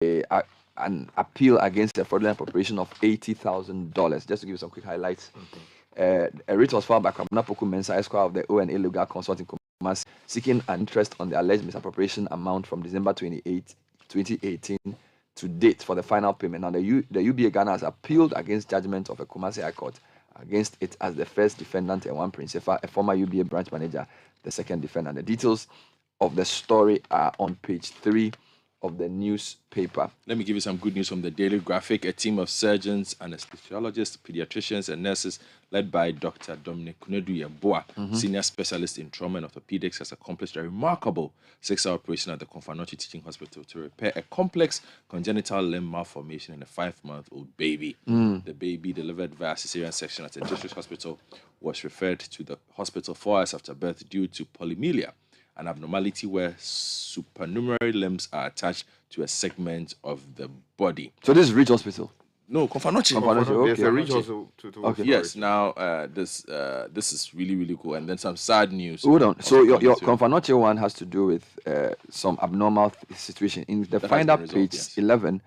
an appeal against a fraudulent appropriation of $80,000. Just to give you some quick highlights. A writ was filed by Kwabena Poku Mensah, Esquire of the O&A Legal Consulting Commerce, seeking an interest on the alleged misappropriation amount from December 2018 to date for the final payment. Now, the UBA Ghana has appealed against judgment of a Kumasi High Court against it as the first defendant, and one Princefa, a former UBA branch manager, the second defendant. The details of the story are on page 3 of the newspaper. Let me give you some good news from the Daily Graphic. A team of surgeons, anesthesiologists, pediatricians, and nurses led by Dr. Dominic Kunedu Yeboah, senior specialist in trauma and orthopedics, has accomplished a remarkable 6-hour operation at the Konfanochi Teaching Hospital to repair a complex congenital limb malformation in a 5-month-old baby. The baby, delivered via cesarean section at a district hospital, was referred to the hospital 4 hours after birth due to polymelia, an abnormality where supernumerary limbs are attached to a segment of the body. So this is Ridge Hospital? No, Konfanochi. Okay. There's a Ridge Hospital. Okay. Yes, now this is really, really cool. And then some sad news. Hold on. So your Konfanochi one has to do with some abnormal situation. In the finder page 11,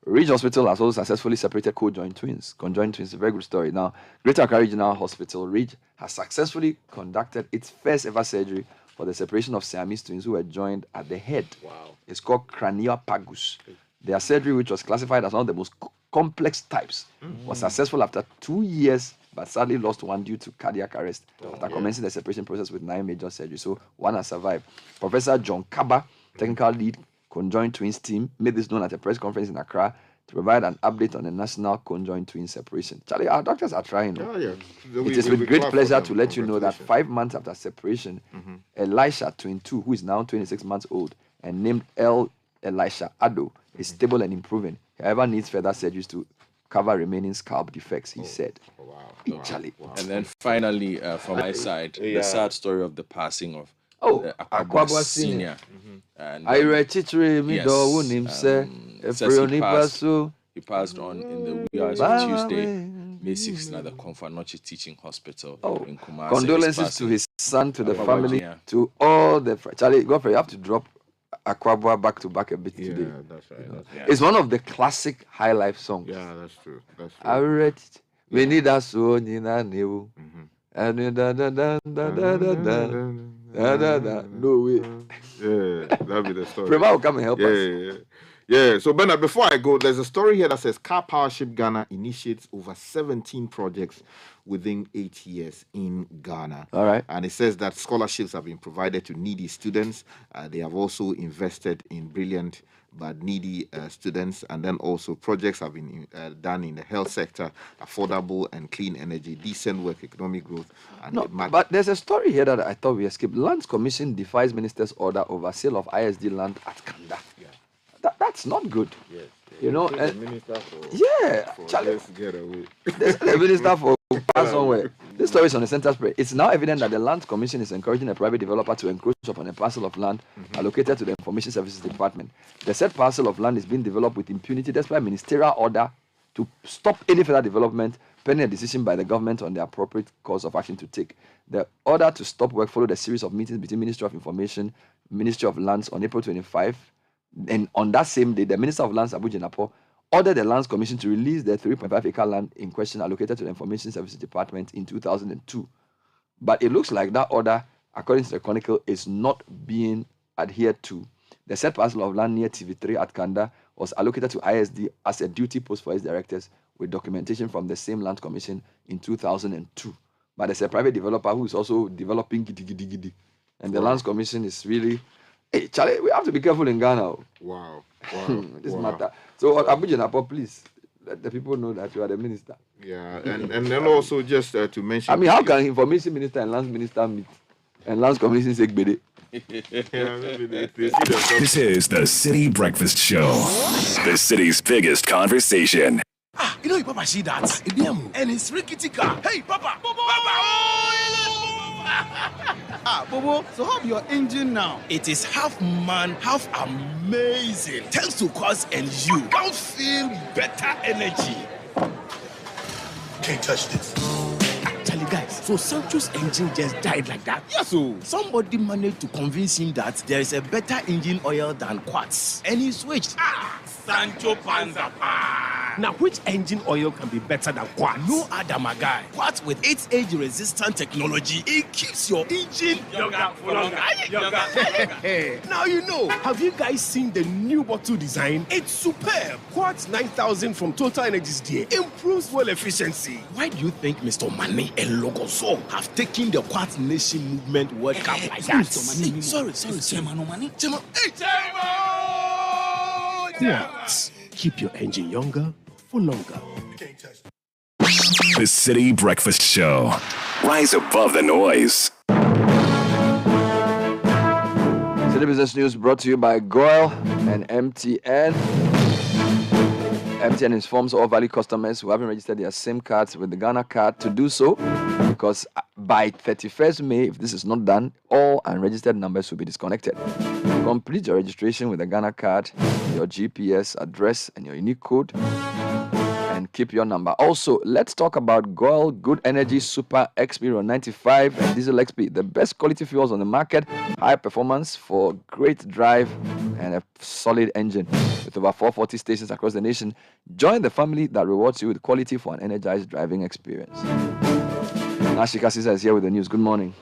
Ridge Hospital has also successfully separated conjoined twins. Conjoined twins, a very good story. Now, Greater Accra Regional Hospital, Ridge, has successfully conducted its first ever surgery for the separation of Siamese twins who were joined at the head. Wow. It's called craniopagus. Their surgery, which was classified as one of the most complex types, was successful after 2 years, but sadly lost one due to cardiac arrest after commencing the separation process with 9 major surgeries. So one has survived. Professor John Kaba, technical lead, conjoined twins team, made this known at a press conference in Accra to provide an update on the national conjoined twin separation. Charlie, our doctors are trying. It is with great pleasure to let you know that 5 months after separation, Elisha, twin 2, who is now 26 months old and named Elisha Ado, is stable and improving. However, needs further surgeries to cover remaining scalp defects, he said. Charlie. And then finally, from my side, the sad story of the passing of Akwabwa Senior. And I read Chitre Mido Unim say he passed on in the wee hours of Tuesday, May 6th, at the Konfanochi Teaching Hospital in Kumasi. Condolences to his son, to the family, to all the Charlie Godfrey. You have to drop Akwabwa back to back a bit today. Yeah, that's right. It's one of the classic high life songs. Yeah, that's true. I read it. We need a soul in a new. And no way. Yeah, that'll be the story. Prema will come and help us. Yeah. So Bernard, before I go, there's a story here that says Car Powership Ghana initiates over 17 projects within 8 years in Ghana. All right. And it says that scholarships have been provided to needy students. They have also invested in brilliant but needy students, and then also projects have been done in the health sector, affordable and clean energy, decent work, economic growth. And but there's a story here that I thought we escaped. Lands Commission defies minister's order over sale of ISD land at Kanda. That's not good. Yes. You know, the minister Charlie, let's get away. The minister for pass somewhere. This story is on the center spread. It's now evident that the Land Commission is encouraging a private developer to encroach upon a parcel of land allocated to the Information Services Department. The said parcel of land is being developed with impunity despite ministerial order to stop any further development pending a decision by the government on the appropriate course of action to take. The order to stop work followed a series of meetings between Ministry of Information, Ministry of Lands on April 25. And on that same day, the Minister of Lands, Abuja Napo, ordered the Lands Commission to release the 3.5-acre land in question allocated to the Information Services Department in 2002. But it looks like that order, according to the Chronicle, is not being adhered to. The said parcel of land near TV3 at Kanda was allocated to ISD as a duty post for its directors with documentation from the same Land Commission in 2002. But there's a private developer who is also developing gidi. And the Lands Commission is really... Hey, Charlie, we have to be careful in Ghana. Wow. This matter. So, Abuja Napo, please, let the people know that you are the minister. Yeah, and then also just to mention... I mean, how can Information Minister and Lands Minister meet? And Lands Commission say, Gbede. This is the Citi Breakfast Show, the city's biggest conversation. You know, Papa, see that? And it's rickety car. Hey, Papa! Bobo, so how your engine now? It is half man, half amazing. Thanks to Cause and you can feel better energy. Can't touch this. Actually, guys, so Sancho's engine just died like that. Yes, so somebody managed to convince him that there is a better engine oil than Quartz, and he switched. Sancho Panza. Now, which engine oil can be better than Quartz? No other, my guy. Quartz with its age-resistant technology, it keeps your engine younger for longer. Now you know. Have you guys seen the new bottle design? It's superb. Quartz 9000 from Total Energies DA improves fuel efficiency. Why do you think Mr. Mane and Logoso have taken the Quartz Nation movement World Cup like that? Sorry. Quartz. Keep your engine younger for longer. The Citi Breakfast Show. Rise above the noise. City Business News brought to you by GOIL and MTN. MTN informs all valid customers who haven't registered their SIM cards with the Ghana card to do so, because by 31st May, if this is not done, all unregistered numbers will be disconnected. Complete your registration with the Ghana card, your GPS address, and your unique code, and keep your number. Also, let's talk about GOIL Good Energy Super XP 95 and Diesel XP, the best quality fuels on the market, high performance for great drive and a solid engine. With over 440 stations across the nation, join the family that rewards you with quality for an energized driving experience. Nashika Caesar is here with the news. Good morning.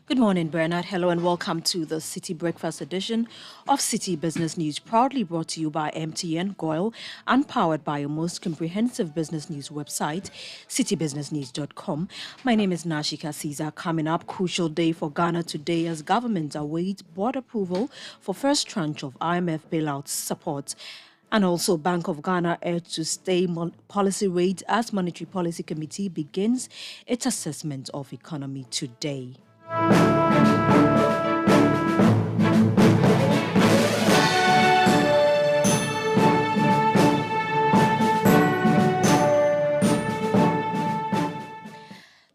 Good morning, Bernard. Hello and welcome to the Citi Breakfast edition of Citi Business News, proudly brought to you by MTN, GOIL, and powered by your most comprehensive business news website, citibusinessnews.com. My name is Nashika Caesar. Coming up, crucial day for Ghana today as government awaits board approval for first tranche of IMF bailout support. And also, Bank of Ghana urged to stay policy rate as Monetary Policy Committee begins its assessment of economy today.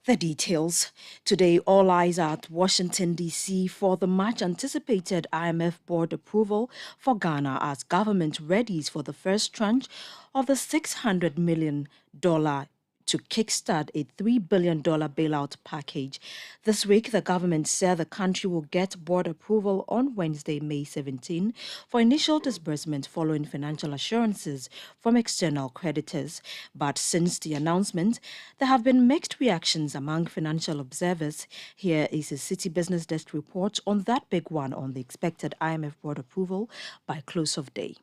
The details. Today, all eyes are at Washington, D.C. for the much-anticipated IMF board approval for Ghana as government readies for the first tranche of the $600 million to kickstart a $3 billion bailout package. This week, the government said the country will get board approval on Wednesday, May 17, for initial disbursement following financial assurances from external creditors. But since the announcement, there have been mixed reactions among financial observers. Here is a Citi Business Desk report on that big one on the expected IMF board approval by close of day.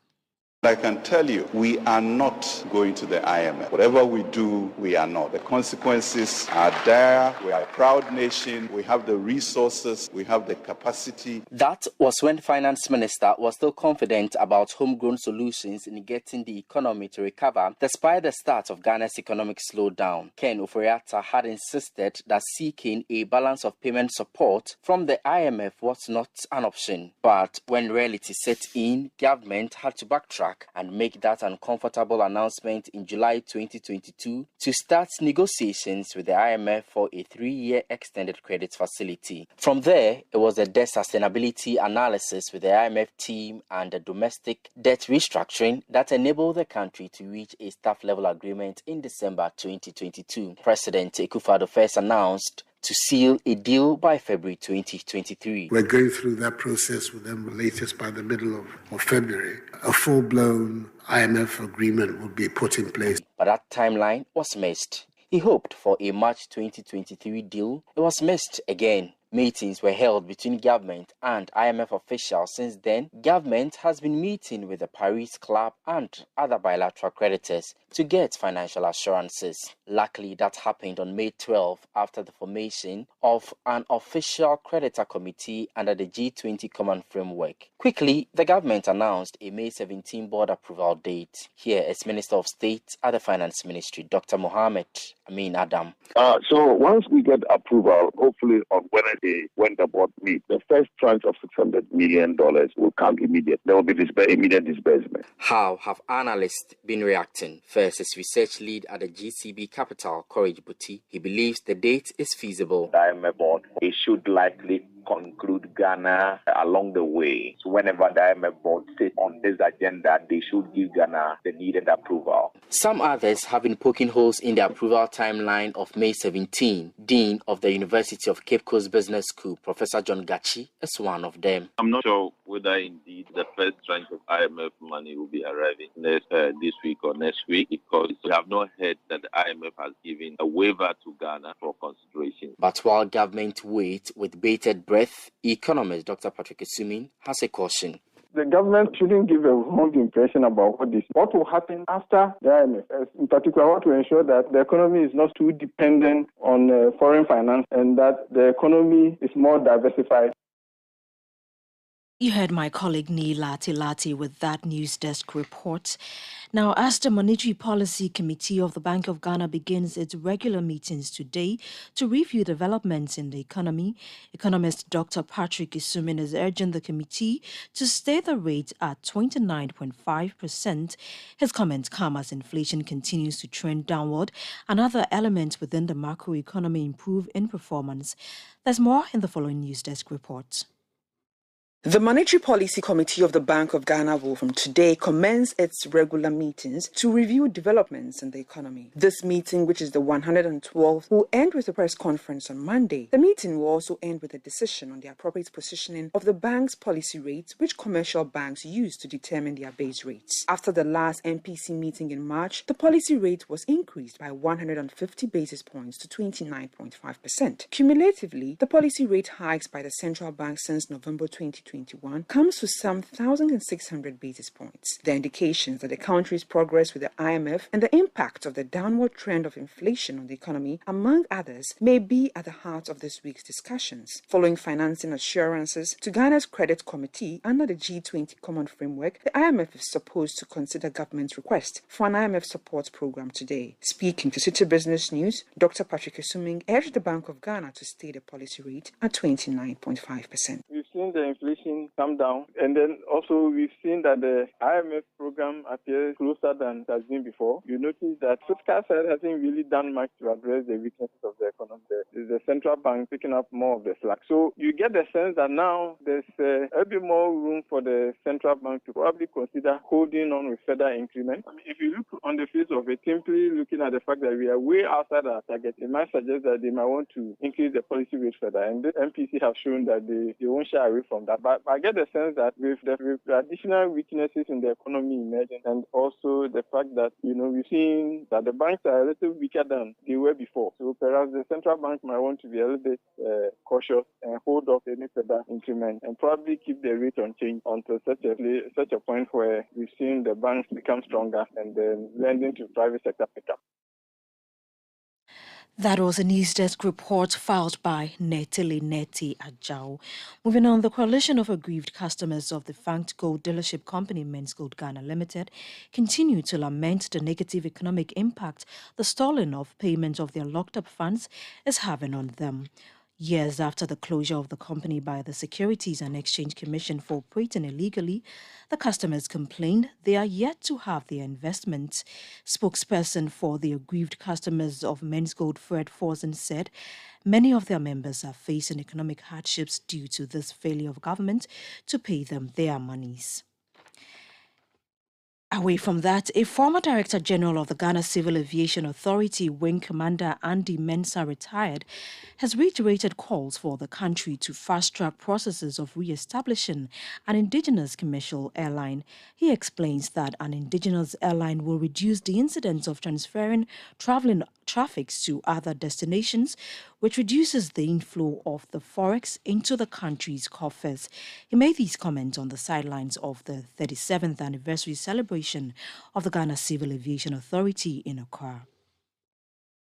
I can tell you, we are not going to the IMF. Whatever we do, we are not. The consequences are there. We are a proud nation. We have the resources. We have the capacity. That was when Finance Minister was still confident about homegrown solutions in getting the economy to recover despite the start of Ghana's economic slowdown. Ken Ofori-Atta had insisted that seeking a balance of payment support from the IMF was not an option. But when reality set in, government had to backtrack and make that uncomfortable announcement in July 2022 to start negotiations with the IMF for a 3-year extended credit facility. From there, it was a debt sustainability analysis with the IMF team and the domestic debt restructuring that enabled the country to reach a staff-level agreement in December 2022. President Akufo-Addo first announced to seal a deal by February 2023. We're going through that process with them latest by the middle of February. A full-blown IMF agreement will be put in place. But that timeline was missed. He hoped for a March 2023 deal. It was missed again. Meetings were held between government and IMF officials. Since then, government has been meeting with the Paris Club and other bilateral creditors to get financial assurances. Luckily, that happened on May 12 after the formation of an official creditor committee under the G20 Common Framework. Quickly, the government announced a May 17 board approval date. Here is Minister of State at the Finance Ministry, Dr. Mohammed Amin Adam. So once we get approval, hopefully on Wednesday, when the board meets, the first tranche of $600 million will come immediately. There will be immediate disbursement. How have analysts been reacting? First is research lead at the GCB Capital, Courage Buti. He believes the date is feasible. The IMF board, it should likely conclude Ghana along the way. So whenever the IMF board sits on this agenda, they should give Ghana the needed approval. Some others have been poking holes in the approval timeline of May 17. Dean of the University of Cape Coast Business School, Professor John Gachi, is one of them. I'm not sure whether indeed if the first tranche of IMF money will be arriving this week or next week, because we have not heard that the IMF has given a waiver to Ghana for consideration. But while government waits with bated breath, economist Dr. Patrick Esuming has a caution. The government shouldn't give a wrong impression about what will happen after the IMF. In particular, what will ensure that the economy is not too dependent on foreign finance and that the economy is more diversified. You heard my colleague Neil Lati with that news desk report. Now, as the Monetary Policy Committee of the Bank of Ghana begins its regular meetings today to review developments in the economy, economist Dr. Patrick Esuming is urging the committee to stay the rate at 29.5%. His comments come as inflation continues to trend downward and other elements within the macroeconomy improve in performance. There's more in the following news desk report. The Monetary Policy Committee of the Bank of Ghana will from today commence its regular meetings to review developments in the economy. This meeting, which is the 112th, will end with a press conference on Monday. The meeting will also end with a decision on the appropriate positioning of the bank's policy rates, which commercial banks use to determine their base rates. After the last MPC meeting in March, the policy rate was increased by 150 basis points to 29.5%. Cumulatively, the policy rate hikes by the central bank since November 2021 comes to some 1,600 basis points. The indications that the country's progress with the IMF and the impact of the downward trend of inflation on the economy, among others, may be at the heart of this week's discussions. Following financing assurances to Ghana's Credit Committee under the G20 Common Framework, the IMF is supposed to consider government's request for an IMF support program today. Speaking to Citi Business News, Dr. Patrick Esuming urged the Bank of Ghana to stay the policy rate at 29.5%. We've seen the inflation come down, and then also we've seen that the IMF program appears closer than it has been before. You notice that fiscal side hasn't really done much to address the weaknesses of the economy. There's the central bank picking up more of the slack. So you get the sense that now there's a bit more room for the central bank to probably consider holding on with further increments. I mean, if you look on the face of it, simply looking at the fact that we are way outside our target, it might suggest that they might want to increase the policy rate further. And the MPC have shown that they won't shy away from that. But I get the sense that with the additional weaknesses in the economy emerging, and also the fact that, we've seen that the banks are a little weaker than they were before. So perhaps the central bank might want to be a little bit cautious and hold off any further increment and probably keep the rate unchanged until such a point where we've seen the banks become stronger and then lending to private sector pick up. That was a news desk report filed by Netili Neti Ajao. Moving on, the coalition of aggrieved customers of the defunct gold dealership company Men's Gold Ghana Limited continue to lament the negative economic impact the stalling of payment of their locked-up funds is having on them. Years after the closure of the company by the Securities and Exchange Commission for operating illegally, the customers complained they are yet to have their investment. Spokesperson for the aggrieved customers of Men's Gold, Fred Forsen, said many of their members are facing economic hardships due to this failure of government to pay them their monies. Away from that, a former Director General of the Ghana Civil Aviation Authority, Wing Commander Andy Mensah, retired, has reiterated calls for the country to fast-track processes of re-establishing an indigenous commercial airline. He explains that an indigenous airline will reduce the incidence of transferring traveling traffics to other destinations, which reduces the inflow of the forex into the country's coffers. He made these comments on the sidelines of the 37th anniversary celebration of the Ghana Civil Aviation Authority in Accra.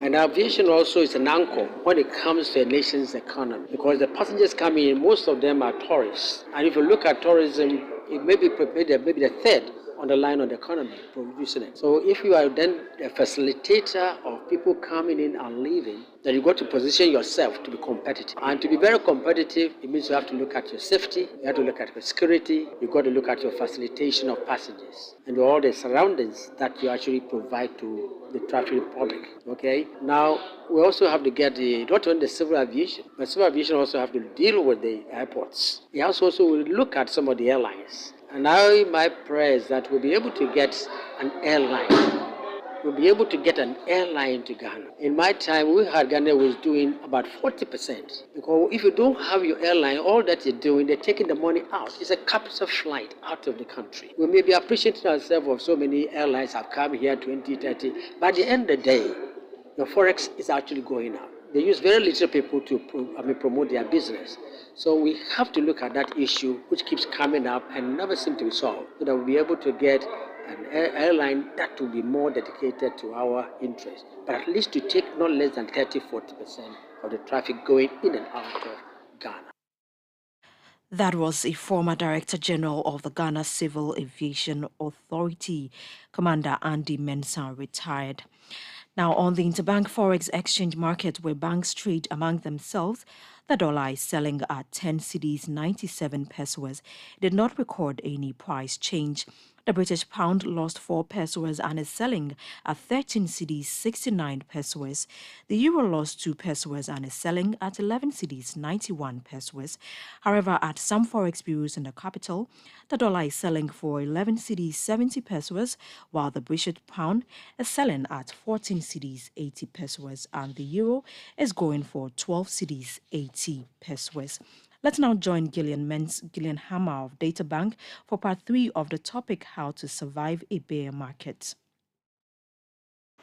And aviation also is an anchor when it comes to a nation's economy, because the passengers coming in, most of them are tourists. And if you look at tourism, it may be maybe the third on the line of the economy, producing it. So if you are then a facilitator of people coming in and leaving, then you've got to position yourself to be competitive. And to be very competitive, it means you have to look at your safety, you have to look at your security, you've got to look at your facilitation of passengers and all the surroundings that you actually provide to the traffic public. Okay? Now, we also have to get not only the civil aviation, but civil aviation also have to deal with the airports. It also will look at some of the airlines. And now my prayer is that we'll be able to get an airline we'll be able to get an airline to Ghana. In my time, we had Ghana was doing about 40%. Because if you don't have your airline, all that you're doing, they're taking the money out. It's a capital flight out of the country. We may be appreciating ourselves of so many airlines have come here 2030, but at the end of the day, the forex is actually going up. They use very little people to promote their business. So we have to look at that issue, which keeps coming up and never seems to be solved, so that we'll be able to get an airline that will be more dedicated to our interests, but at least to take not less than 30-40% of the traffic going in and out of Ghana. That was a former Director General of the Ghana Civil Aviation Authority, Commander Andy Mensah, retired. Now, on the interbank forex exchange market, where banks trade among themselves, the dollar is selling at 10 cedis 97 pesos. It did not record any price change. The British pound lost 4 pesos and is selling at 13 cedis 69 pesos. The euro lost 2 pesos and is selling at 11 cedis 91 pesos. However, at some forex bureaus in the capital, the dollar is selling for 11 cedis 70 pesos, while the British pound is selling at 14 cedis 80 pesos and the euro is going for 12 cedis 80 pesos. Let's now join Gillian Hammer of Databank for part 3 of the topic, how to survive a bear market.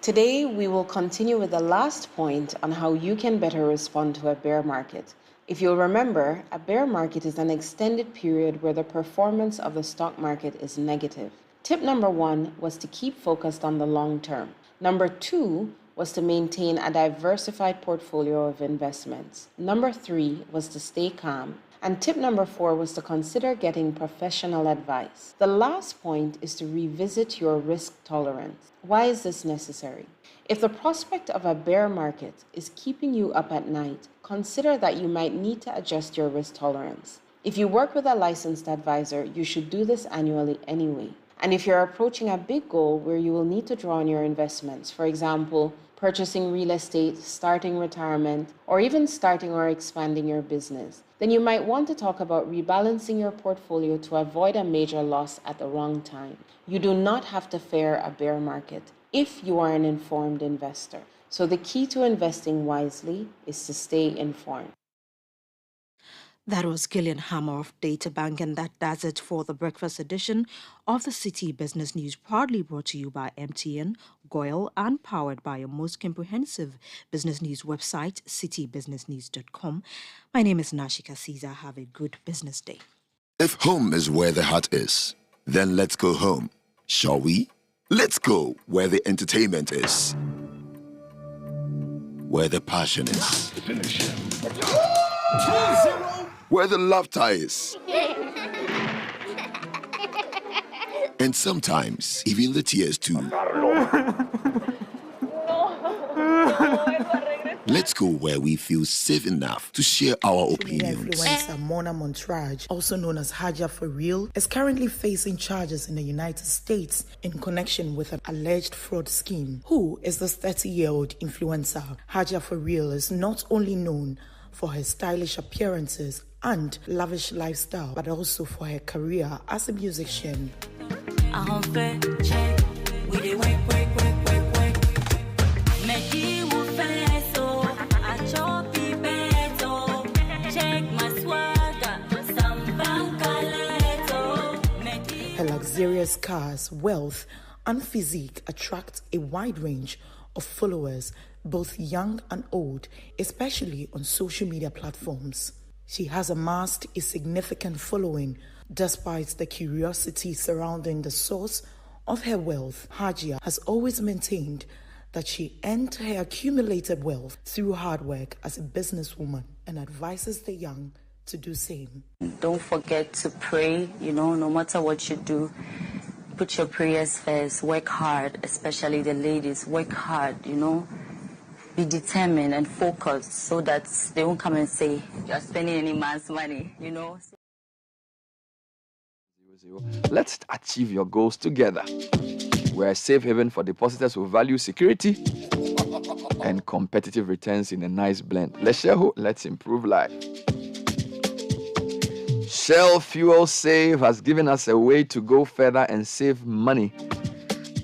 Today, we will continue with the last point on how you can better respond to a bear market. If you'll remember, a bear market is an extended period where the performance of the stock market is negative. Tip number 1 was to keep focused on the long term. Number 2 was to maintain a diversified portfolio of investments. Number 3 was to stay calm. And tip number 4 was to consider getting professional advice. The last point is to revisit your risk tolerance. Why is this necessary? If the prospect of a bear market is keeping you up at night, consider that you might need to adjust your risk tolerance. If you work with a licensed advisor, you should do this annually anyway. And if you're approaching a big goal where you will need to draw on your investments, for example, purchasing real estate, starting retirement, or even starting or expanding your business, then you might want to talk about rebalancing your portfolio to avoid a major loss at the wrong time. You do not have to fear a bear market if you are an informed investor. So the key to investing wisely is to stay informed. That was Gillian Hammer of Databank, and that does it for the breakfast edition of the Citi Business News, proudly brought to you by MTN, Goyle, and powered by your most comprehensive business news website, citybusinessnews.com. My name is Nashika Caesar. Have a good business day. If home is where the heart is, then let's go home, shall we? Let's go where the entertainment is, where the passion is, where the laughter is, and sometimes even the tears too. Let's go where we feel safe enough to share our opinions. Influencer Mona Montrage, also known as Haja for Real, is currently facing charges in the United States in connection with an alleged fraud scheme. Who is this 30-year-old influencer? Haja for Real is not only known for her stylish appearances and lavish lifestyle, but also for her career as a musician. Her luxurious cars, wealth, and physique attract a wide range of followers, both young and old, especially on social media platforms. She has amassed a significant following despite the curiosity surrounding the source of her wealth. Hajia has always maintained that she earned her accumulated wealth through hard work as a businesswoman and advises the young to do same. Don't forget to pray, no matter what you do. Put your prayers first, work hard, especially the ladies, work hard, be determined and focused so that they won't come and say, you're spending any man's money, Let's achieve your goals together. We're a safe haven for depositors who value security and competitive returns in a nice blend. Let's share hope, let's improve life. Shell Fuel Save has given us a way to go further and save money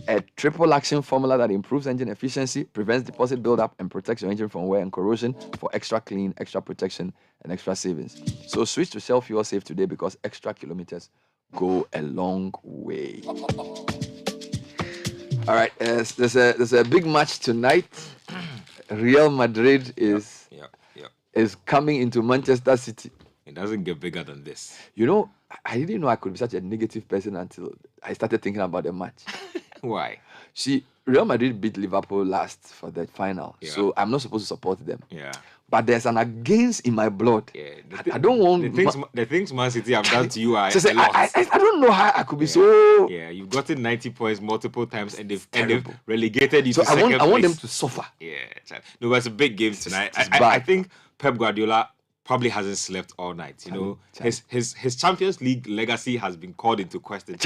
a triple action formula that improves engine efficiency, prevents deposit buildup, and protects your engine from wear and corrosion for extra clean, extra protection, and extra savings. So switch to Shell Fuel Safe today because extra kilometers go a long way. All right, there's a big match tonight. Real Madrid is coming into Manchester City. It doesn't get bigger than this. You know, I didn't know I could be such a negative person until I started thinking about the match. Why? See, Real Madrid beat Liverpool last for the final, so I'm not supposed to support them. Yeah. But there's an against in my blood. Yeah. I don't want the things Man City have done to you are so a lot. I don't know how I could be so. Yeah, you've gotten 90 points multiple times and they've relegated you So to I second want them place. to suffer. Yeah. No, but it's a big game tonight. It's I bad. think Pep Guardiola probably hasn't slept all night. You know, his Champions League legacy has been called into question.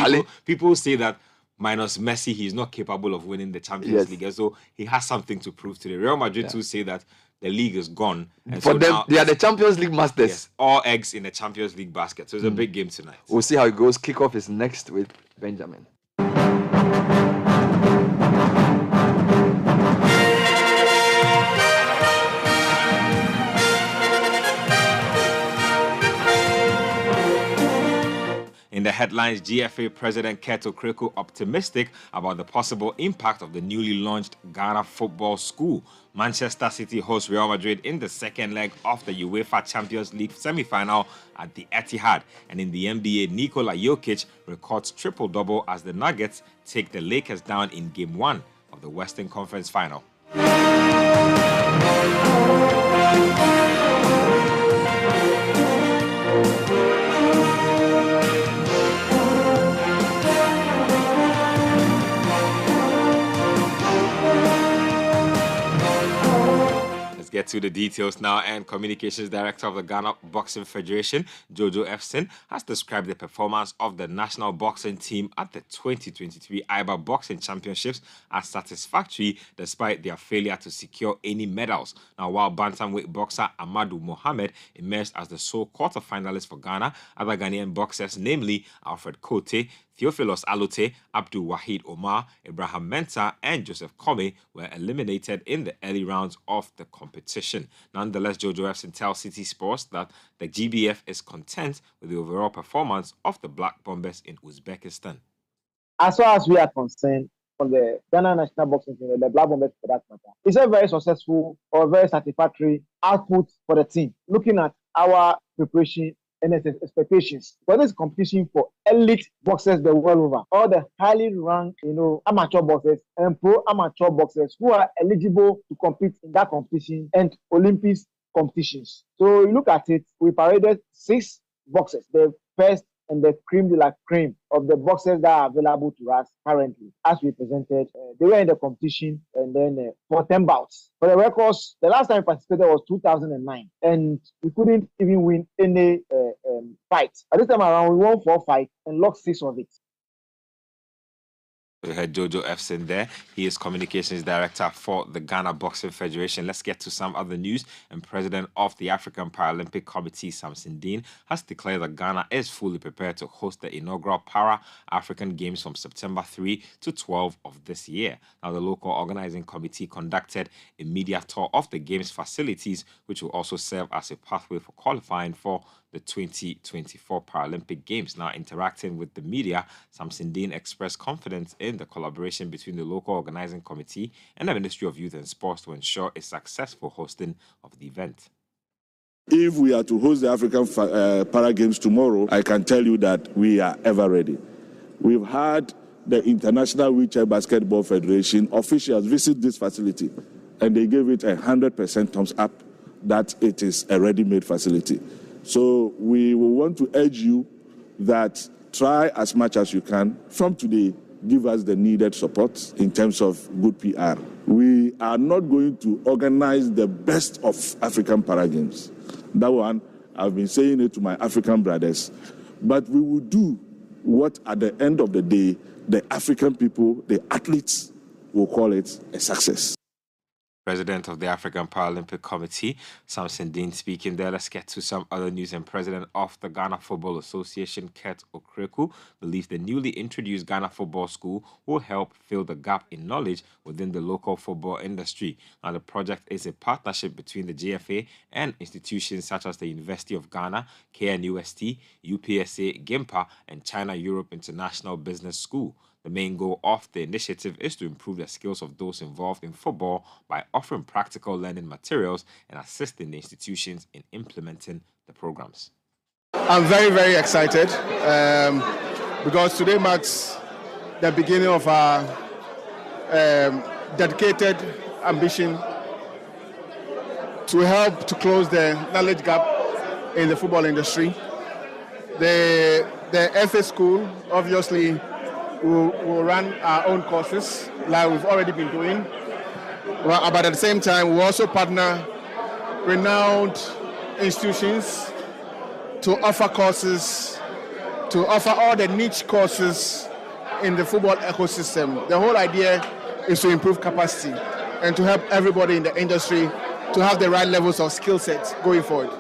People say that minus Messi, he's not capable of winning the Champions League. And so he has something to prove today. Real Madrid too say that the league is gone. And For so them, now they are the Champions League masters. Yes, all eggs in the Champions League basket. So it's a big game tonight. We'll see how it goes. Kickoff is next with Benjamin. In the headlines, GFA President Keto Kreko optimistic about the possible impact of the newly launched Ghana Football School. Manchester City hosts Real Madrid in the second leg of the UEFA Champions League semi-final at the Etihad. And in the NBA, Nikola Jokic records triple-double as the Nuggets take the Lakers down in Game 1 of the Western Conference Final. Get to the details now, and Communications Director of the Ghana Boxing Federation, Jojo Efson, has described the performance of the national boxing team at the 2023 IBA Boxing Championships as satisfactory despite their failure to secure any medals. Now, while bantamweight boxer Amadou Mohamed emerged as the sole quarterfinalist for Ghana, other Ghanaian boxers, namely Alfred Kote, Theophilus Alote, Abdul Wahid Omar, Abraham Mensah, and Joseph Kome were eliminated in the early rounds of the competition. Nonetheless, Jojo Efson tells City Sports that the GBF is content with the overall performance of the Black Bombers in Uzbekistan. As far as we are concerned, from the Ghana National Boxing Team, the Black Bombers for that matter, it's a very successful or very satisfactory output for the team. Looking at our preparation and expectations for this competition for elite boxers the world over, all the highly ranked, amateur boxers and pro amateur boxers who are eligible to compete in that competition and Olympics competitions. So you look at it, we paraded 6 boxers, the first and the creme de la creme of the boxers that are available to us currently. As we presented, they were in the competition and then for 10 bouts. For the records, the last time we participated was 2009 and we couldn't even win any fight. At this time around, we won 4 fights and lost 6 of it. We had Jojo Efson there. He is Communications Director for the Ghana Boxing Federation. Let's get to some other news. And President of the African Paralympic Committee, Samson Dean, has declared that Ghana is fully prepared to host the inaugural Para-African Games from September 3 to 12 of this year. Now, the local organizing committee conducted a media tour of the Games facilities, which will also serve as a pathway for qualifying for the 2024 Paralympic Games. Now, interacting with the media, Samson Dean expressed confidence in the collaboration between the local organizing committee and the Ministry of Youth and Sports to ensure a successful hosting of the event. If we are to host the African Para Games tomorrow, I can tell you that we are ever ready. We've had the International Wheelchair Basketball Federation officials visit this facility, and they gave it 100% thumbs up that it is a ready-made facility. So we will want to urge you that try as much as you can from today, give us the needed support in terms of good PR. We are not going to organize the best of African Para Games. That one, I've been saying it to my African brothers. But we will do what at the end of the day, the African people, the athletes will call it a success. President of the African Paralympic Committee, Samson Dean, speaking there. Let's get to some other news. And President of the Ghana Football Association, Ket Okreku, believes the newly introduced Ghana Football School will help fill the gap in knowledge within the local football industry. Now, the project is a partnership between the GFA and institutions such as the University of Ghana, KNUST, UPSA, GIMPA, and China Europe International Business School. The main goal of the initiative is to improve the skills of those involved in football by offering practical learning materials and assisting the institutions in implementing the programs. I'm very, very excited because today marks the beginning of our dedicated ambition to help to close the knowledge gap in the football industry. The FA school, obviously, We'll run our own courses like we've already been doing. But at the same time, we also partner renowned institutions to offer courses, to offer all the niche courses in the football ecosystem. The whole idea is to improve capacity and to help everybody in the industry to have the right levels of skill sets going forward.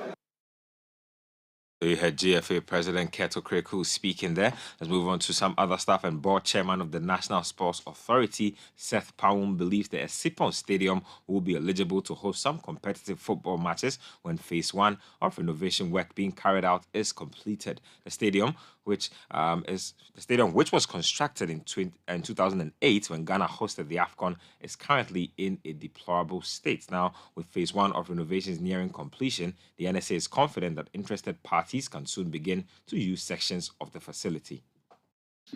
So you heard GFA President Ket Okreku speaking there. Let's move on to some other stuff. And board chairman of the National Sports Authority, Seth Pawum, believes the Esipon Stadium will be eligible to host some competitive football matches when phase 1 of renovation work being carried out is completed. The stadium, which was constructed in 2008 when Ghana hosted the AFCON, is currently in a deplorable state. Now, with phase 1 of renovations nearing completion, the NSA is confident that interested parties can soon begin to use sections of the facility.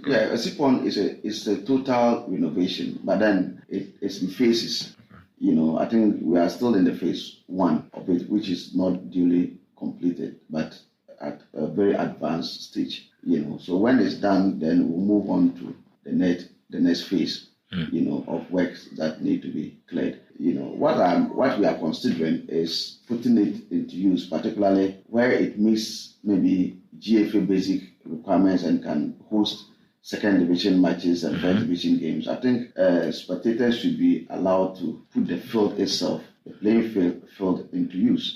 Yeah, Esipon is a total renovation, but then it's in phases. You know, I think we are still in the phase 1 of it, which is not duly completed, but at a very advanced stage. You know, so when it's done, then we'll move on to the next phase. You know, of works that need to be cleared. You know, what we are considering is putting it into use, particularly where it meets maybe GFA basic requirements and can host second division matches and third division games. I think spectators should be allowed to put the field itself, the playing field into use.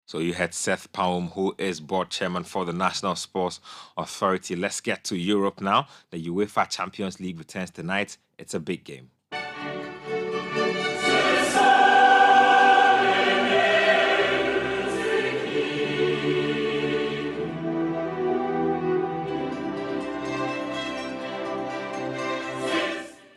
So you had Seth Pawum, who is board chairman for the National Sports Authority. Let's get to Europe now. The UEFA Champions League returns tonight. It's a big game.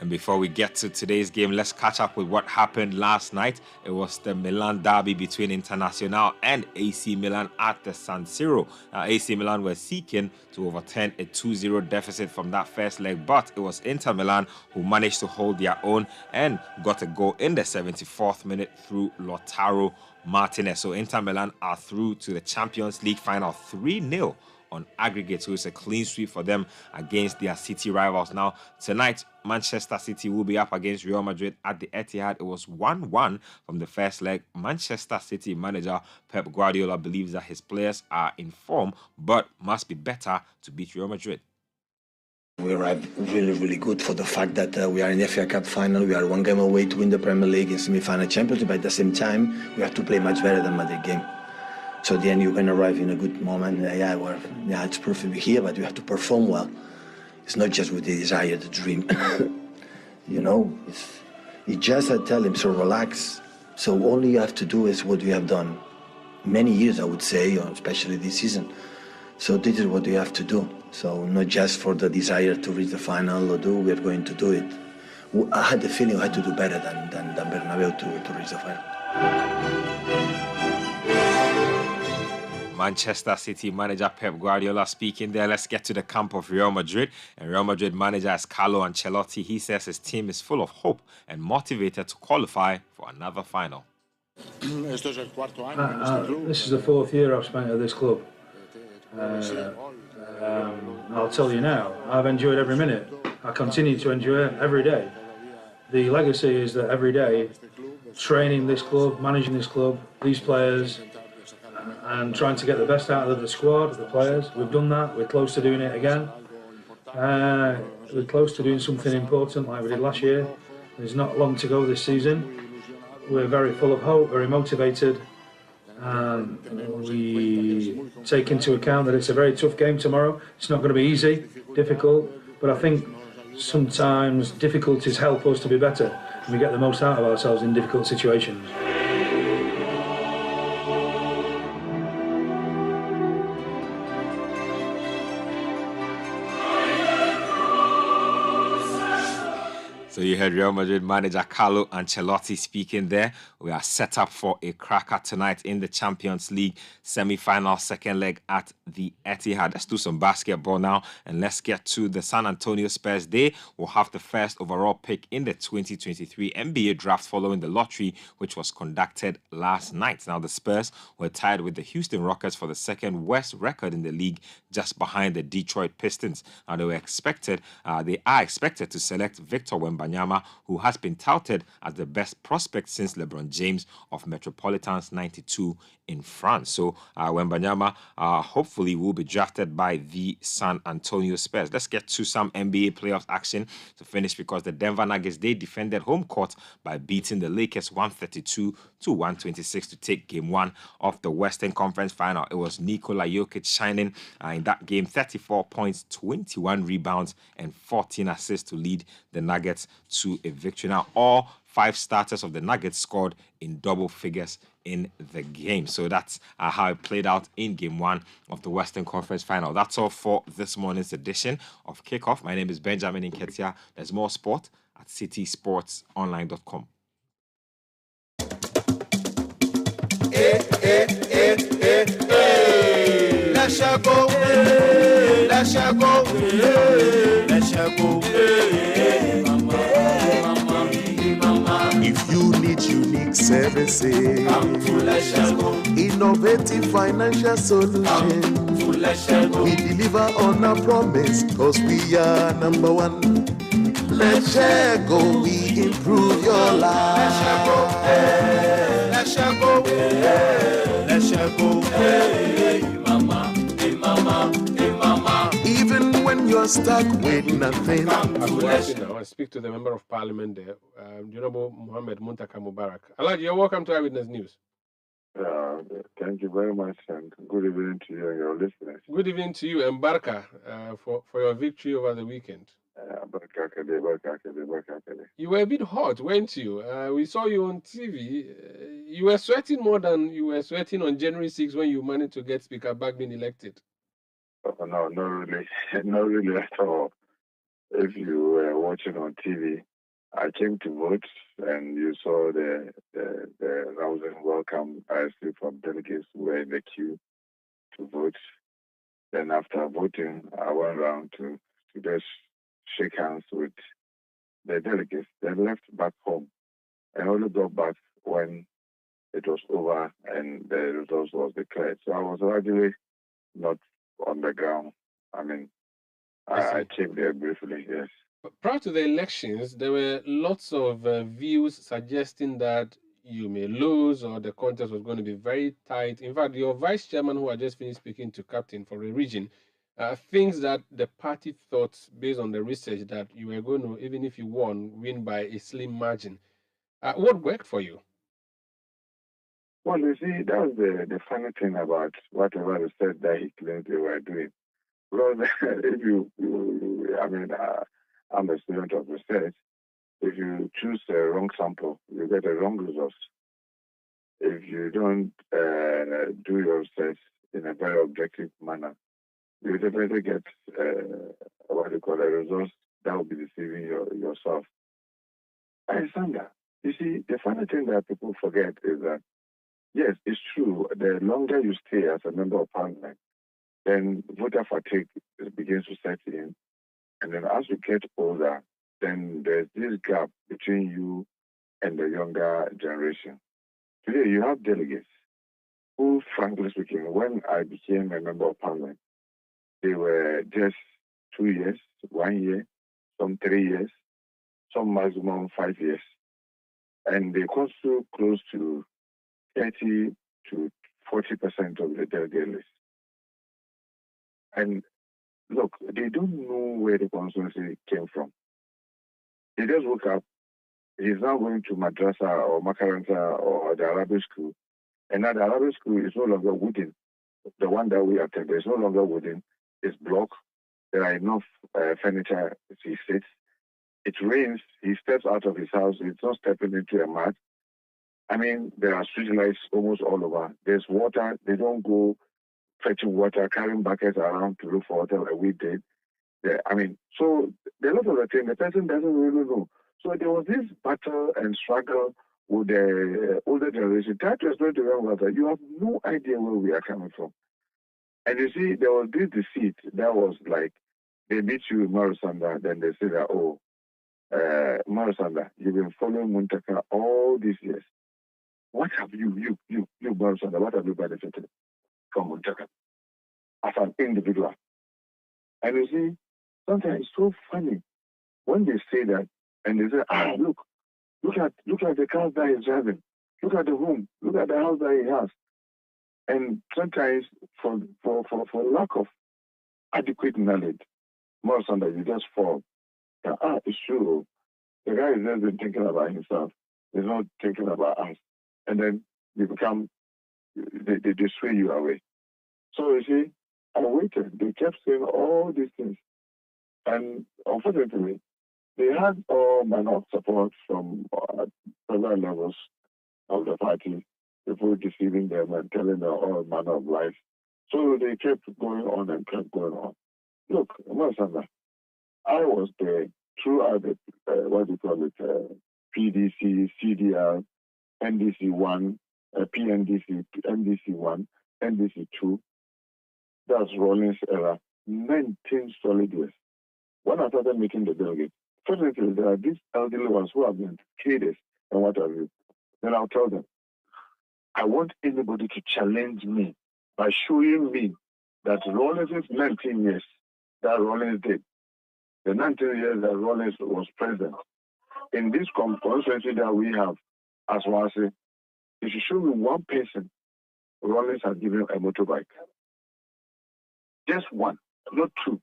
Before we get to today's game, let's catch up with what happened last night. It was the Milan derby between Internazionale and AC Milan at the San Siro. Now, AC Milan were seeking to overturn a 2-0 deficit from that first leg, but it was Inter Milan who managed to hold their own and got a goal in the 74th minute through Lautaro Martinez. So Inter Milan are through to the Champions League final 3-0 on aggregate, so it's a clean sweep for them against their City rivals. Now, tonight, Manchester City will be up against Real Madrid at the Etihad. It was 1-1 from the first leg. Manchester City manager Pep Guardiola believes that his players are in form, but must be better to beat Real Madrid. We arrived really, really good for the fact that we are in the FA Cup final. We are one game away to win the Premier League and semi-final championship. But at the same time, we have to play much better than Madrid game. So then you can arrive in a good moment. It's perfect here, but you have to perform well. It's not just with the desire, the dream. You know, it's just I tell him, so relax. So all you have to do is what we have done many years, I would say, especially this season. So this is what you have to do. So not just for the desire to reach the final we are going to do it. I had the feeling I had to do better than Bernabeu to reach the final. Manchester City manager Pep Guardiola speaking there. Let's get to the camp of Real Madrid. And Real Madrid manager is Carlo Ancelotti. He says his team is full of hope and motivated to qualify for another final. This is the 4th year I've spent at this club. I'll tell you now, I've enjoyed every minute. I continue to enjoy it every day. The legacy is that every day, training this club, managing this club, these players, and trying to get the best out of the squad, the players. We've done that. We're close to doing it again. We're close to doing something important like we did last year. There's not long to go this season. we're very full of hope, very motivated. We take into account that it's a very tough game tomorrow. It's not going to be easy, difficult, but I think sometimes difficulties help us to be better, and we get the most out of ourselves in difficult situations. So you heard Real Madrid manager Carlo Ancelotti speaking there. We are set up for a cracker tonight in the Champions League semi-final second leg at the Etihad. Let's do some basketball now and let's get to the San Antonio Spurs. They will have the first overall pick in the 2023 NBA draft following the lottery, which was conducted last night. Now the Spurs were tied with the Houston Rockets for the second worst record in the league, just behind the Detroit Pistons. Now they are expected to select Victor Wembanyama, who has been touted as the best prospect since LeBron James of Metropolitans 92 in France. So Wembanyama hopefully will be drafted by the San Antonio Spurs. Let's get to some NBA playoffs action to finish, because the Denver Nuggets, they defended home court by beating the Lakers 132-126 to take game one of the Western Conference Final. It was Nikola Jokic shining in that game, 34 points, 21 rebounds, and 14 assists to lead the Nuggets to a victory. Now, all 5 starters of the Nuggets scored in double figures in the game. So that's how it played out in game one of the Western Conference Final. That's all for this morning's edition of Kickoff. My name is Benjamin Nketia. There's more sport at citysportsonline.com. If you need unique services, innovative financial solutions, we deliver on our promise, cause we are number one. Let's go, we improve your life. Let's go, let's go, hey, mama, hey, mama, hey, mama. Even when you're stuck with nothing. I want to speak to the Member of Parliament there, the Honorable Mohammed Muntaka Mubarak. Alhaji, you're welcome to Eyewitness News. Thank you very much, and good evening to you and your listeners. Good evening to you, and Barka, for your victory over the weekend. You were a bit hot, weren't you? We saw you on TV. You were sweating more than you were sweating on January 6th when you managed to get Speaker Bagmin elected. Oh, no, not really. Not really at all. If you were watching on TV, I came to vote, and you saw the rousing welcome I received from delegates who were in the queue to vote. Then after voting, I went around to just shake hands with the delegates. Then left back home and only got back when it was over and the results was declared. So I was actually not on the ground. I mean, I came there briefly, yes. Prior to the elections, there were lots of views suggesting that you may lose or the contest was going to be very tight. In fact, your vice chairman, who had just finished speaking to captain for a region, thinks that the party thought, based on the research, that you were going to, even if you win by a slim margin. What worked for you? Well, you see, that's the funny thing about whatever research that he claimed they were doing. Because if I'm a student of research. If you choose a wrong sample, you get a wrong result. If you don't do your research in a very objective manner, you definitely get a result that will be deceiving yourself. I understand that. You see, the funny thing that people forget is that, yes, it's true, the longer you stay as a member of parliament, then voter fatigue begins to set in. And then as you get older, then there's this gap between you and the younger generation. Today, you have delegates who, frankly speaking, when I became a member of parliament, they were just 2 years, 1 year, some 3 years, some maximum 5 years. And they constitute close to 30 to 40% of the delegate list. And look, they don't know where the constituency came from. They just woke up He's now going to madrasa or makaranta or the Arabic school. And now the Arabic school is no longer wooden. The one that we attend is no longer wooden. It's block. There are enough furniture. He sits. It rains. He steps out of his house. He's not stepping into a mat. I mean, there are street lights almost all over. There's water. They don't go fetching water, carrying buckets around to look for water like we did. I mean, so a lot of the things the person doesn't really know. So there was this battle and struggle with the older generation. Try to explain to them that you have no idea where we are coming from. And you see, there was this deceit that was like, they meet you in Marusanda, then they say that, oh, Marusanda, you've been following Muntaka all these years. What have you Marusanda, what have you benefited from Muntaka as an individual? And you see, sometimes it's so funny when they say that, and they say, look at the cars that he's driving, look at the home, look at the house that he has. And sometimes for lack of adequate knowledge, more so that you just fall. It's true. The guy has just been thinking about himself. He's not thinking about us. And then you become, they sway you away. So you see, I waited. They kept saying all these things. And unfortunately, they had all manner of support from several levels of the party, people deceiving them and telling them all manner of lies. So they kept going on and kept going on. Look, Masanda, I was there throughout the, PDC, CDR, NDC1, PNDC, NDC1, NDC2. That's Rawlings era, 19 solid years. When I started meeting the delegates, fortunately, there are these elderly ones who have been cadres and what have you. Then I'll tell them, I want anybody to challenge me by showing me that Rawlings' 19 years that Rawlings did, the 19 years that Rawlings was president, in this constituency that we have, as well as if you show me one person, Rawlings has given a motorbike. Just one, not two.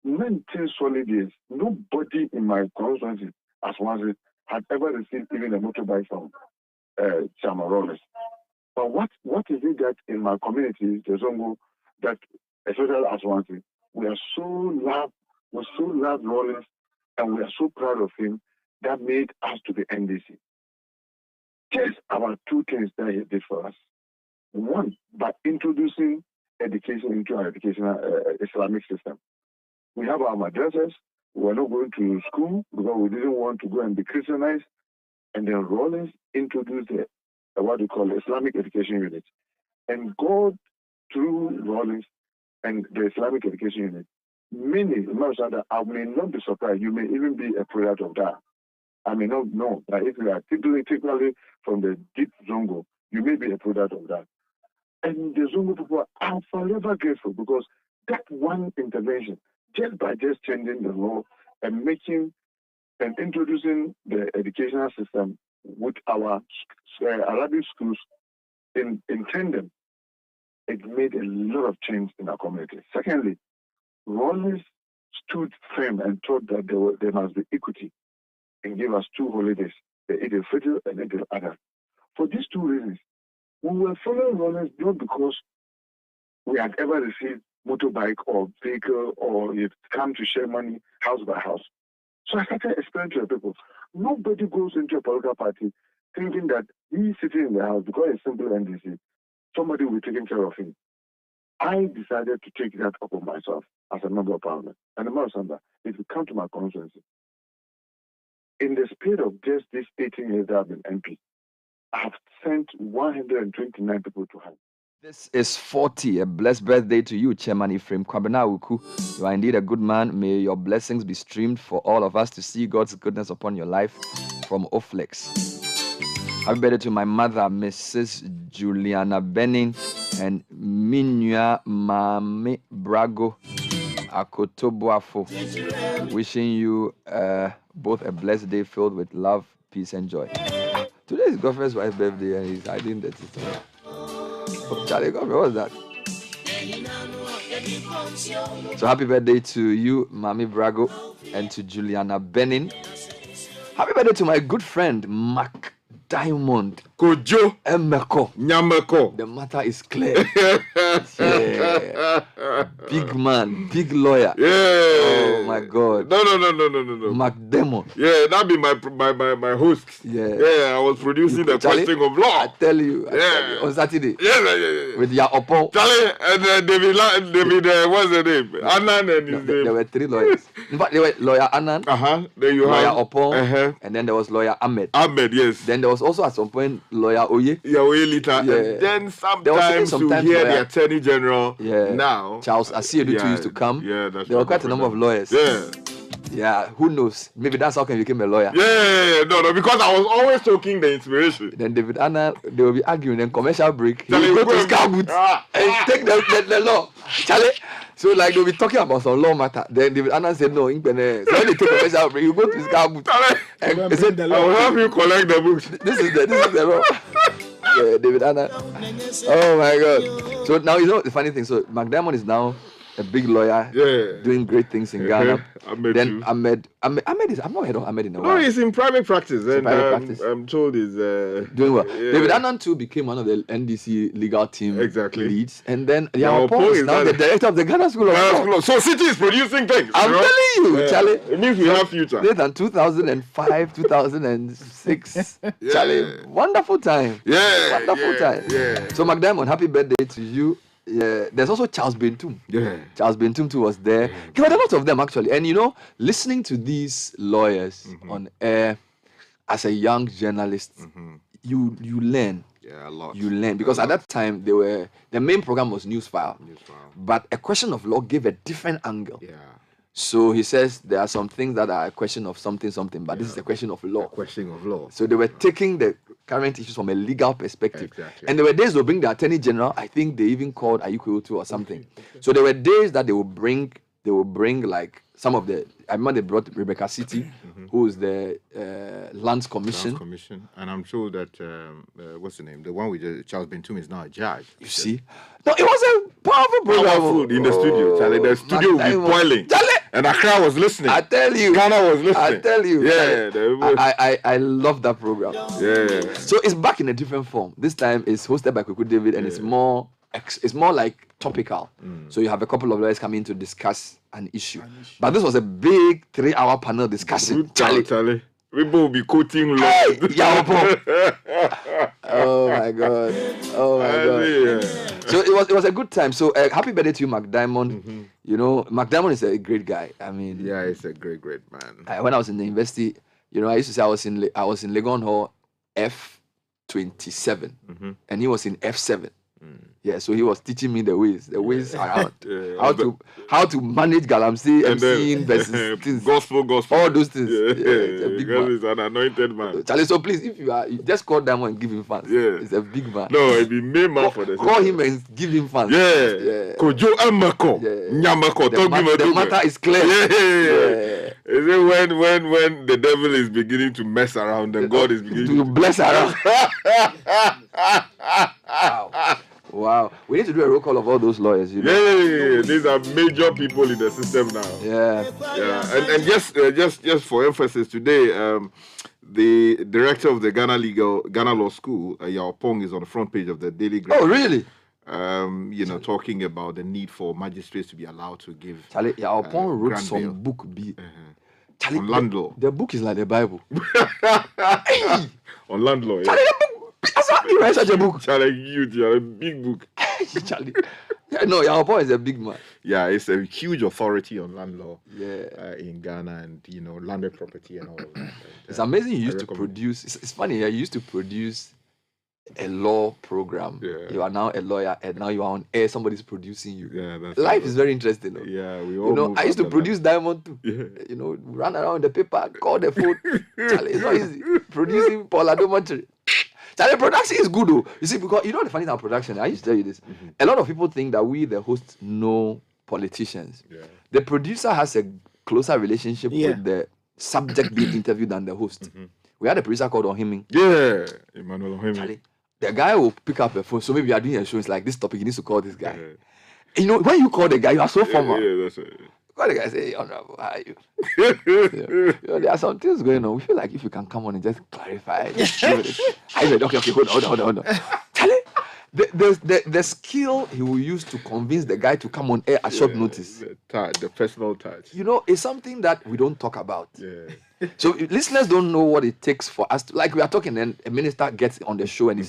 19 solid years. Nobody in my constituency, as well as had ever received even a motorbike from Chairman Rawlings. But what is it that in my community, the Zongo, that especially as one thing, we so love Rawlings, and we are so proud of him that made us to the NDC. Just about two things that he did for us. One, by introducing education into our educational Islamic system. We have our madrasas. We were not going to school because we didn't want to go and be Christianized. And then Rawlings introduced what we call Islamic Education Unit. And God, through Rawlings and the Islamic Education Unit, many, I may not be surprised, you may even be a product of that. I may not know that if you are typically from the deep Zongo, you may be a product of that. And the Zongo people are forever grateful because that one intervention, just by just changing the law and making and introducing the educational system with our Arabic schools in tandem, it made a lot of change in our community. Secondly, Rawlings stood firm and thought that there must be equity and gave us 2 holidays, the Eid al-Fitr and Eid al-Adha. For these 2 reasons, we were following Rawlings not because we had ever received motorbike or vehicle or you've come to share money house by house. So I started explaining to the people, nobody goes into a political party thinking that he's sitting in the house because it's simple NDC, somebody will be taking care of him. I decided to take that upon myself as a member of parliament. And the if you come to my constituency, in the spirit of just these 18 years that I've been MP, I have sent 129 people to help. This is 40. A blessed birthday to you, Chairman Ephraim Kwabena Uku. You are indeed a good man. May your blessings be streamed for all of us to see God's goodness upon your life from Oflex. Happy birthday to my mother, Mrs. Juliana Benning, and Minua Mami Brago Akotobuafo. Wishing you both a blessed day filled with love, peace, and joy. Today is Godfrey's wife's birthday, and he's hiding that it's Charlie Godfrey, what was that? So happy birthday to you, Mami Brago, and to Juliana Benning. Happy birthday to my good friend, Mac Diamond. Kojo. Emeko. Nyameko. The matter is clear. Yeah. Big man, big lawyer. Yeah. Oh my God. No. Mac Diamond. Yeah, that be my host. Yeah. Yeah, I was producing the question of law. I tell you. On Saturday. Yeah. With your Oppo. Charlie and David, what's the name? Annan and his name. There were 3 lawyers. In fact, there were lawyer Annan. Then you lawyer have Oppo. And then there was lawyer Ahmed. Ahmed, yes. Then there was also at some point lawyer Oye. Yeah, Oye Lita. Yeah. And then sometimes you hear the Attorney General now. Charles Asiedu used to come. Yeah, that's there were quite a number of lawyers. Yeah, who knows? Maybe that's how come you became a lawyer. Yeah, no, because I was always talking the inspiration. Then David Anna, they will be arguing, then commercial break. He will go to Scar Boots and take the law. Charlie. So like they'll be talking about some law matter. Then David Anna said no, so when they take commercial break, you go to Scar Boots. And he said, I will help you collect the books. This is the law. Yeah, David Anna. Oh my God. So now you know the funny thing. So Mac Diamond is now a big lawyer, doing great things in Ghana. Then Ahmed is, I've not heard of Ahmed in a while. No, he's in private practice, and practice. I'm told he's doing well. David Annan too became one of the NDC legal team leads, and then Paul is now the director of the Ghana School of Law. So Citi is producing things. I'm telling you, Charlie. It means we have future. Later than 2005, 2006, Charlie, wonderful time. Wonderful time. Yeah. So Mac Diamond, happy birthday to you. Yeah, there's also Charles Bentum. Yeah. Charles Bentum too was there. There were a lot of them actually. And you know, listening to these lawyers on air as a young journalist, you learn. Yeah, a lot. You learn. Because at that time the main program was Newsfile. But a question of law gave a different angle. Yeah. So he says there are some things that are a question of something, but this is a question of law. A question of law. So they were taking the current issues from a legal perspective. Exactly. And there were days they'll bring the Attorney General. I think they even called Ayuko or something. So there were days that they will bring like some of the, I remember they brought Rebecca Citi, who is the Lands Commission. And I'm sure that, what's the name? The one with Charles Bentum is now a judge. You see? No, it was a powerful program. Powerful in the studio, Charlie. The studio will be boiling. Charlie! And Accra was listening. I tell you. Ghana was listening. I tell you. Yeah. I love that program. Yeah. So it's back in a different form. This time it's hosted by Kweku David and it's more like topical. So you have a couple of lawyers coming to discuss an issue. But this was a big 3-hour panel discussion. Charlie. People will be quoting law. Oh my God. Yeah. So it was a good time. So happy birthday to you, Mac Diamond. You know, Mac Diamond is a great guy. I mean, yeah, he's a great man. When I was in the university, you know, I used to say I was in Legon Hall F27, and he was in F7. Yeah, so he was teaching me the ways around, how to manage Galamsey, MCing versus things, gospel, all those things. Because he's an anointed man. Charlie, so please, if you just call Diamond and give him fans. Yeah, he's a big man. No, he'll be main man for this. Call him and give him fans. Yeah. Kojo Emeko, Nyameko. The matter is clear. Yeah. Is it when the devil is beginning to mess around and God is beginning to bless around? Wow. We need to do a roll call of all those lawyers, you know. Yeah. These are major people in the system now. Yeah. And just for emphasis today, the director of the Ghana Law School, Yao Pong, is on the front page of the Daily Graphic. Oh, really? Talking about the need for magistrates to be allowed to give. Charlie, Yao Pong wrote some book. Charlie, on land law. The book is like the Bible. On land law, yeah. Charlie, that's how you write such a book. Charlie, you're a big book. Charlie. Yeah, no, Yao Pong is a big man. Yeah, it's a huge authority on land law. Yeah. In Ghana and landed property and all of that. It's amazing you used to produce. It's funny. You used to produce a law program. Yeah. You are now a lawyer, and now you are on air. Somebody's producing you. Yeah, that's life is very interesting. Though. Yeah, we all. I used to produce Diamond too. Yeah. Run around the paper, call the phone. Charlie, it's not easy. Producing Paul Adomatri. Charlie, production is good though. You see, because the funny thing about production, I used to tell you this. A lot of people think that we, the hosts, know politicians. Yeah. The producer has a closer relationship with the subject being interviewed than the host. We had a producer called Ohiming. Yeah, Emmanuel Ohiming. Charlie, the guy will pick up a phone. So maybe you are doing a show. It's like this topic. You need to call this guy. Yeah. When you call the guy, you are so formal. Yeah, that's it. What the guy say, Honorable, how are you? You know, there are some things going on. We feel like if you can come on and just clarify. I said, okay, hold on. Charlie, the skill he will use to convince the guy to come on air at short notice. The personal touch. You know, it's something that we don't talk about. Yeah. So listeners don't know what it takes for us to, like we are talking and a minister gets on the show and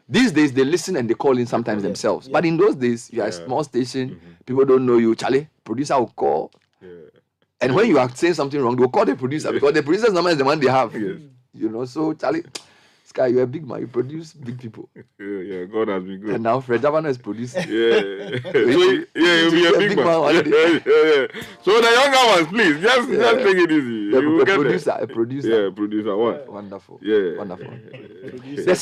these days they listen and they call in sometimes themselves. But in those days, you are a small station, people don't know you. Charlie, producer will call. And when you are saying something wrong, they'll call the producer because the producer's number is the one they have. You know, so Charlie, Sky, you're a big man. You produce big people. Yeah, God has been good. And now Fred Javano is producing. You'll be a big man. Yeah. So the younger ones, please, just take it easy. A producer. Yeah, producer. What? Wonderful. Yeah. Wonderful. There's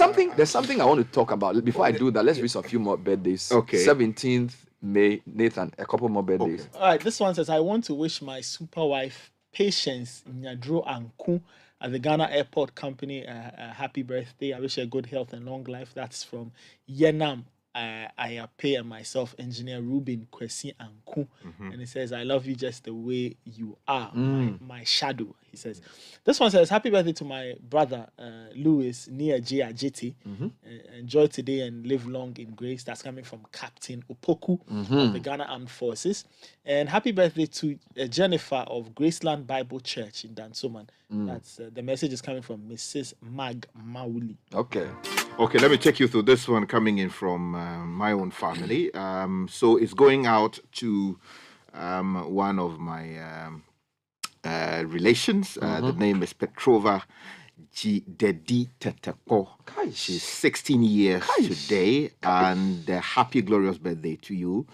something I want to talk about. Before I do that, let's read a few more birthdays. Okay. 17th May, Nathan, a couple more birthdays. Okay. All right, this one says, I want to wish my super wife, Patience Nyadro Anku, at the Ghana Airport Company, a happy birthday. I wish her good health and long life. That's from Yenam Ayape and myself, engineer Ruben Kwesi Anku. And he says, I love you just the way you are, my shadow. He says, this one says, happy birthday to my brother, Louis, near J. Ajiti. Enjoy today and live long in grace. That's coming from Captain Opoku of the Ghana Armed Forces. And happy birthday to Jennifer of Graceland Bible Church in Dansoman. That's the message is coming from Mrs. Mag Mauli. Okay, let me take you through this one coming in from my own family. So it's going out to one of my relations. The name is Petrova Dedi Teteko. She's 16 years today, and happy glorious birthday to you.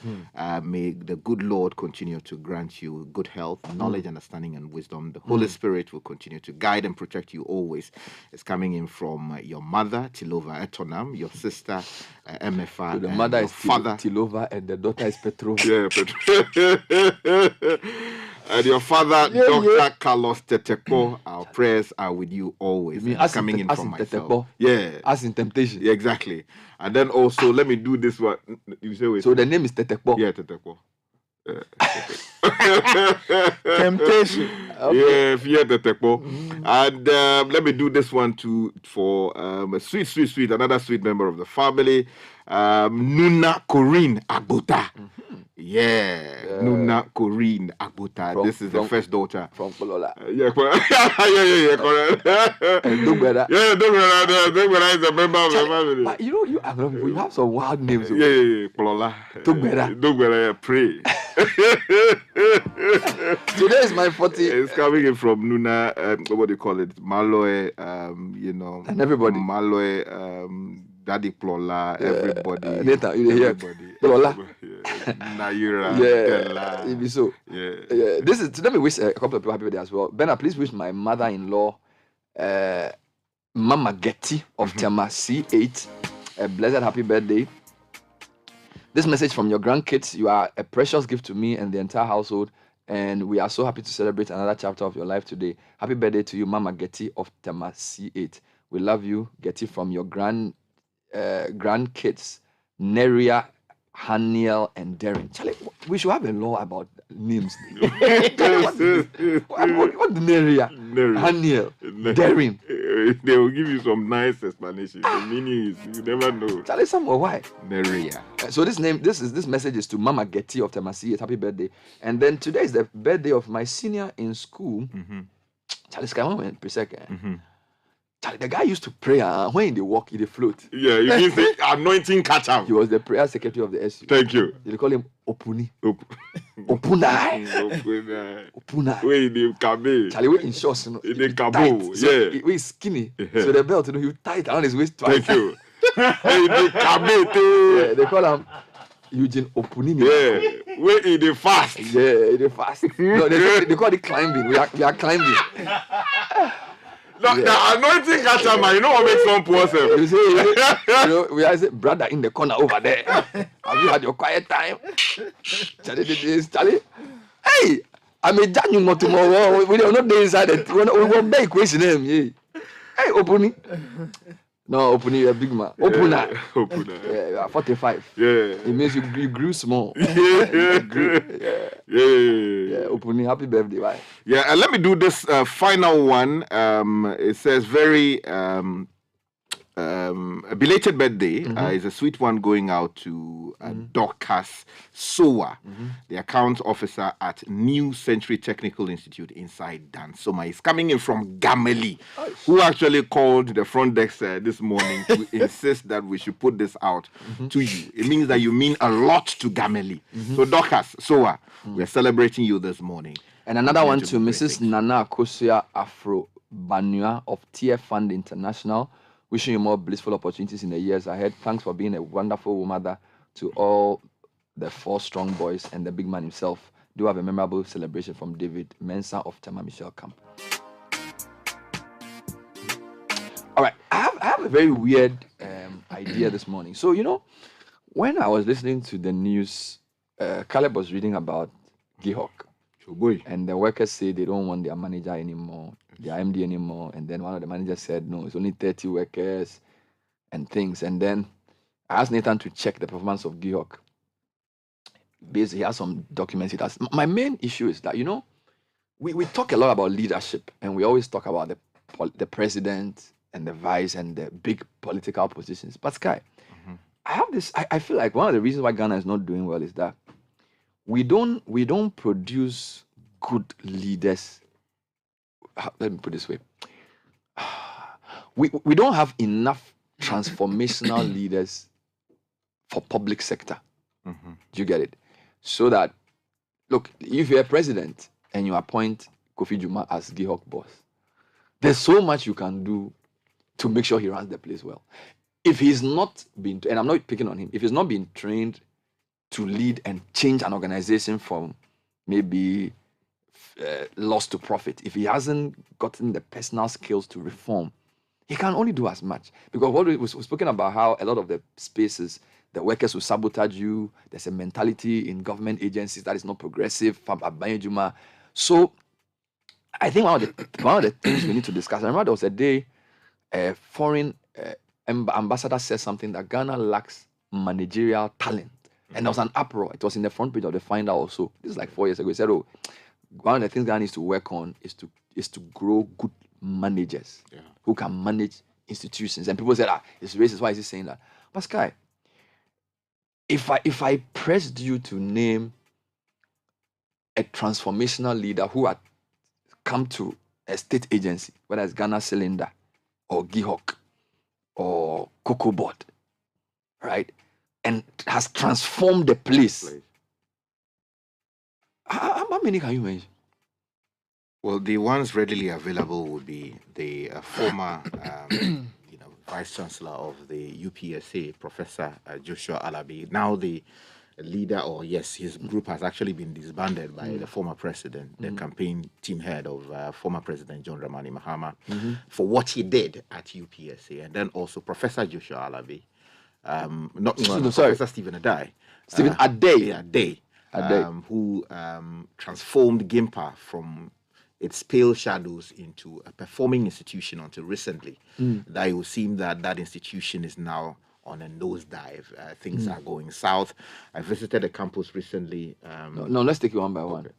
May the good Lord continue to grant you good health, knowledge, understanding, and wisdom. The Holy Spirit will continue to guide and protect you always. It's coming in from your mother, Tilova Etonam, your sister, MFA, So the mother your is father. Tilova and the daughter is Petrova. Yeah, and your father, Dr. Carlos Teteko. Our prayers are with you always. As coming in in from myself. Teteko? Yeah. As in temptation. Yeah, exactly. And then also, let me do this one. You say wait. So the name is Teteko. Yeah, Teteko. Temptation. Yeah, fear Teteko. And let me do this one for a sweet, another sweet member of the family, Nuna Corinne Agbota. Nuna Corinne Agbota. This is the first daughter from Kolola. Yeah, correct. And Dogbera. Yeah, Dogbera is a member of the family. But you know, you people, you have some wild names. Yeah, Kolola. Dogbera, pray. Today is my 40. It's coming in from Nuna, what do you call it? Maloe, and everybody. Maloe, Daddy Plola, everybody. Neta, you hear Plola. Naira, yeah, it be so. Yeah. This is, let me wish a couple of people happy birthday as well. Bernard, please wish my mother-in-law, Mama Getty of Tema C8, a blessed happy birthday. This message from your grandkids: you are a precious gift to me and the entire household, and we are so happy to celebrate another chapter of your life today. Happy birthday to you, Mama Getty of Tema C8. We love you, Getty, from your grandkids, Neria, Haniel, and Darren. Charlie, we should have a law about names. What Neria? Haniel, Darren. They will give you some nice explanation. The meaning is you never know. Charlie, somewhere why? Neria. So this message is to Mama Getty of Temasi. Happy birthday. And then today is the birthday of my senior in school. Charlie, Sky, one minute per second. Charlie, the guy used to pray when they walk, he float. Yeah, it means the anointing catch up. He was the prayer secretary of the SU. Thank you. They call him Opuni. Opunai. Opunai. Wait, the Kabe. Charlie, we in shorts, you know. In the Kabo, yeah. We skinny. So the belt, you know, he tight around his waist twice. Thank you. Hey, the Kabe too. Yeah, they call him Eugene Opunini. Yeah, we in the fast. Yeah, in the fast. No, they call it climbing. We are climbing. No, the anointing catch up, man. You know what makes one poor self? You see, you know, we are saying, brother in the corner over there. Have you had your quiet time? Charlie. Hey, I'm a Daniel tomorrow. We are not there inside it. We won't make question him. Hey, Opuni. No, opener, you're a big man. Opener. Opener. Yeah, 45. Yeah. It means you grew small. Yeah. Yeah, opening. Happy birthday, bye. Yeah, and let me do this final one. It says very a belated birthday. Is a sweet one going out to Dorcas Sowa, the account officer at New Century Technical Institute inside Dansoma. He's coming in from Gameli, who actually called the front desk this morning to insist that we should put this out to you. It means that you mean a lot to Gameli. So Dorcas Sowa, we're celebrating you this morning. And another one to Mrs. Nana Akosia Afro Banua of TF Fund International. Wishing you more blissful opportunities in the years ahead. Thanks for being a wonderful mother to all the 4 strong boys and the big man himself. Do have a memorable celebration from David Mensa of Tema Michelle Camp. All right, I have a very weird idea this morning. So, you know, when I was listening to the news, Caleb was reading about Gihok. And the workers say they don't want their manager anymore, their MD anymore. And then one of the managers said, no, it's only 30 workers and things. And then I asked Nathan to check the performance of Gihok. Basically, he has some documents. My main issue is that, you know, we talk a lot about leadership, and we always talk about the president and the vice and the big political positions. But Sky, I feel like one of the reasons why Ghana is not doing well is that we don't produce good leaders. Let me put it this way. We don't have enough transformational leaders for public sector. Do you get it? So that, look, if you're a president and you appoint Kofi Juma as Gihok boss, there's so much you can do to make sure he runs the place well. If he's not been, and I'm not picking on him, if he's not been trained to lead and change an organization from maybe loss to profit, if he hasn't gotten the personal skills to reform, he can only do as much. Because what we was spoken about how a lot of the spaces, the workers will sabotage you. There's a mentality in government agencies that is not progressive. So I think one of the things we need to discuss, I remember there was a day a foreign ambassador said something that Ghana lacks managerial talent. And there was an uproar. It was in the front page of the Finder also. This is like 4 years ago. He said, oh, one of the things Ghana needs to work on is to grow good managers who can manage institutions. And people said, it's racist. Why is he saying that? But Sky, if I pressed you to name a transformational leader who had come to a state agency, whether it's Ghana Cylinder or Gihok or Cocoa Board, right? And has transformed the place. How many can you mention? Well, the ones readily available would be the former Vice Chancellor of the UPSA, Professor Joshua Alabi, now the leader, or yes, his group has actually been disbanded by the former president, the campaign team head of former President John Dramani Mahama, for what he did at UPSA. And then also Professor Joshua Alabi, Professor Stephen Adai. Stephen Adai. Who transformed GIMPA from its pale shadows into a performing institution until recently. That it would seem that that institution is now on a nosedive. Things are going south. I visited a campus recently. No, let's take it one by one.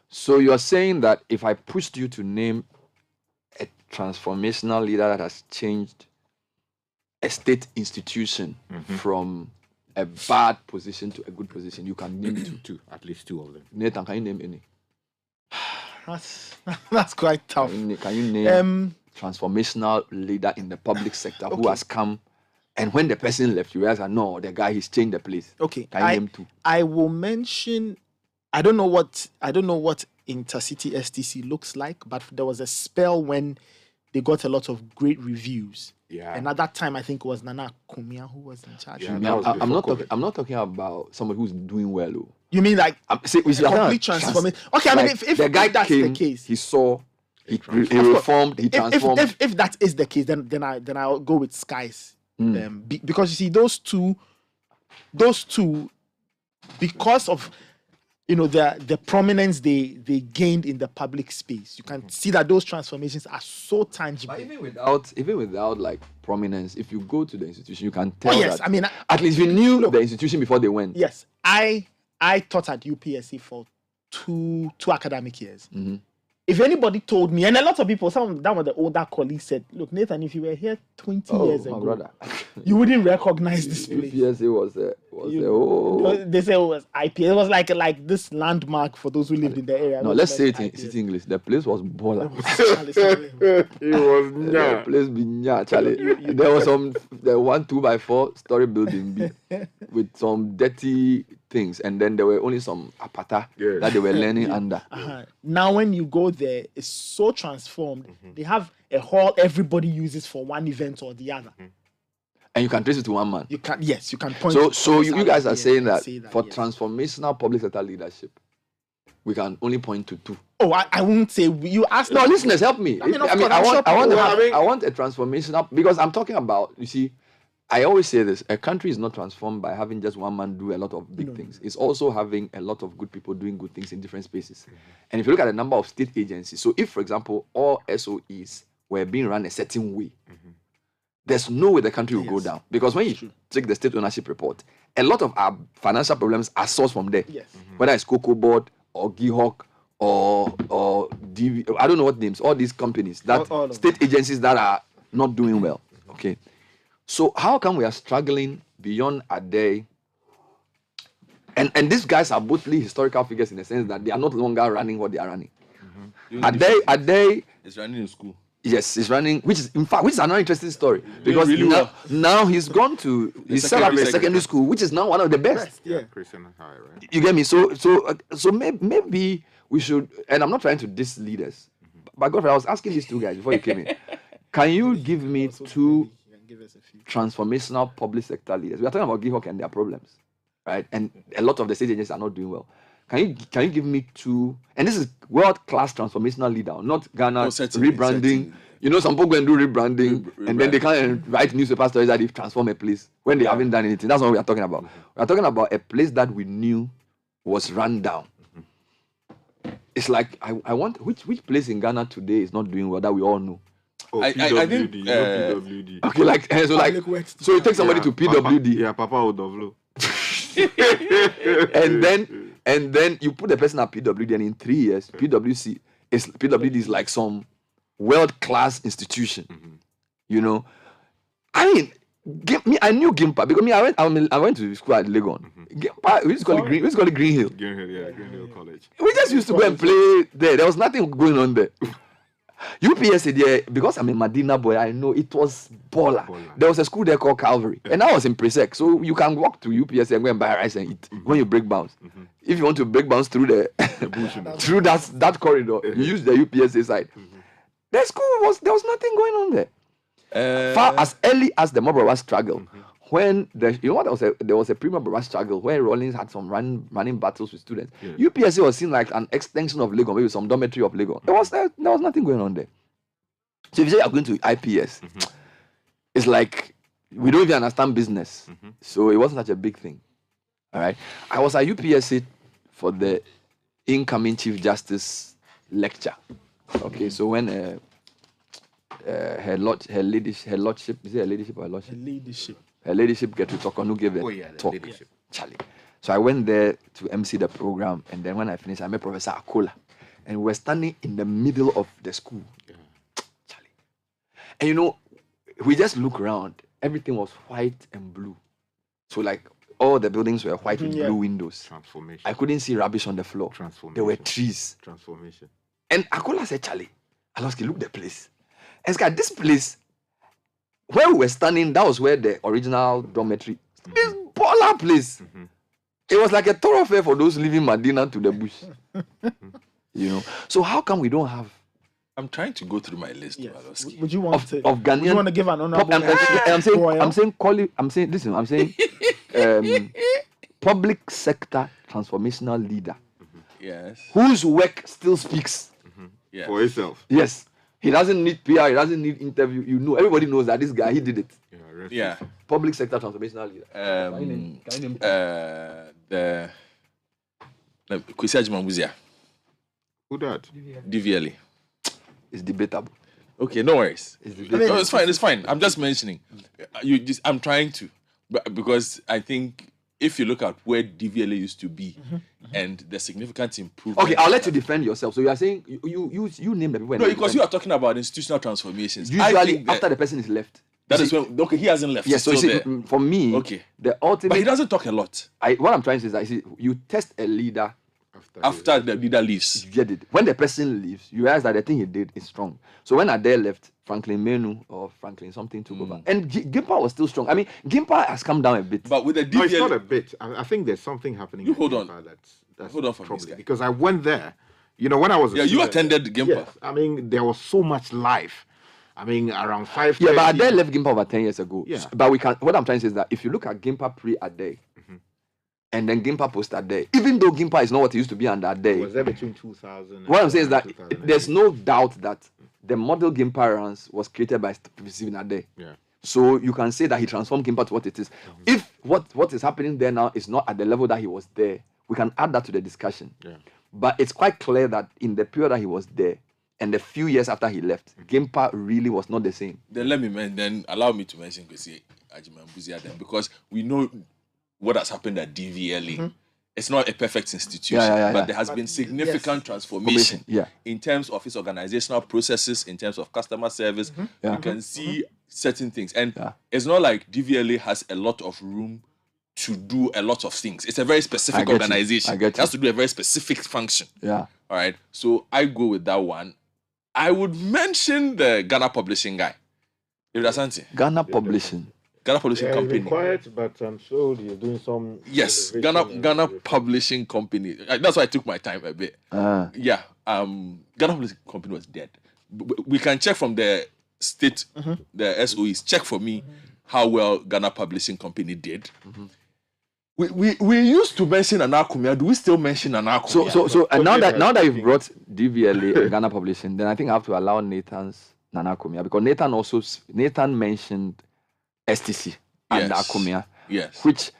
So you are saying that if I pushed you to name a transformational leader that has changed a state institution from a bad position to a good position, you can name two, at least two of them. Nathan, can you name any? That's quite tough. Can you name transformational leader in the public sector who has come, and when the person left, you realize that no, the guy he's changed the place. Okay, can you name two? I will mention. I don't know what Intercity STC looks like, but there was a spell when they got a lot of great reviews. Yeah. And at that time, I think it was Nana Kumia who was in charge. Yeah, I'm not talking about somebody who's doing well. Though. You mean like complete transformation? Okay, I mean, if the guy that's came, the case, he saw, he reformed, he transformed. If that is the case, then I'll go with Skies, because you see those two, because of the prominence they gained in the public space. You can see that those transformations are so tangible. But even without like prominence, if you go to the institution, you can tell yes, that. I mean, at least you knew the institution before they went. Yes, I taught at UPSC for two academic years. If anybody told me, and a lot of people, some of the older colleagues said, "Look, Nathan, if you were here 20 years ago, brother, you wouldn't recognize this place." UPSC was they say it was IPS. It was like this landmark for those who lived in the area. No, let's say it in city English. The place was baller. It was the place be Charlie. There was the 1 2x4 story building with some dirty things, and then there were only some apata that they were learning under. Now when you go there, it's so transformed. They have a hall everybody uses for one event or the other. And you can trace it to one man. You can point. So you guys are saying that for transformational public sector leadership, we can only point to 2. Oh, I won't say you asked. No, listeners, help me. I want a transformational, because I'm talking about, you see, I always say this: a country is not transformed by having just one man do a lot of big things. It's also having a lot of good people doing good things in different spaces. And if you look at the number of state agencies, so if, for example, all SOEs were being run a certain way, there's no way the country will go down. Because when you take the state ownership report, a lot of our financial problems are sourced from there. Whether it's Cocoa Board or Gihawk or DV, I don't know what names, all these companies, that state agencies that are not doing well. Okay. So how come we are struggling beyond a day? And these guys are both historical figures in the sense that they are not longer running what they are running. A day is running in school. Yes, he's running, which is another interesting story, because now he's gone to set up a secondary school, which is now one of the best. Christian High, right? You get me? So maybe we should, and I'm not trying to diss leaders, but Godfrey, I was asking these 2 guys before you came in. Can you give me 2 transformational public sector leaders? We are talking about Gihawk and their problems, right? And a lot of the state agencies are not doing well. Can you give me 2? And this is world-class transformational leader, not Ghana rebranding. You know, some people go and do rebranding, and then they can't write newspaper stories that they've transformed a place when they haven't done anything. That's what we are talking about. We are talking about a place that we knew was run down. It's like I want which place in Ghana today is not doing well that we all know. I think PWD. Okay, so you take somebody to PWD. Papa Odovlo. and then you put the person at PWD, and in 3 years, PWD is like some world-class institution. You know, I mean, I knew Gimpa because I went to school at Legon. Gimpa, we used to call it Green Hill. Green Hill College. We just used to go and play there. There was nothing going on there. UPSC there, because I'm a Medina boy, I know it was baller. There was a school there called Calvary, and I was in Presec, so you can walk to UPSC and go and buy rice and eat when you break bounce. If you want to break bounce through the through that corridor, you use the UPSC side. The school there was nothing going on there. Far as early as the Mobile struggle, when there was a pre-Mobile struggle where Rollins had some running battles with students. UPSC was seen like an extension of Legon, maybe some dormitory of Legon. There was nothing going on there. So if you say you're going to IPS, it's like we don't even understand business. So it wasn't such a big thing. All right. I was at UPSC for the incoming Chief Justice lecture. Okay, so when her lordship, is it her ladyship or her lordship? Her ladyship get to talk on who gave the talk. Charlie. So I went there to MC the program, and then when I finished, I met Professor Akola, and we were standing in the middle of the school. Charlie. And you know, we just look around. Everything was white and blue. So like all the buildings were white with blue windows. Transformation. I couldn't see rubbish on the floor. There were trees. Transformation. And Akola said, Charlie, Aloski, look the place. And it's got this place, where we were standing, that was where the original dormitory, this baller place. It was like a thoroughfare for those leaving Medina to the bush. You know. So how come we don't have? I'm trying to go through my list. Would you want of Ghanaian? Would you want to give an honorable? I'm saying public sector transformational leader. Yes. Whose work still speaks. For itself. Yes. He doesn't need PR, he doesn't need interview. You know, everybody knows that this guy, he did it. Yeah. Public sector transformational leader. Kwesi Ajimambuzia. Who that? DVLA. It's debatable. Okay, no worries. No, it's fine. It's fine. I'm just mentioning. I'm trying to, but because I think if you look at where DVLA used to be and the significant improvement. Okay, I'll let you defend yourself. So you are saying you name the people. No, because you are talking about institutional transformations. Usually after the person is left. That is when he hasn't left. Yes, so for me, the ultimate. But he doesn't talk a lot. What I'm trying to say is that you test a leader after the leader leaves. You get it. When the person leaves, you realize that the thing he did is strong. So when Adair left, Franklin Menu or Franklin something took over, and Gimpa was still strong. I mean, Gimpa has come down a bit. But with the DVLA, no, it's not a bit. I think there's something happening. Hold on. That's hold on for me, because I went there. You know, when I was you attended Gimpa. Yes, I mean, there was so much life. I mean, around 5. Yeah, but Adair left Gimpa over 10 years ago. Yeah. But what I'm trying to say is that if you look at Gimpa pre-Adair, and then Gimpa post-Adair, even though Gimpa is not what it used to be under Adair. Was there between 2000? What I'm saying is that there's no doubt that the model Gimpa runs was created by Stephen Adair. Yeah. So you can say that he transformed Gimpa to what it is. If what is happening there now is not at the level that he was there, we can add that to the discussion. Yeah. But it's quite clear that in the period that he was there, and the few years after he left, Gimpa really was not the same. Then allow me to mention Kwesi Ajimambuzia then, because we know what has happened at DVLA. It's not a perfect institution, but there has been significant transformation in terms of its organizational processes, in terms of customer service. You can see certain things. And it's not like DVLA has a lot of room to do a lot of things. It's a very specific organization. It has to do a very specific function. Yeah. All right. So I go with that one. I would mention the Ghana Publishing guy. Ghana Publishing. Ghana Publishing Company. Been quiet, but I'm sure you're doing some. Yes, Ghana Publishing Company. That's why I took my time a bit. Yeah. Ghana Publishing Company was dead. We can check from the state, the SOEs. Check for me how well Ghana Publishing Company did. We used to mention Anakumia. Do we still mention Anakumia? So now that you've brought DVLA and Ghana Publishing, then I think I have to allow Nathan's Nanakumia, because Nathan mentioned STC and Akumia. Yes. Which,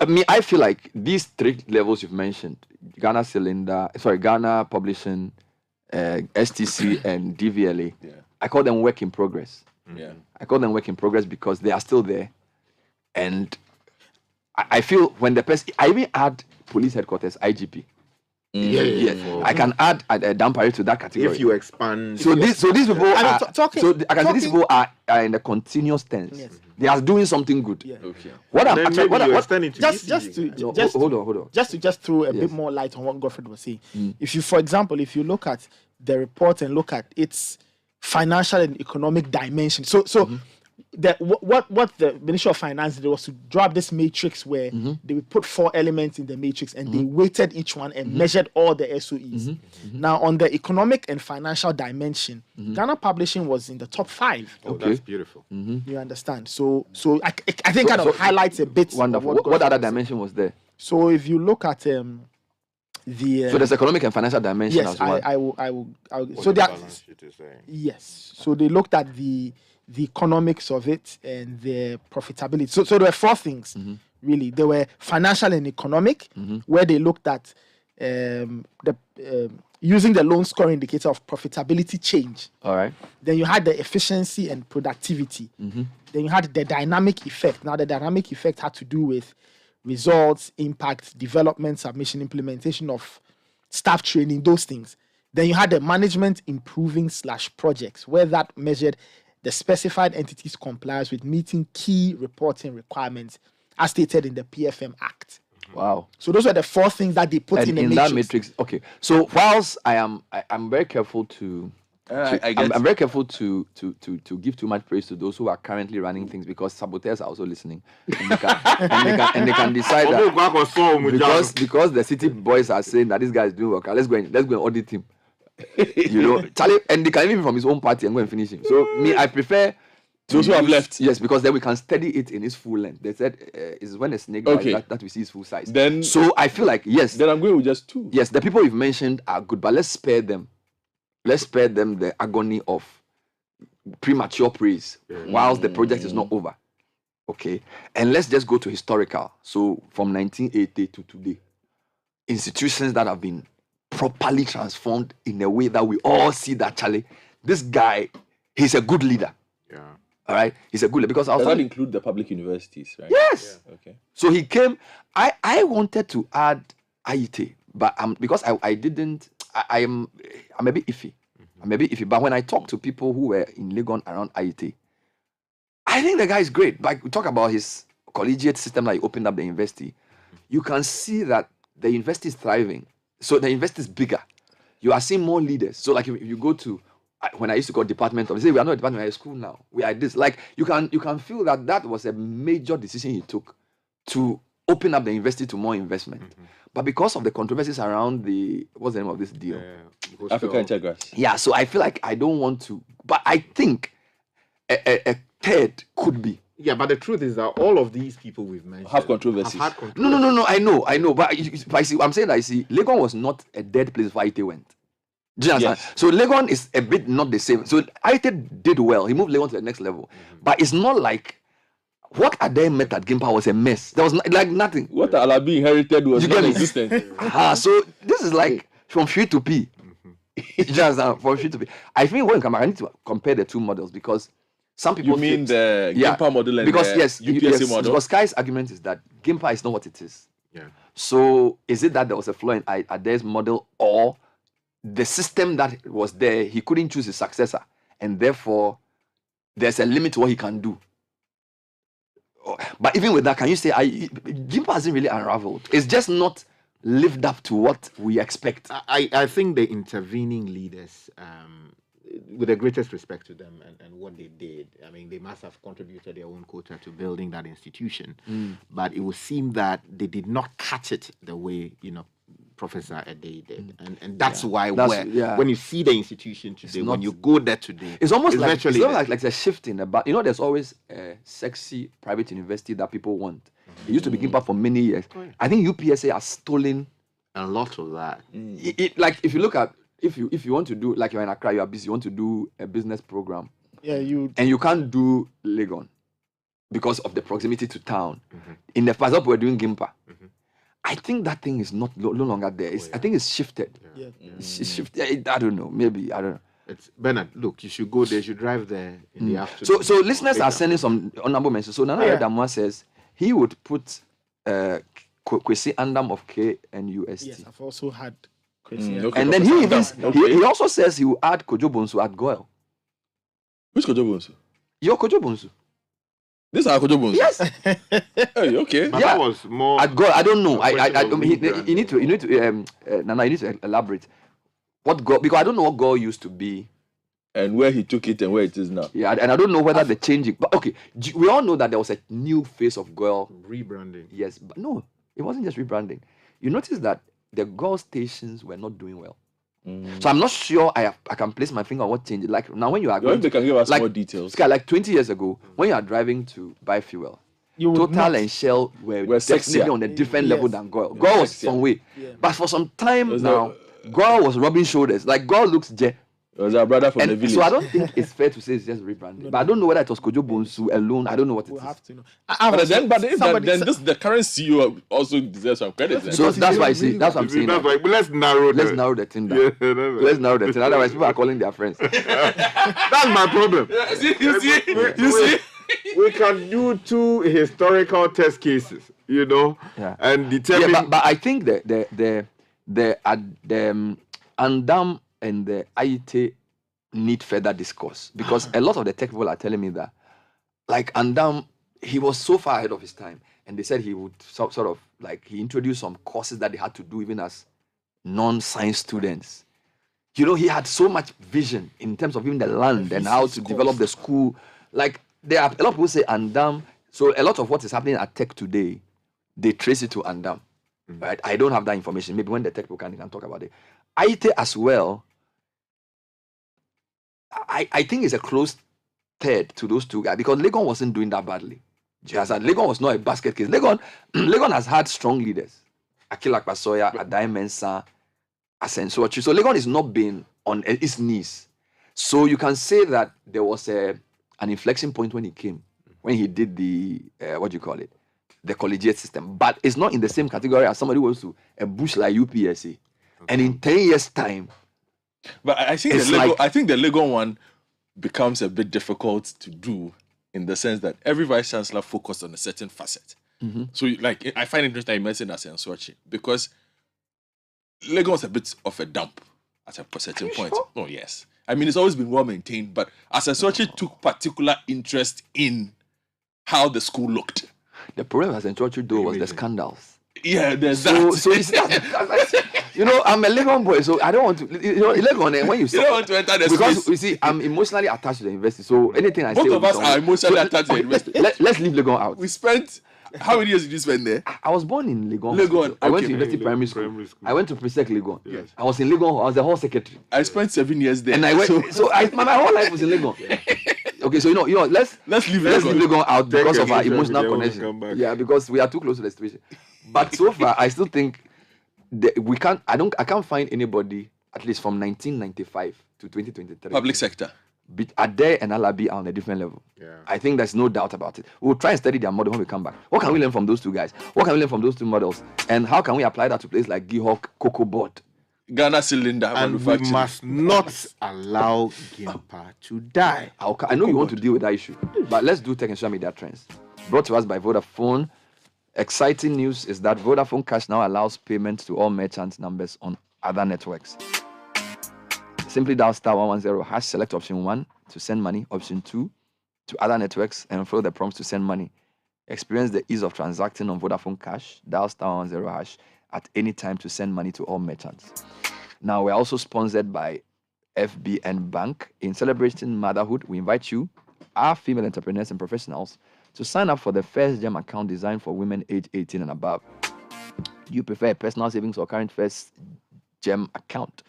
I mean, I feel like these 3 levels you've mentioned, Ghana Publishing, STC and DVLA, I call them work in progress. Yeah. I call them work in progress because they are still there. And I feel when the person, I even add police headquarters, IGP. I can add Dampare to that category if you expand. So these people these people are in a continuous tense. Yes. They are doing something good. Yeah. Okay. What I'm actually hold on. Just throw a bit more light on what Godfred was saying. If you, for example, if you look at the report and look at its financial and economic dimension, what the Ministry of Finance did was to draw up this matrix where they would put 4 elements in the matrix and they weighted each one and measured all the SOEs. Now, on the economic and financial dimension, Ghana Publishing was in the top 5. Oh, that's beautiful. You understand? So I think kind of highlights a bit. Wonderful. What other dimension was there? So if you look at so there's economic and financial dimension as well. I will. So they yes. So they looked at the economics of it and the profitability. So there were 4 things, really. There were financial and economic, where they looked at using the loan score indicator of profitability change. All right. Then you had the efficiency and productivity. Then you had the dynamic effect. Now, the dynamic effect had to do with results, impact, development, submission, implementation of staff training, those things. Then you had the management improving / projects, where that measured the specified entities complies with meeting key reporting requirements as stated in the PFM Act. Wow. So those were the 4 things that they put in the matrix. That matrix. Okay. So whilst I'm very careful I'm very careful to give too much praise to those who are currently running things, because saboteurs are also listening, and they can decide that because the city boys are saying that this guy is doing work. Let's go and audit him. Charlie, and they can leave him from his own party and go and finish him. So I prefer those who have left. Yes, because then we can study it in its full length. They said it's when a snake dies that we see its full size. Then so I feel like yes. Then I'm going with just 2. Yes, the people you've mentioned are good, but let's spare them. Let's spare them the agony of premature praise whilst the project is not over. Okay, and let's just go to historical. So from 1980 to today. institutions that have been properly transformed in a way that we all see that, Charlie, this guy, he's a good leader. Yeah. All right? He's a good leader. Because I was Does that talking- include the public universities, right? Yes. Yeah. Okay. So he came. I wanted to add IIT, but because I didn't. I'm a bit iffy. I'm a bit iffy. But when I talk to people who were in Legon around IIT, I think the guy is great. Like we talk about his collegiate system, like he opened up the university. You can see that the university is thriving. So the university is bigger. You are seeing more leaders. So like if you go to when I used to go department of, say we are not a department, we are a school now. We are this. Like you can feel that was a major decision he took to open up the university to more investment. But because of the controversies around what's the name of this deal? Africa Integrates. Yeah, so I feel like I don't want to, but I think a third could be. Yeah, but the truth is that all of these people we've mentioned have controversies. Have had controversies. No, I know. But I see, I'm saying that Legon was not a dead place where IT went. Do you understand? Yes. So Legon is a bit not the same. So IT did well. He moved Legon to the next level. But it's not like what Adair met at Gimpa was a mess. There was like nothing. What Alabi inherited was non-existent. So this is like from free to P. Just from free to P. I think when I need to compare the two models because some people You mean the Gimpa model and because the yes, UPSA model? Because Sky's argument is that Gimpa is not what it is. Yeah. So is it that there was a flaw in Adair's model, or the system that was there, he couldn't choose his successor, and therefore there's a limit to what he can do? But even with that, can you say Gimpa hasn't really unraveled? It's just not lived up to what we expect. I think the intervening leaders, with the greatest respect to them and what they did, I mean, they must have contributed their own quota to building that institution. But it would seem that they did not catch it the way, Professor Ade did. And that's why when you see the institution today, when you go there today, it's almost like virtually like a shift in about, there's always a sexy private university that people want. It used to be Gimpa for many years. I think UPSA has stolen a lot of that. Like if you look at, if you want to do, like you're in Accra, you are busy, you want to do a business program. Yeah, and you can't do Legon because of the proximity to town. In the past, we're doing Gimpa. I think that thing is no longer there. I think it's shifted. Yeah. It's shifted. I don't know. Maybe I don't know. It's Bernard. Look, you should go there. You should drive there in the afternoon. So listeners are sending some honorable mentions. So Nana Damwa says he would put Kwesi Andam of KNUST. Yes, I've also had Kwesi. Okay, and then he also says he will add Kojo Bonsu at Goel. Which Kojo Bonsu? Your Kojo Bonsu. This is Kojo Bonsu. Yes. Hey, okay. But that was more at Goel. I don't know. You need to Nana, you need to elaborate what Goel, because I don't know what Goel used to be. And where he took it and where it is now. Yeah, and I don't know whether they changed it. But okay, we all know that there was a new face of Goel. Rebranding. Yes, but no, it wasn't just rebranding. You notice that the Goel stations were not doing well. So I'm not sure I can place my finger on what changed. Like now when you are going, they can give us like, more details. Like 20 years ago, when you are driving to buy fuel, Total and Shell were definitely sexier. on a different level than Goel. Goel was some way. But for some time now, Goel was rubbing shoulders. Like Goel looks It was our brother from the village. So I don't think it's fair to say it's just rebranding. But I don't know whether it was Kojo Bonsu alone. I don't know what it is. Have to know. Then the current CEO also deserves some credit. So that's why I see. That's what I'm saying. But let's narrow the thing down. Let's narrow the thing. Otherwise, people are calling their friends. That's my problem. You see? We can do two historical test cases, and determine. Yeah, but I think the Andam and the IIT need further discourse, because a lot of the tech people are telling me that, like Andam, he was so far ahead of his time, and they said he would sort of like he introduced some courses that they had to do even as non-science students. He had so much vision in terms of even the land and how to develop the school. Like there are a lot of people say Andam. So a lot of what is happening at tech today, they trace it to Andam. Right? I don't have that information. Maybe when the tech people can talk about it. IIT as well. I think it's a close third to those two guys, because Legon wasn't doing that badly. Legon was not a basket case. Legon has had strong leaders. Akil Akpasoya, Adai Mensah, Asensuachi. So Legon is not been on its knees. So you can say that there was an inflection point when he came, when he did the, the collegiate system, but it's not in the same category as somebody who goes to a bush like UPSA. And in 10 years' time, but I think the Lego one becomes a bit difficult to do in the sense that every vice chancellor focused on a certain facet. Mm-hmm. So, like, I find it interesting you mentioned as Nswachi because Lego was a bit of a dump at a certain point. Sure? Oh, yes. I mean, it's always been well maintained, but as Nswachi took particular interest in how the school looked. The problem as Nswachi though was the scandals. Yeah, there's that. So it's you know, I'm a Legon boy, so I don't want to. You know, Legon, when you don't want to enter the because space. You see, I'm emotionally attached to the university. So anything I say, both of us are emotionally attached to the university. Let's leave Legon out. We spent how many years did you spend there? I was born in Legon. Legon. I went to university primary school. I went to Presec Legon. Yes. I was in Legon. I was the hall secretary. I spent 7 years there. And I went. My whole life was in Legon. Okay, so you know, let's leave Legon out because of our emotional connection. Yeah, because we are too close to the situation. But so far, I still think I can't find anybody at least from 1995 to 2023. Public sector. Adair and Alabi are on a different level. Yeah. I think there's no doubt about it. We'll try and study their model when we come back. What can we learn from those two guys? What can we learn from those two models? And how can we apply that to places like Gihawk, Cocoa Board? Ghana Cylinder and we must not allow Gimpa to die. I know you want to deal with that issue, but let's do tech and social media trends. Brought to us by Vodafone. Exciting news is that Vodafone Cash now allows payment to all merchant numbers on other networks. Simply dial *110#, select option 1 to send money, option 2 to other networks, and follow the prompts to send money. Experience the ease of transacting on Vodafone Cash. Dial *110# at any time to send money to all merchants. Now, we're also sponsored by FBN Bank. In celebrating motherhood, we invite you, our female entrepreneurs and professionals, to sign up for the First Gem account designed for women aged 18 and above. Do you prefer a personal savings or current First Gem account?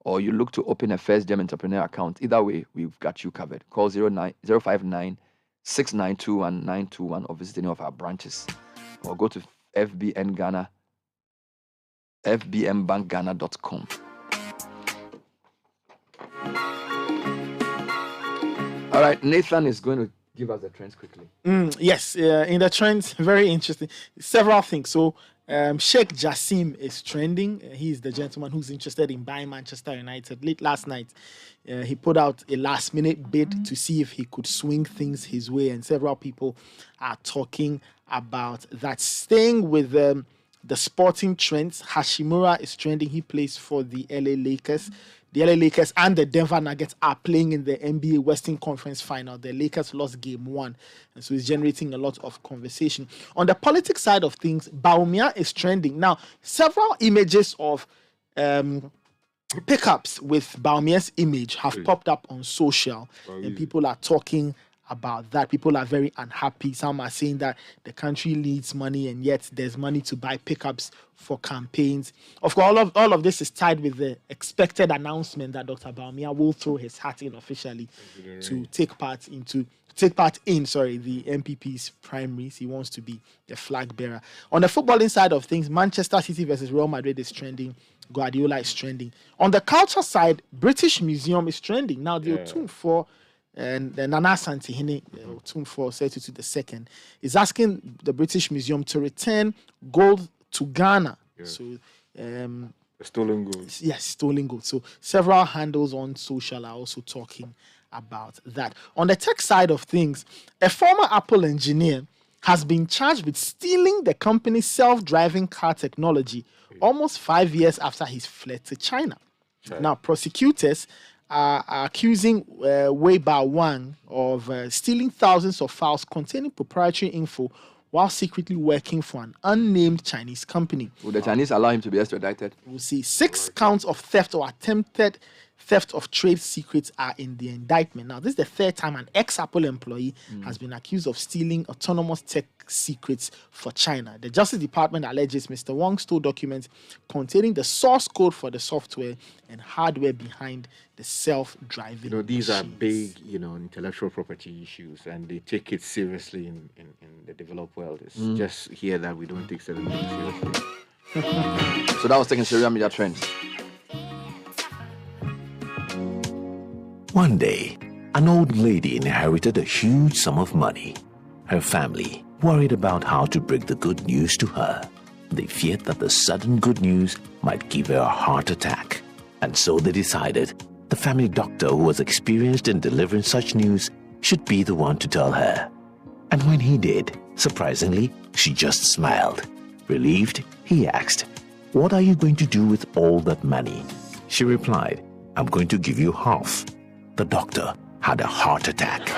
Or you look to open a First Gem entrepreneur account? Either way, we've got you covered. Call 059 6921 921 or visit any of our branches. Or go to fbnbankghana.com. All right, Nathan is going to give us the trends quickly. Yes, in the trends, very interesting. Several things. So, Sheikh Jassim is trending. He's the gentleman who's interested in buying Manchester United. Late last night, he put out a last-minute bid to see if he could swing things his way, and several people are talking about that. Staying with the sporting trends, Hashimura is trending. He plays for the LA Lakers. The LA Lakers and the Denver Nuggets are playing in the NBA Western Conference Final. The Lakers lost game 1, and so it's generating a lot of conversation. On the politics side of things, Baumia is trending. Now, several images of pickups with Baumia's image have popped up on social, and people are talking about that. People are very unhappy. Some are saying that the country needs money, and yet there's money to buy pickups for campaigns. Of course, all of this is tied with the expected announcement that Dr. Baumia will throw his hat in officially to take part in the MPP's primaries. He wants to be the flag bearer. On the footballing side of things, Manchester City versus Real Madrid is trending. Guardiola is trending. On the culture side, British Museum is trending. Now, the Otumfuo and the Nana Santihine, Otumfuo Setutu II, is asking the British Museum to return gold to Ghana. So, stolen gold. Yes, stolen gold. So several handles on social are also talking about that. On the tech side of things, a former Apple engineer has been charged with stealing the company's self-driving car technology almost 5 years after he's fled to China. Now, prosecutors are accusing Weiba Wang of stealing thousands of files containing proprietary info while secretly working for an unnamed Chinese company. Will the Chinese allow him to be extradited? We'll see 6 counts of theft or attempted theft of trade secrets are in the indictment. Now, this is the 3rd time an ex-Apple employee has been accused of stealing autonomous tech secrets for China. The Justice Department alleges Mr. Wong stole documents containing the source code for the software and hardware behind the self-driving these are big, intellectual property issues, and they take it seriously in the developed world. It's just here that we don't take certain things seriously. So that was taking social media trends. One day, an old lady inherited a huge sum of money. Her family worried about how to break the good news to her. They feared that the sudden good news might give her a heart attack. And so they decided the family doctor who was experienced in delivering such news should be the one to tell her. And when he did, surprisingly, she just smiled. Relieved, he asked, "What are you going to do with all that money?" She replied, "I'm going to give you half." The doctor had a heart attack.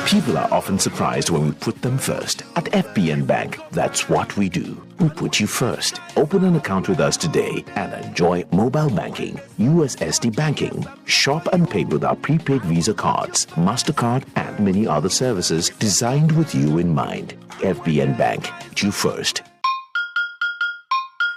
People are often surprised when we put them first. At FBN Bank, that's what we do. We put you first. Open an account with us today and enjoy mobile banking, USSD banking, shop and pay with our prepaid Visa cards, MasterCard, and many other services designed with you in mind. FBN Bank, you first.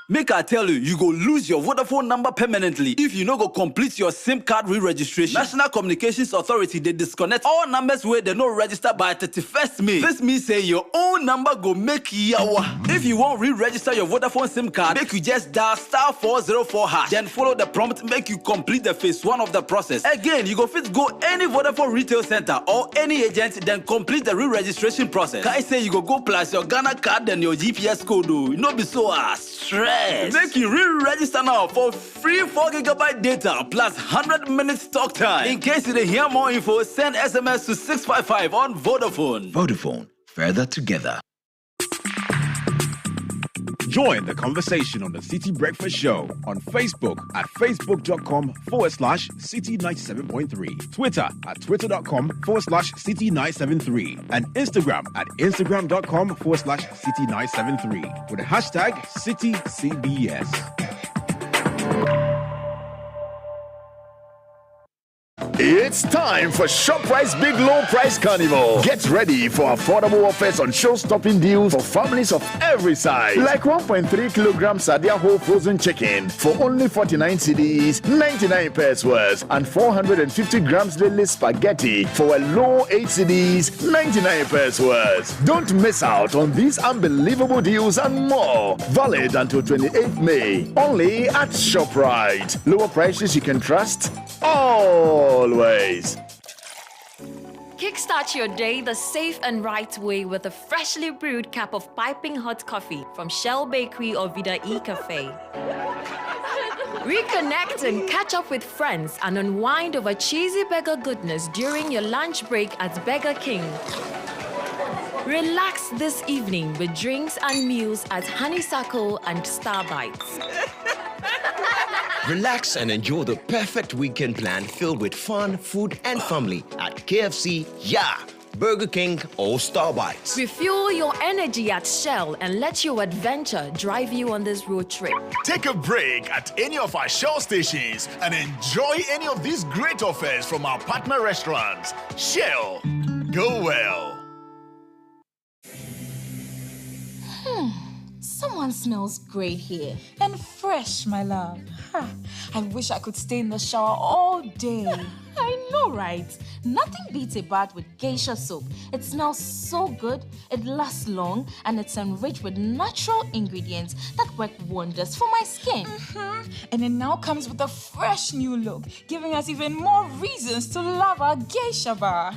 Make I tell you, you go lose your Vodafone number permanently if you no go complete your SIM card re-registration. National Communications Authority, they disconnect all numbers where they no register by 31st May. This means say your own number go make yawa. If you won't re-register your Vodafone SIM card, make you just dial *404#. Then follow the prompt, make you complete the phase 1 of the process. Again, you go fit go any Vodafone retail center or any agent, then complete the re-registration process. Can I say you go plus your Ghana card and your GPS code? No be so stress. Make you re-register now for free 4 GB data plus 100 minutes talk time. In case you didn't hear more info, send SMS to 655 on Vodafone. Vodafone, further together. Join the conversation on the Citi Breakfast Show on Facebook at facebook.com/Citi97.3, Twitter at twitter.com/Citi973, and Instagram at instagram.com/Citi973 with the hashtag CitiCBS. It's time for ShopRite's Big Low Price Carnival. Get ready for affordable offers on show-stopping deals for families of every size. Like 1.3 kilogram Sadia whole frozen chicken for only 49 cedis, 99 pesos worth, and 450 grams Lily spaghetti for a low 8 cedis, 99 pesos worth. Don't miss out on these unbelievable deals and more. Valid until 28th May. Only at ShopRite. Lower prices you can trust always. Kickstart your day the safe and right way with a freshly brewed cup of piping hot coffee from Shell Bakery or Vida E-Cafe. Reconnect and catch up with friends and unwind over cheesy burger goodness during your lunch break at Burger King. Relax this evening with drinks and meals at Honeysuckle and Starbites. Relax and enjoy the perfect weekend plan filled with fun, food, and family at KFC, Burger King, or Starbites. Refuel your energy at Shell and let your adventure drive you on this road trip. Take a break at any of our Shell stations and enjoy any of these great offers from our partner restaurants. Shell, go well. Someone smells great here. And fresh, my love. I wish I could stay in the shower all day. I know, right? Nothing beats a bath with geisha soap. It smells so good, it lasts long, and it's enriched with natural ingredients that work wonders for my skin. And it now comes with a fresh new look, giving us even more reasons to love our geisha bar.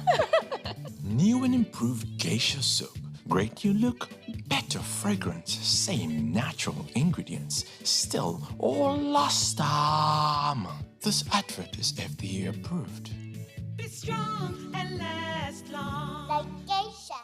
New and improved geisha soap. Great new look, better fragrance, same natural ingredients, still all last time. This advert is FDA approved. Be strong and last long. Like geisha.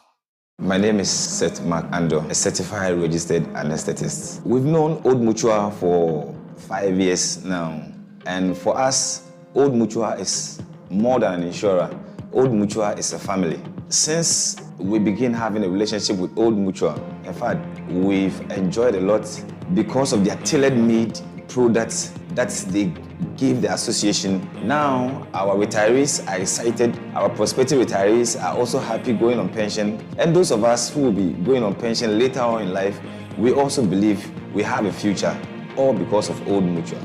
My name is Seth Mark Ando, a certified registered anesthetist. We've known Old Mutual for 5 years now. And for us, Old Mutual is more than an insurer. Old Mutual is a family. Since we began having a relationship with Old Mutual, in fact, we've enjoyed a lot because of their tailor-made products that they give the association. Now, our retirees are excited. Our prospective retirees are also happy going on pension. And those of us who will be going on pension later on in life, we also believe we have a future, all because of Old Mutual.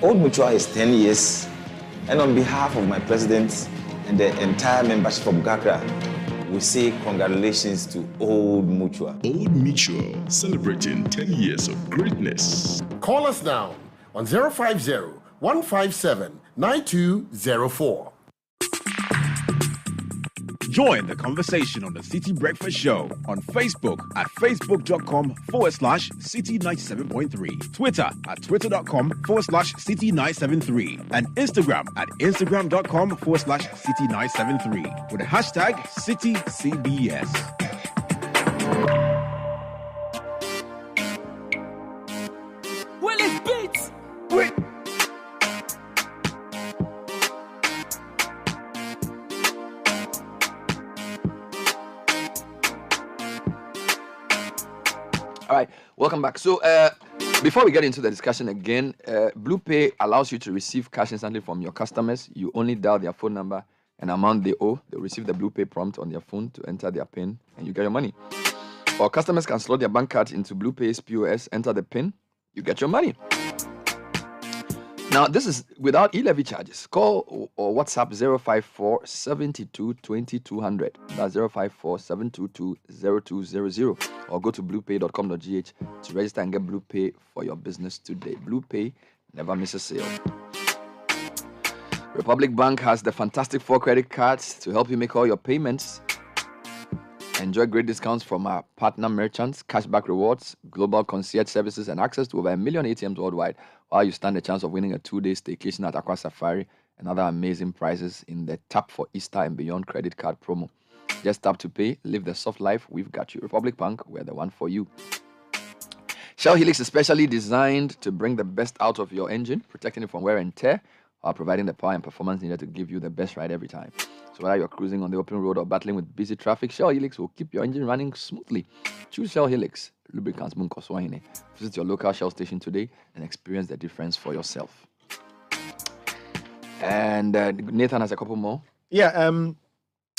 Old Mutual is 10 years, and on behalf of my president and the entire membership of GACRA, we say congratulations to Old Mutual. Old Mutual, celebrating 10 years of greatness. Call us now on 050-157-9204. Join the conversation on the Citi Breakfast Show on Facebook at facebook.com/Citi97.3, Twitter at twitter.com/Citi973, and Instagram at instagram.com/Citi973 with the hashtag CitiCBS. Willis Beats! Wait! All right, welcome back. So, before we get into the discussion again, BluePay allows you to receive cash instantly from your customers. You only dial their phone number and amount they owe. They'll receive the BluePay prompt on their phone to enter their PIN, and you get your money. Or customers can slot their bank card into BluePay's POS, enter the PIN, you get your money. Now, this is without e-levy charges. Call or WhatsApp 054 72 20 200. That's 054 722 0200. Or go to bluepay.com.gh to register and get BluePay for your business today. BluePay never misses sale. Republic Bank has the fantastic 4 credit cards to help you make all your payments. Enjoy great discounts from our partner merchants, cashback rewards, global concierge services, and access to over 1 million ATMs worldwide, while you stand a chance of winning a 2-day staycation at Aqua Safari and other amazing prizes in the Tap for Easter and Beyond credit card promo. Just tap to pay, live the soft life, we've got you. Republic Bank, we're the one for you. Shell Helix is specially designed to bring the best out of your engine, protecting it from wear and tear, while providing the power and performance needed to give you the best ride every time. So whether you're cruising on the open road or battling with busy traffic, Shell Helix will keep your engine running smoothly. Choose Shell Helix. Lubricants Munkoswahine. Visit your local Shell station today and experience the difference for yourself. And Nathan has a couple more. Yeah,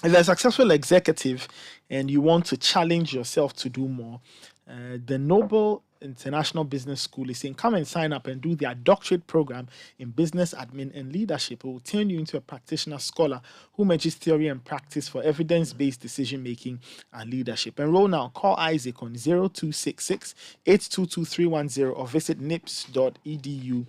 if you're a successful executive and you want to challenge yourself to do more, the Noble International Business School is saying, come and sign up and do their doctorate program in business admin and leadership. It will turn you into a practitioner scholar who merges theory and practice for evidence-based decision-making and leadership. Enroll now. Call Isaac on 0266 822 310 or visit nips.edu.gh.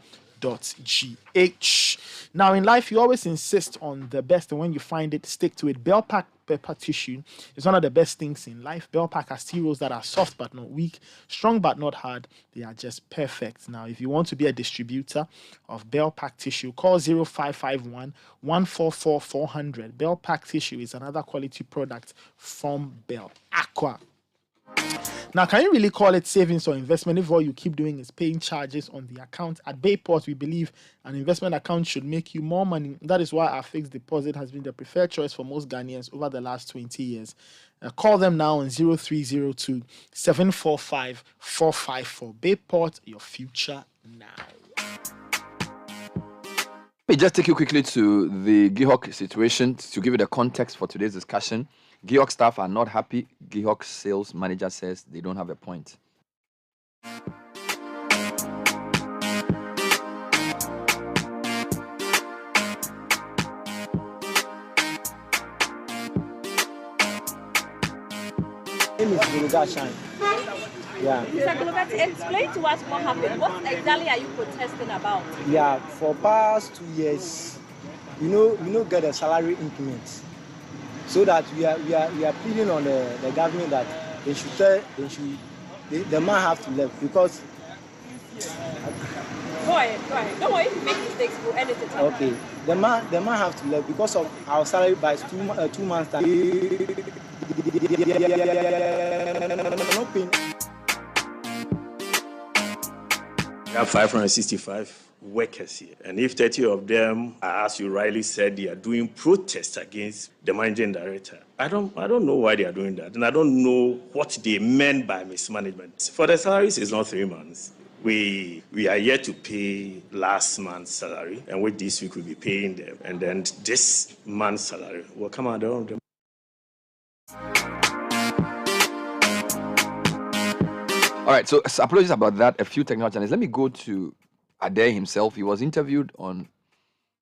Now, in life, you always insist on the best, and when you find it, stick to it. Bell Pack Pepper Tissue is one of the best things in life. Bell Pack has tea rolls that are soft but not weak, strong but not hard. They are just perfect. Now, if you want to be a distributor of Bell Pack Tissue, call 0551 144 400. Bell Pack Tissue is another quality product from Bell Aqua. Now, can you really call it savings or investment if all you keep doing is paying charges on the account? At Bayport, we believe an investment account should make you more money. That is why our fixed deposit has been the preferred choice for most Ghanaians over the last 20 years. Call them now on 0302 745 454. Bayport, your future now. Let me just take you quickly to the GIHOC situation to give you the context for today's discussion. GIHOC staff are not happy. GIHOC sales manager says they don't have a point. name is Shine. Yeah. Mr. explain to us what happened. What exactly are you protesting about? Yeah, for past 2 years, you know, get a salary increment. So that we are pleading on the government that the man have to leave because. Go ahead. Don't worry if you make mistakes, we'll edit it out. Okay. The man have to leave because of our salary by 2 months time. We have 565 workers here, and if 30 of them are, as you rightly said, they are doing protests against the managing director, I don't know why they are doing that, and I don't know what they meant by mismanagement. For the salaries, it's not 3 months. We are yet to pay last month's salary, and with this week we'll be paying them, and then this month's salary will come out of them. All right, so apologies about that. A few technical challenges. Let me go to Adair himself. He was interviewed on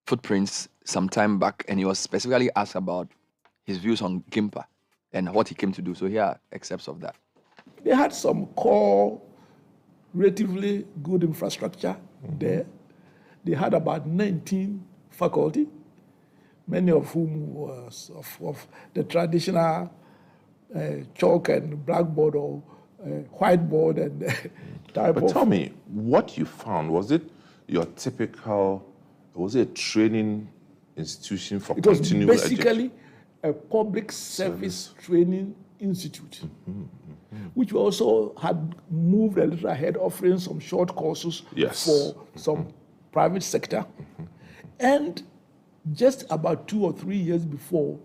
Footprints some time back, and he was specifically asked about his views on Gimpa and what he came to do. So here are excerpts of that. They had some core, relatively good infrastructure there. They had about 19 faculty. many of whom was of the traditional chalk and blackboard or whiteboard and type But of. tell me, what you found, was it your typical, was it a training institution for It was continual education? basically a public service training institute, which we also had moved a little ahead, offering some short courses for some private sector. And just about 2 or 3 years before,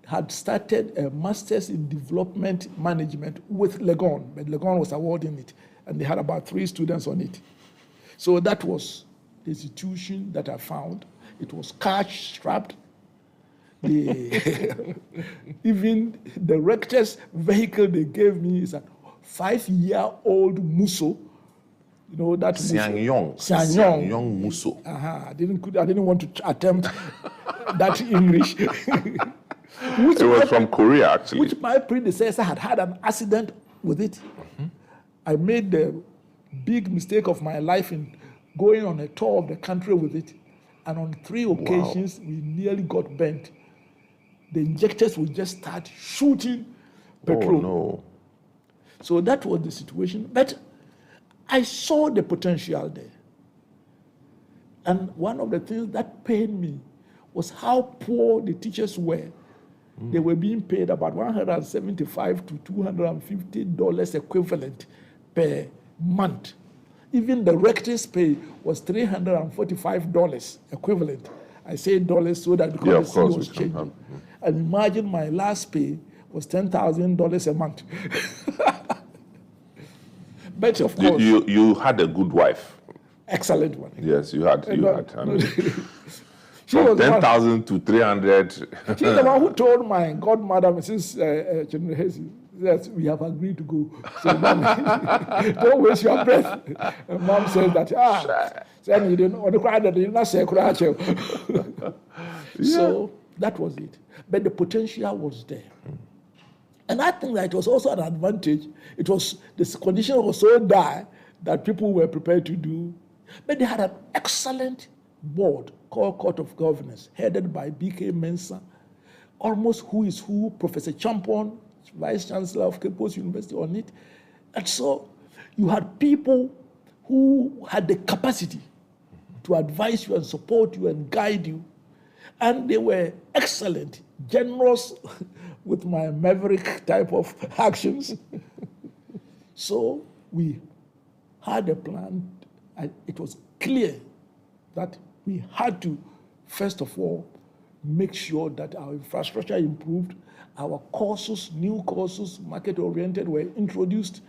had started a master's in development management with Legon, but Legon was awarding it, and they had about 3 students on it. So that was the institution that I found. It was cash-strapped. Even the rector's vehicle they gave me is a 5-year-old Musso. You know that Sianyong Musso. I didn't want to attempt that English. It was from Korea, actually. Which my predecessor had an accident with it. I made the big mistake of my life in going on a tour of the country with it. And on 3 occasions, we nearly got bent. The injectors would just start shooting petrol. Oh, no. So that was the situation. But I saw the potential there. And one of the things that pained me was how poor the teachers were. They were being paid about $175 to $250 equivalent per month. Even the rector's pay was $345 equivalent. I say dollars so that because the city was changing. And imagine my last pay was $10,000 a month. But of course, you had a good wife. Excellent one. Yes, you had. I mean, she from was 10,000 to 300. She's the one who told my godmother, Mrs. Chinrihesi, that we have agreed to go. So, Mom, don't waste your breath. And Mom said that, you didn't say. So that was it. But the potential was there. And I think that it was also an advantage. It was, the condition was so dire that people were prepared to do. But they had an excellent board called Court of Governors, headed by B.K. Mensah, almost who is who, Professor Champon, Vice Chancellor of Cape Coast University on it. And so you had people who had the capacity to advise you and support you and guide you. And they were excellent, generous with my maverick type of actions. So we had a plan. It was clear that we had to, first of all, make sure that our infrastructure improved, our courses, new courses, market-oriented, were introduced,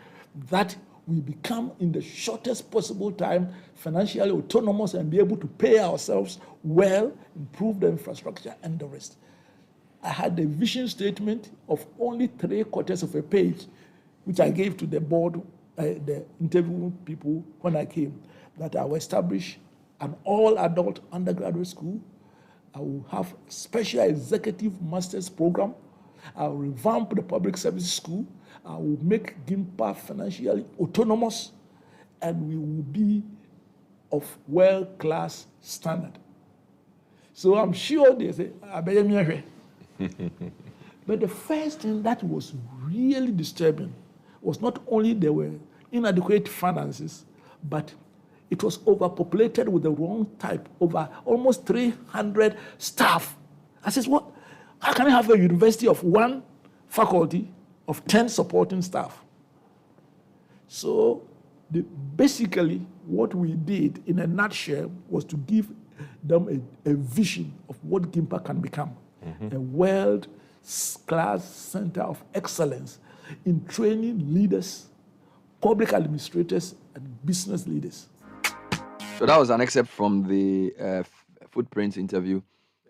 that we become, in the shortest possible time, financially autonomous and be able to pay ourselves well, improve the infrastructure, and the rest. I had a vision statement of only 3/4 of a page, which I gave to the board, the interview people when I came, that I will establish an all-adult undergraduate school. I will have special executive master's program. I will revamp the public service school. I will make GIMPA financially autonomous, and we will be of world-class standard. So I'm sure they say, but the first thing that was really disturbing was not only there were inadequate finances, but it was overpopulated with the wrong type, over almost 300 staff. I said, what? How can I have a university of 1 faculty of 10 supporting staff? So basically what we did in a nutshell was to give them a vision of what GIMPA can become, a world-class center of excellence in training leaders, public administrators, and business leaders. So that was an excerpt from the Footprints interview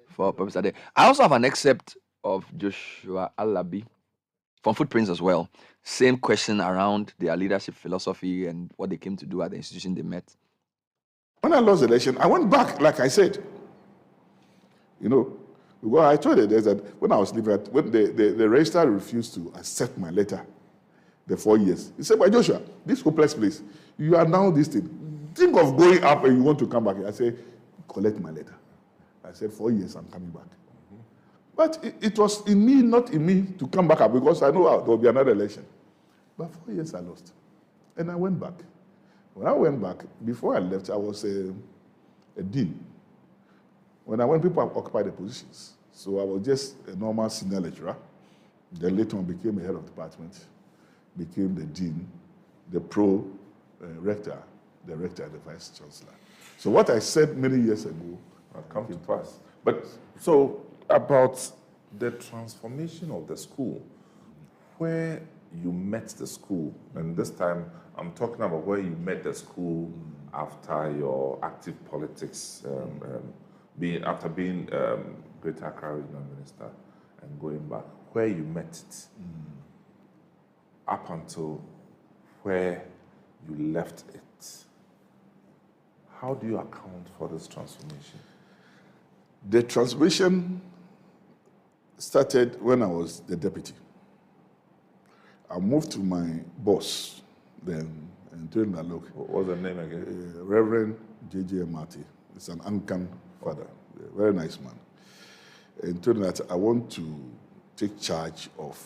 for Professor Day. I also have an excerpt of Joshua Alabi from Footprints as well. Same question around their leadership philosophy and what they came to do at the institution they met. When I lost the election, I went back, like I said. You know, well, I told you that when I was leaving, when the registrar refused to accept my letter, the 4 years, he said, "But Joshua, this hopeless place, you are now this thing. Think of going up and you want to come back." I said, "Collect my letter." I said, 4 years, I'm coming back. But it was in me, not in me, to come back up because I know there will be another election. But 4 years I lost. And I went back. When I went back, before I left, I was a dean. When I went, people occupied the positions. So I was just a normal senior lecturer. Then later on became a head of department, became the dean, the rector, the rector, and the vice chancellor. So what I said many years ago come to pass. But so about the transformation of the school, where you met the school, and this time I'm talking about where you met the school after your active politics, after being Greater Accra Regional Minister and going back, where you met it, up until where you left it. How do you account for this transformation? The transformation started when I was the deputy. I moved to my boss then and told him that, look. What was the name again? Reverend J.J. Marty. He's an Anglican father, a very nice man. And told him that I want to take charge of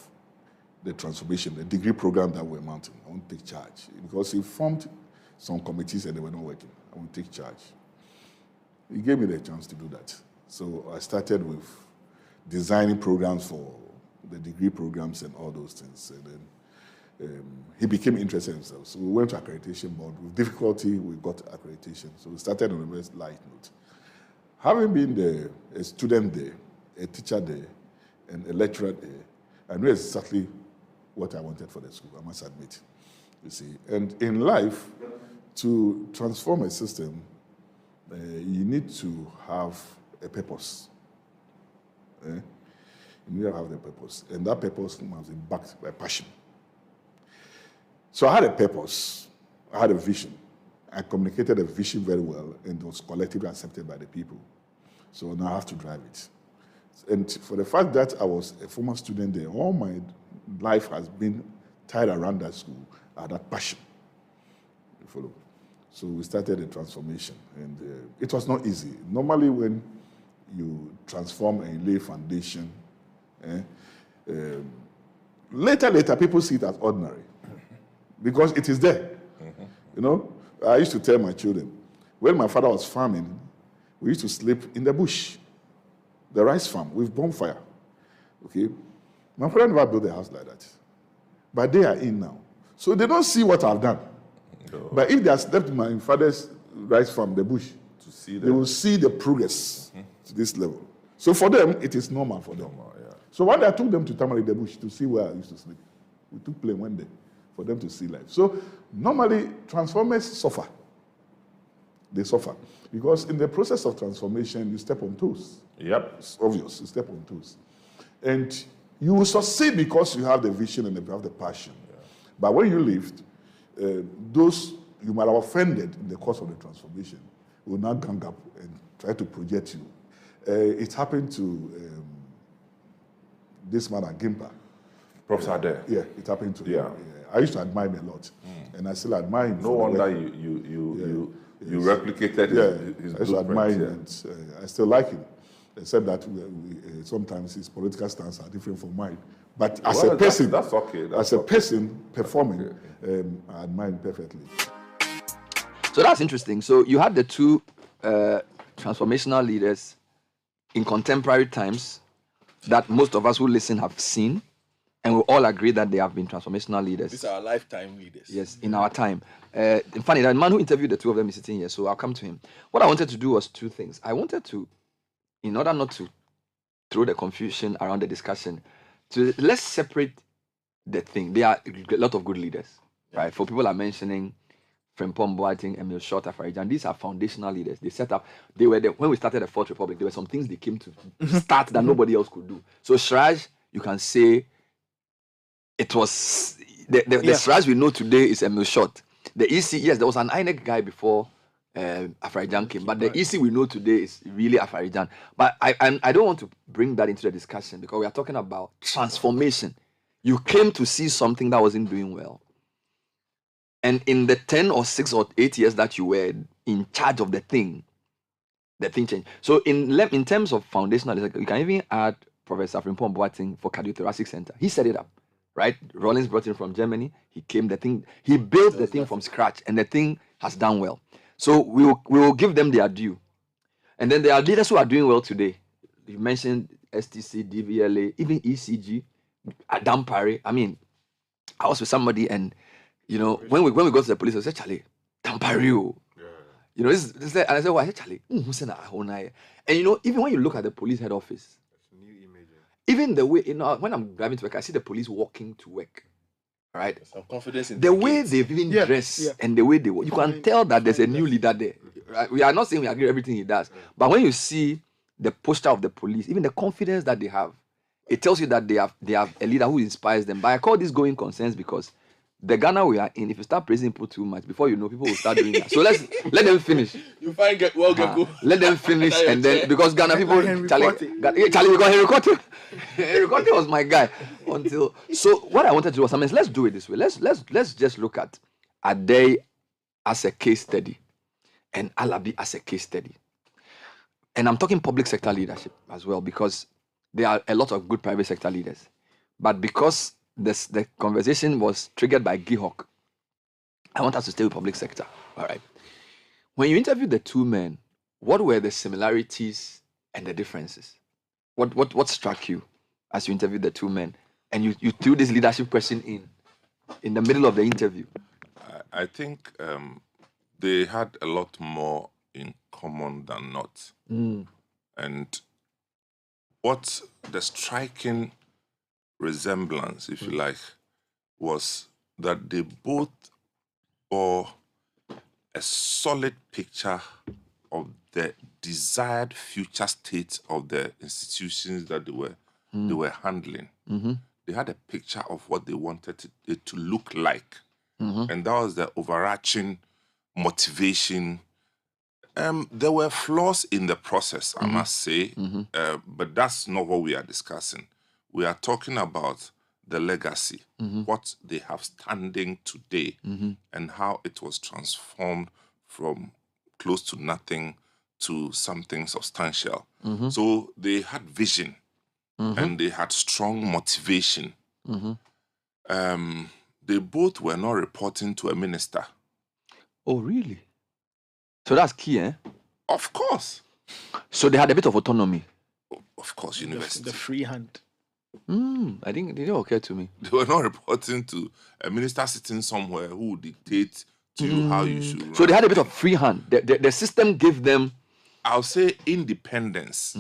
the transformation, the degree program that we're mounting. I want to take charge. Because he formed some committees and they were not working. I want to take charge. He gave me the chance to do that. So I started with designing programs for the degree programs and all those things. And then he became interested himself. So we went to accreditation board. With difficulty, we got accreditation. So we started on a very light note. Having been a student there, a teacher there, and a lecturer there, I knew exactly what I wanted for the school, I must admit. You see, and in life, to transform a system, you need to have a purpose. You need to have the purpose, and that purpose must be backed by passion. So I had a purpose, I had a vision. I communicated a vision very well, and it was collectively accepted by the people. So now I have to drive it. And for the fact that I was a former student there, all my life has been tied around that school, I had that passion. You follow? So we started a transformation, and it was not easy. Normally when you transform and lay foundation, later people see it as ordinary because it is there. You know, I used to tell my children, when my father was farming, we used to sleep in the bush, the rice farm with bonfire. Okay, my father never built a house like that, but they are in now, so they don't see what I've done. No. But if they have slept in my father's rice farm, the bush, to see they will see the progress to this level. So for them, it is normal for them. Yeah. So one day I took them to Tamale the bush to see where I used to sleep. We took plane one day for them to see life. So normally transformers suffer. They suffer because in the process of transformation, you step on toes. Yep, it's obvious. You step on toes, and you will succeed because you have the vision and you have the passion. Yeah. But when you leave, those you might have offended in the course of the transformation will now gang up and try to project you. It happened to this man at Gimpa. Professor Adair. Yeah, it happened to him. Yeah. I used to admire him a lot, and I still admire him. No wonder you replicated his I used to admire him, and I still like him, except that sometimes his political stance are different from mine. But as a person, that's okay. As a person performing, I admire him perfectly. So that's interesting. So you had the two transformational leaders in contemporary times that most of us who listen have seen, and we all agree that they have been transformational leaders. These are our lifetime leaders. Yes, in our time. Funny, the man who interviewed the two of them is sitting here, so I'll come to him. What I wanted to do was two things. I wanted to, in order not to throw the confusion around the discussion, let's separate the thing. There are a lot of good leaders, right? For people are mentioning Frimpong Boateng, Emil Short, Afarijan. These are foundational leaders. They set up. They were there when we started the Fourth Republic. There were some things they came to start that nobody else could do. So Sraj, you can say it was the Sraj we know today is Emil Short. The EC, yes, there was an INEC guy before Afarijan came, but the EC we know today is really Afarijan. But I don't want to bring that into the discussion because we are talking about transformation. You came to see something that wasn't doing well. And in the 10 or 6 or 8 years that you were in charge of the thing changed. So in terms of foundational, you can even add Professor Frimpong Boateng for Cardiothoracic Center. He set it up, right? Rollins brought him from Germany. He built the thing from scratch, and the thing has done well. So we will give them their due. And then there are leaders who are doing well today. You mentioned STC, DVLA, even ECG, Adam Parry. I mean, I was with somebody, and when we go to the police, I said, Charlie, Adam Parry. You know, and I said, why? I said, Charlie, who's in that? And even when you look at the police head office, even the way, when I'm driving to work, I see the police walking to work. Right? Some confidence in the way they've even dressed and the way they work, you can tell that there's a new leader there. Right? We are not saying we agree with everything he does, but when you see the posture of the police, even the confidence that they have, it tells you that they have a leader who inspires them. But I call this going concerns because the Ghana we are in, if you start praising people too much, before you know, people will start doing that. So let them finish. You find get go. Let them finish, and then because Ghana people, Charlie, we got Henry Cote. Henry Cote was my guy so what I wanted to do was, let's do it this way. Let's just look at Ade as a case study, and Alabi as a case study, and I'm talking public sector leadership as well, because there are a lot of good private sector leaders, but because the conversation was triggered by Gihok, I want us to stay with public sector. All right. When you interviewed the two men, what were the similarities and the differences? What struck you as you interviewed the two men, and you threw this leadership question in the middle of the interview? I think they had a lot more in common than not. And what the striking resemblance, if you like, was that they both bore a solid picture of the desired future state of the institutions that they were handling. They had a picture of what they wanted it to look like. And that was the overarching motivation. There were flaws in the process, I must say, but that's not what we are discussing. We are talking about the legacy, what they have standing today, and how it was transformed from close to nothing to something substantial. So they had vision, and they had strong motivation. They both were not reporting to a minister. Oh, really? So that's key, eh? Of course. So they had a bit of autonomy. Of course, university. The free hand. I think it didn't occur to me. They were not reporting to a minister sitting somewhere who would dictate to you how you should run. So they had a bit of free hand. The system gave them... I'll say independence.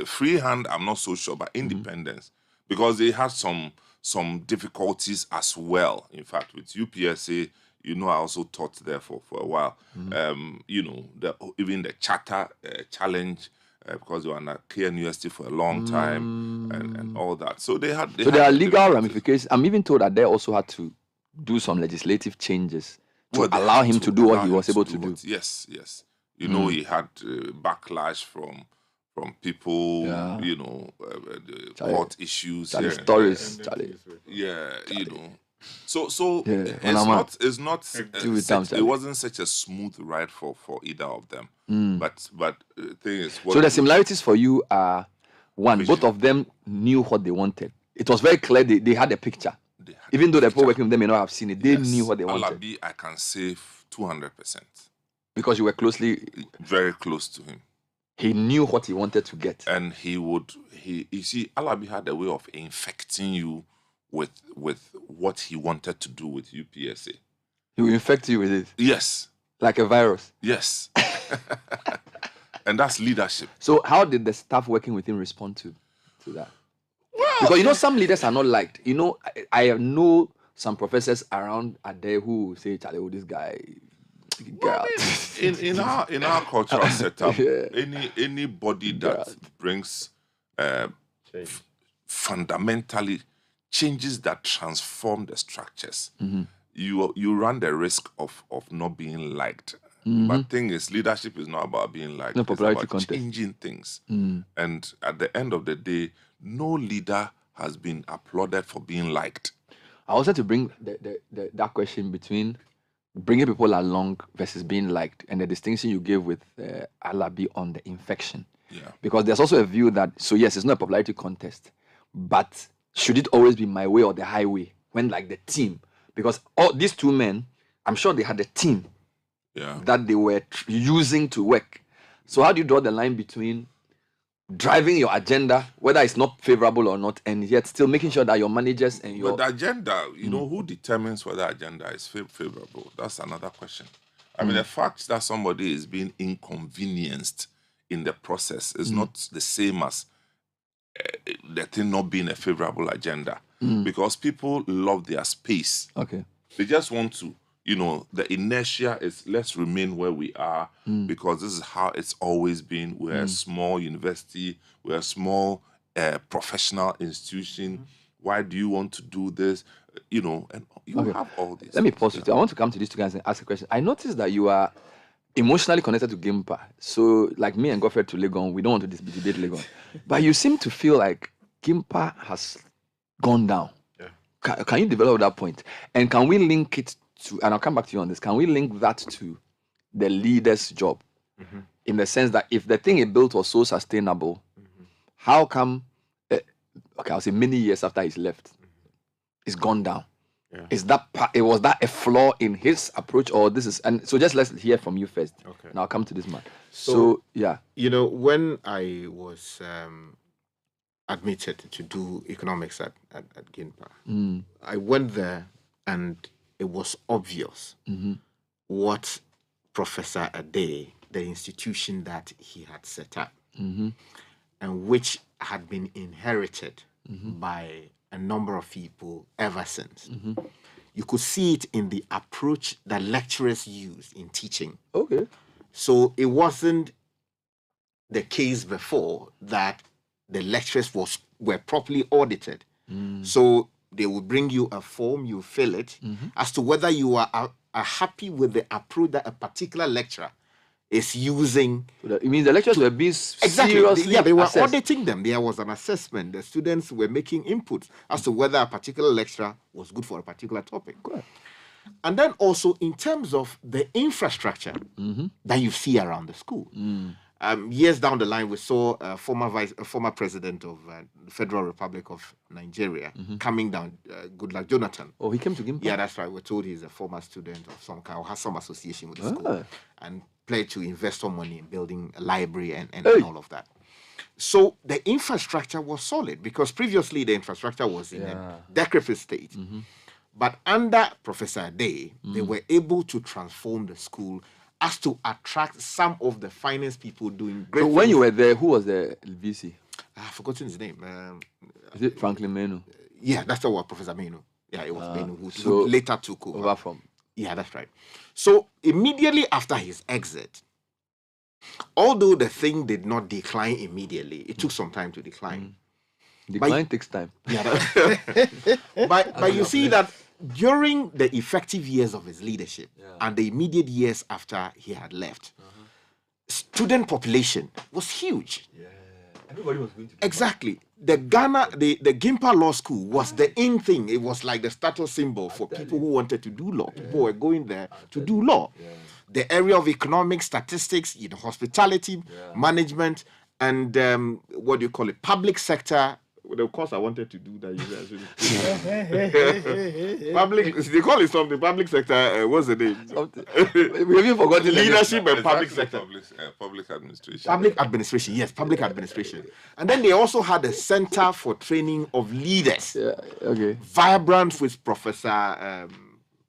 Free hand, I'm not so sure, but independence. Because they had some difficulties as well. In fact, with UPSA, I also taught there for a while. Even the charter challenge, because they were under KNUST for a long time and all that. So there are legal ramifications. I'm even told that they also had to do some legislative changes to allow him to do what he was able to do. Yes. He had backlash from people, court issues. Stories. So it wasn't such a smooth ride for either of them. But the thing is, so the similarities for you are one, both of them knew what they wanted. It was very clear they had a picture. Even though the people working with them may not have seen it, they knew what they wanted. Alabi, I can say 200%. Because you were very close to him. He knew what he wanted to get. And you see, Alabi had a way of infecting you with what he wanted to do with UPSA. He will infect you with it? Yes. Like a virus? Yes. And that's leadership. So how did the staff working with him respond to that? Well, because some leaders are not liked. I know some professors around Ade who say, Charlie, this guy... in our cultural setup, anybody that brings fundamentally changes that transform the structures, you run the risk of not being liked. But thing is, leadership is not about being liked. No popularity it's about contest. Changing things. And at the end of the day, no leader has been applauded for being liked. I also to bring that question between bringing people along versus being liked, and the distinction you gave with Alabi on the infection. Because there's also a view that, so yes, it's not a popularity contest, but should it always be my way or the highway? When like the team, because all these two men, I'm sure they had a team that they were using to work. So how do you draw the line between driving your agenda, whether it's not favorable or not, and yet still making sure that your managers and your... But the agenda, you know, who determines whether agenda is favorable? That's another question. I mean, the fact that somebody is being inconvenienced in the process is not the same as the thing not being a favorable agenda. Because people love their space. Okay. They just want to, you know, the inertia is let's remain where we are because this is how it's always been. We're a small university, we're a small professional institution. Why do you want to do this? You know, and you have all this. Let me pause you. I want to come to these two guys and ask a question. I noticed that you are emotionally connected to Gimpa. So, like me and Godfrey to Legon, we don't want to debate Legon. But you seem to feel like Gimpa has gone down. Can you develop that point? And can we link it to, and I'll come back to you on this, can we link that to the leader's job? In the sense that if the thing he built was so sustainable, how come, I'll say many years after he's left, it's gone down? Is that was that a flaw in his approach, or this is, and so just let's hear from you first. Okay. And I'll come to this man. So yeah. You know, when I was admitted to do economics at Gimpa, I went there and it was obvious what Professor Ade, the institution that he had set up, and which had been inherited by a number of people ever since. You could see it in the approach that lecturers used in teaching. Okay. So it wasn't the case before that the lecturers were properly audited. So they will bring you a form, you fill it, as to whether you are happy with the approach that a particular lecturer is using. It means the lecturers were being seriously they were assessed. auditing them. There was an assessment. The students were making inputs as to whether a particular lecturer was good for a particular topic. And then also in terms of the infrastructure that you see around the school. Years down the line, we saw a former president of the Federal Republic of Nigeria coming down, Goodluck Jonathan. Oh, he came to Gimpa? Yeah, that's right. We're told he's a former student of some kind or has some association with the school and pledged to invest some money in building a library and all of that. So the infrastructure was solid because previously the infrastructure was in a decrepit state. But under Professor Ade, they were able to transform the school as to attract some of the finest people doing great things. When you were there, who was the VC? I've forgotten his name. Is it Franklin Menu? Yeah, that's the word, Professor Menu. Yeah, it was Menu who later took over from. Yeah, that's right. So immediately after his exit, although the thing did not decline immediately, it took some time to decline. Decline takes time. Yeah, but you see that during the effective years of his leadership and the immediate years after he had left, student population was huge. Everybody was going to exactly. The Gimpa Law School was the in thing. It was like the status symbol for people who wanted to do law. People were going there to do law. The area of economics, statistics, hospitality, management, and what do you call it? Public sector. Well, of course, I wanted to do that. Public, they call it something. Public sector. What's the name? We even forgot the leadership and public sector. Public administration. Public administration. Yes, public administration. And then they also had a center for training of leaders. Vibrant with Professor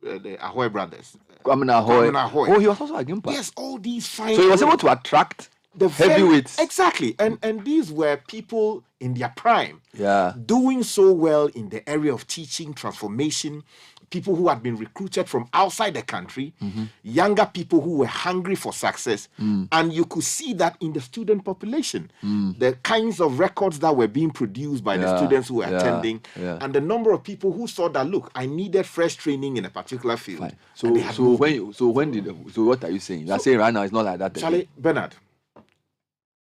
the Ahoy brothers. Kwame Ahoy. Oh, he was also a Gimpa. Yes, all these fine. So he was able to attract the heavyweights. Exactly. And these were people in their prime. Yeah. Doing so well in the area of teaching, transformation, people who had been recruited from outside the country, younger people who were hungry for success. And you could see that in the student population. The kinds of records that were being produced by the students who were attending, and the number of people who saw that, look, I needed fresh training in a particular field. Fine. So what are you saying? You are saying right now it's not like that. Charlie, Bernard.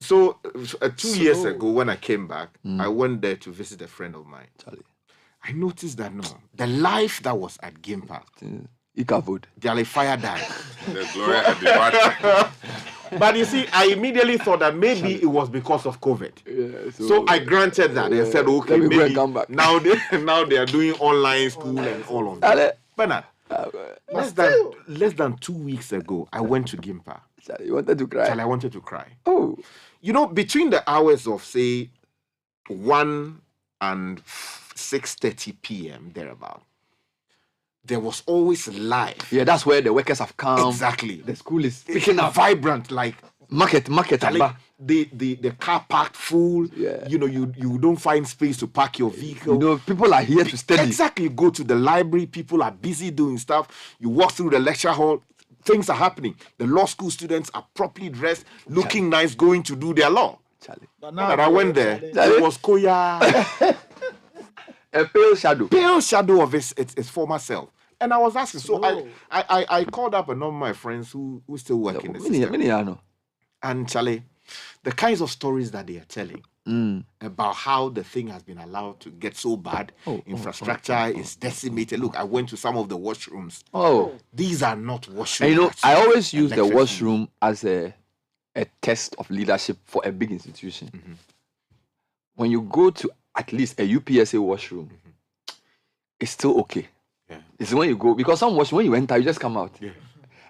So 2 years ago, when I came back, I went there to visit a friend of mine. Charlie. I noticed that the life that was at Gimpa Jale fire died. The Gloria had departed. But you see, I immediately thought that maybe it was because of COVID. Yeah, so I granted that and said, okay, let me go and maybe come back. now they are doing online school and all of that. Bernard, less than 2 weeks ago, I went to Gimpa. You wanted to cry? I wanted to cry. Oh. You know, between the hours of, say, 1 and 6:30 p.m., thereabout, there was always life. Yeah, that's where the workers have come. Exactly. The school is picking up. Vibrant, like market. The car parked full. Yeah. You know, you don't find space to park your vehicle. You know, people are here to study. Exactly. You go to the library, people are busy doing stuff. You walk through the lecture hall, things are happening. The law school students are properly dressed, looking nice, going to do their law. But now I went there, it was Koya. A pale shadow. Pale shadow of its system. self. And I was asking, so I called up a number of my friends who still work in the system. And Charlie, the kinds of stories that they are telling about how the thing has been allowed to get so bad, infrastructure is decimated. Look, I went to some of the washrooms. These are not washrooms. And you know, I always use the washroom as a test of leadership for a big institution. Mm-hmm. When you go to at least a UPSA washroom, it's still okay. Yeah. It's when you go, because some washroom, when you enter, you just come out. Yeah.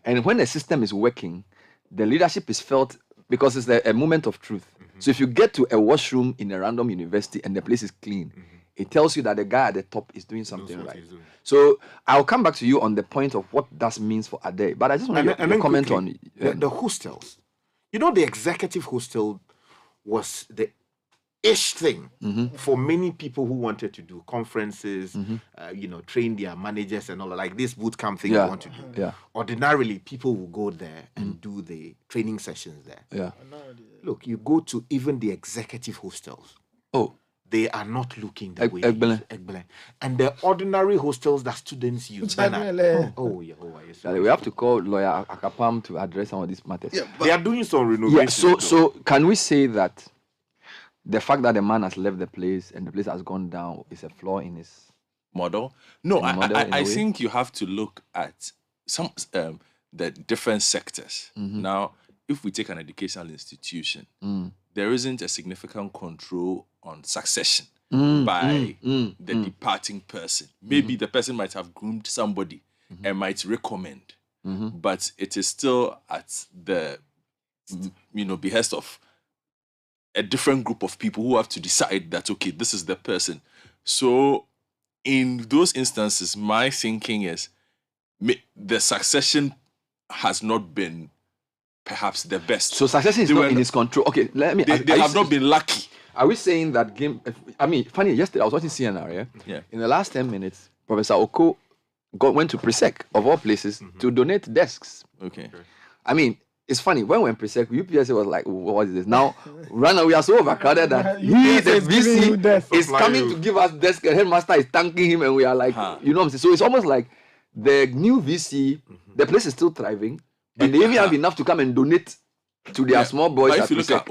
And when the system is working, the leadership is felt because it's a moment of truth. So if you get to a washroom in a random university and the place is clean, it tells you that the guy at the top is doing something right. So I'll come back to you on the point of what that means for Ade. But I just want to comment quickly, on the hostels. You know, the executive hostel was the ish thing for many people who wanted to do conferences, train their managers and all that, like this boot camp thing you want to do. Yeah. Ordinarily, people will go there and do the training sessions there. Yeah. Look, you go to even the executive hostels. They are not looking the way they used. And the ordinary hostels that students use. We have to call lawyer Akapam to address some of these matters. Yeah, they are doing some renovation. Yeah, so can we say that the fact that the man has left the place and the place has gone down is a flaw in his model? No, I think you have to look at some the different sectors. Now, if we take an educational institution, there isn't a significant control on succession by the departing person. Maybe the person might have groomed somebody and might recommend, but it is still at the behest of a different group of people who have to decide that, okay, this is the person. So in those instances, my thinking is the succession has not been perhaps the best. So succession is not in his control. Okay, let me. They have not been lucky. Are we saying that game? I mean, funny. Yesterday I was watching CNR. Yeah. In the last 10 minutes, Professor Oko went to Presec of all places to donate desks. Okay. I mean, it's funny when we were in Presec, UPSA was like, "What is this?" Now, we are so overcrowded that he, the VC, is coming to give us desk. And headmaster is thanking him, and we are like, you know what I'm saying? So it's almost like the new VC, the place is still thriving. And they even have enough to come and donate to their small boys. But if you look at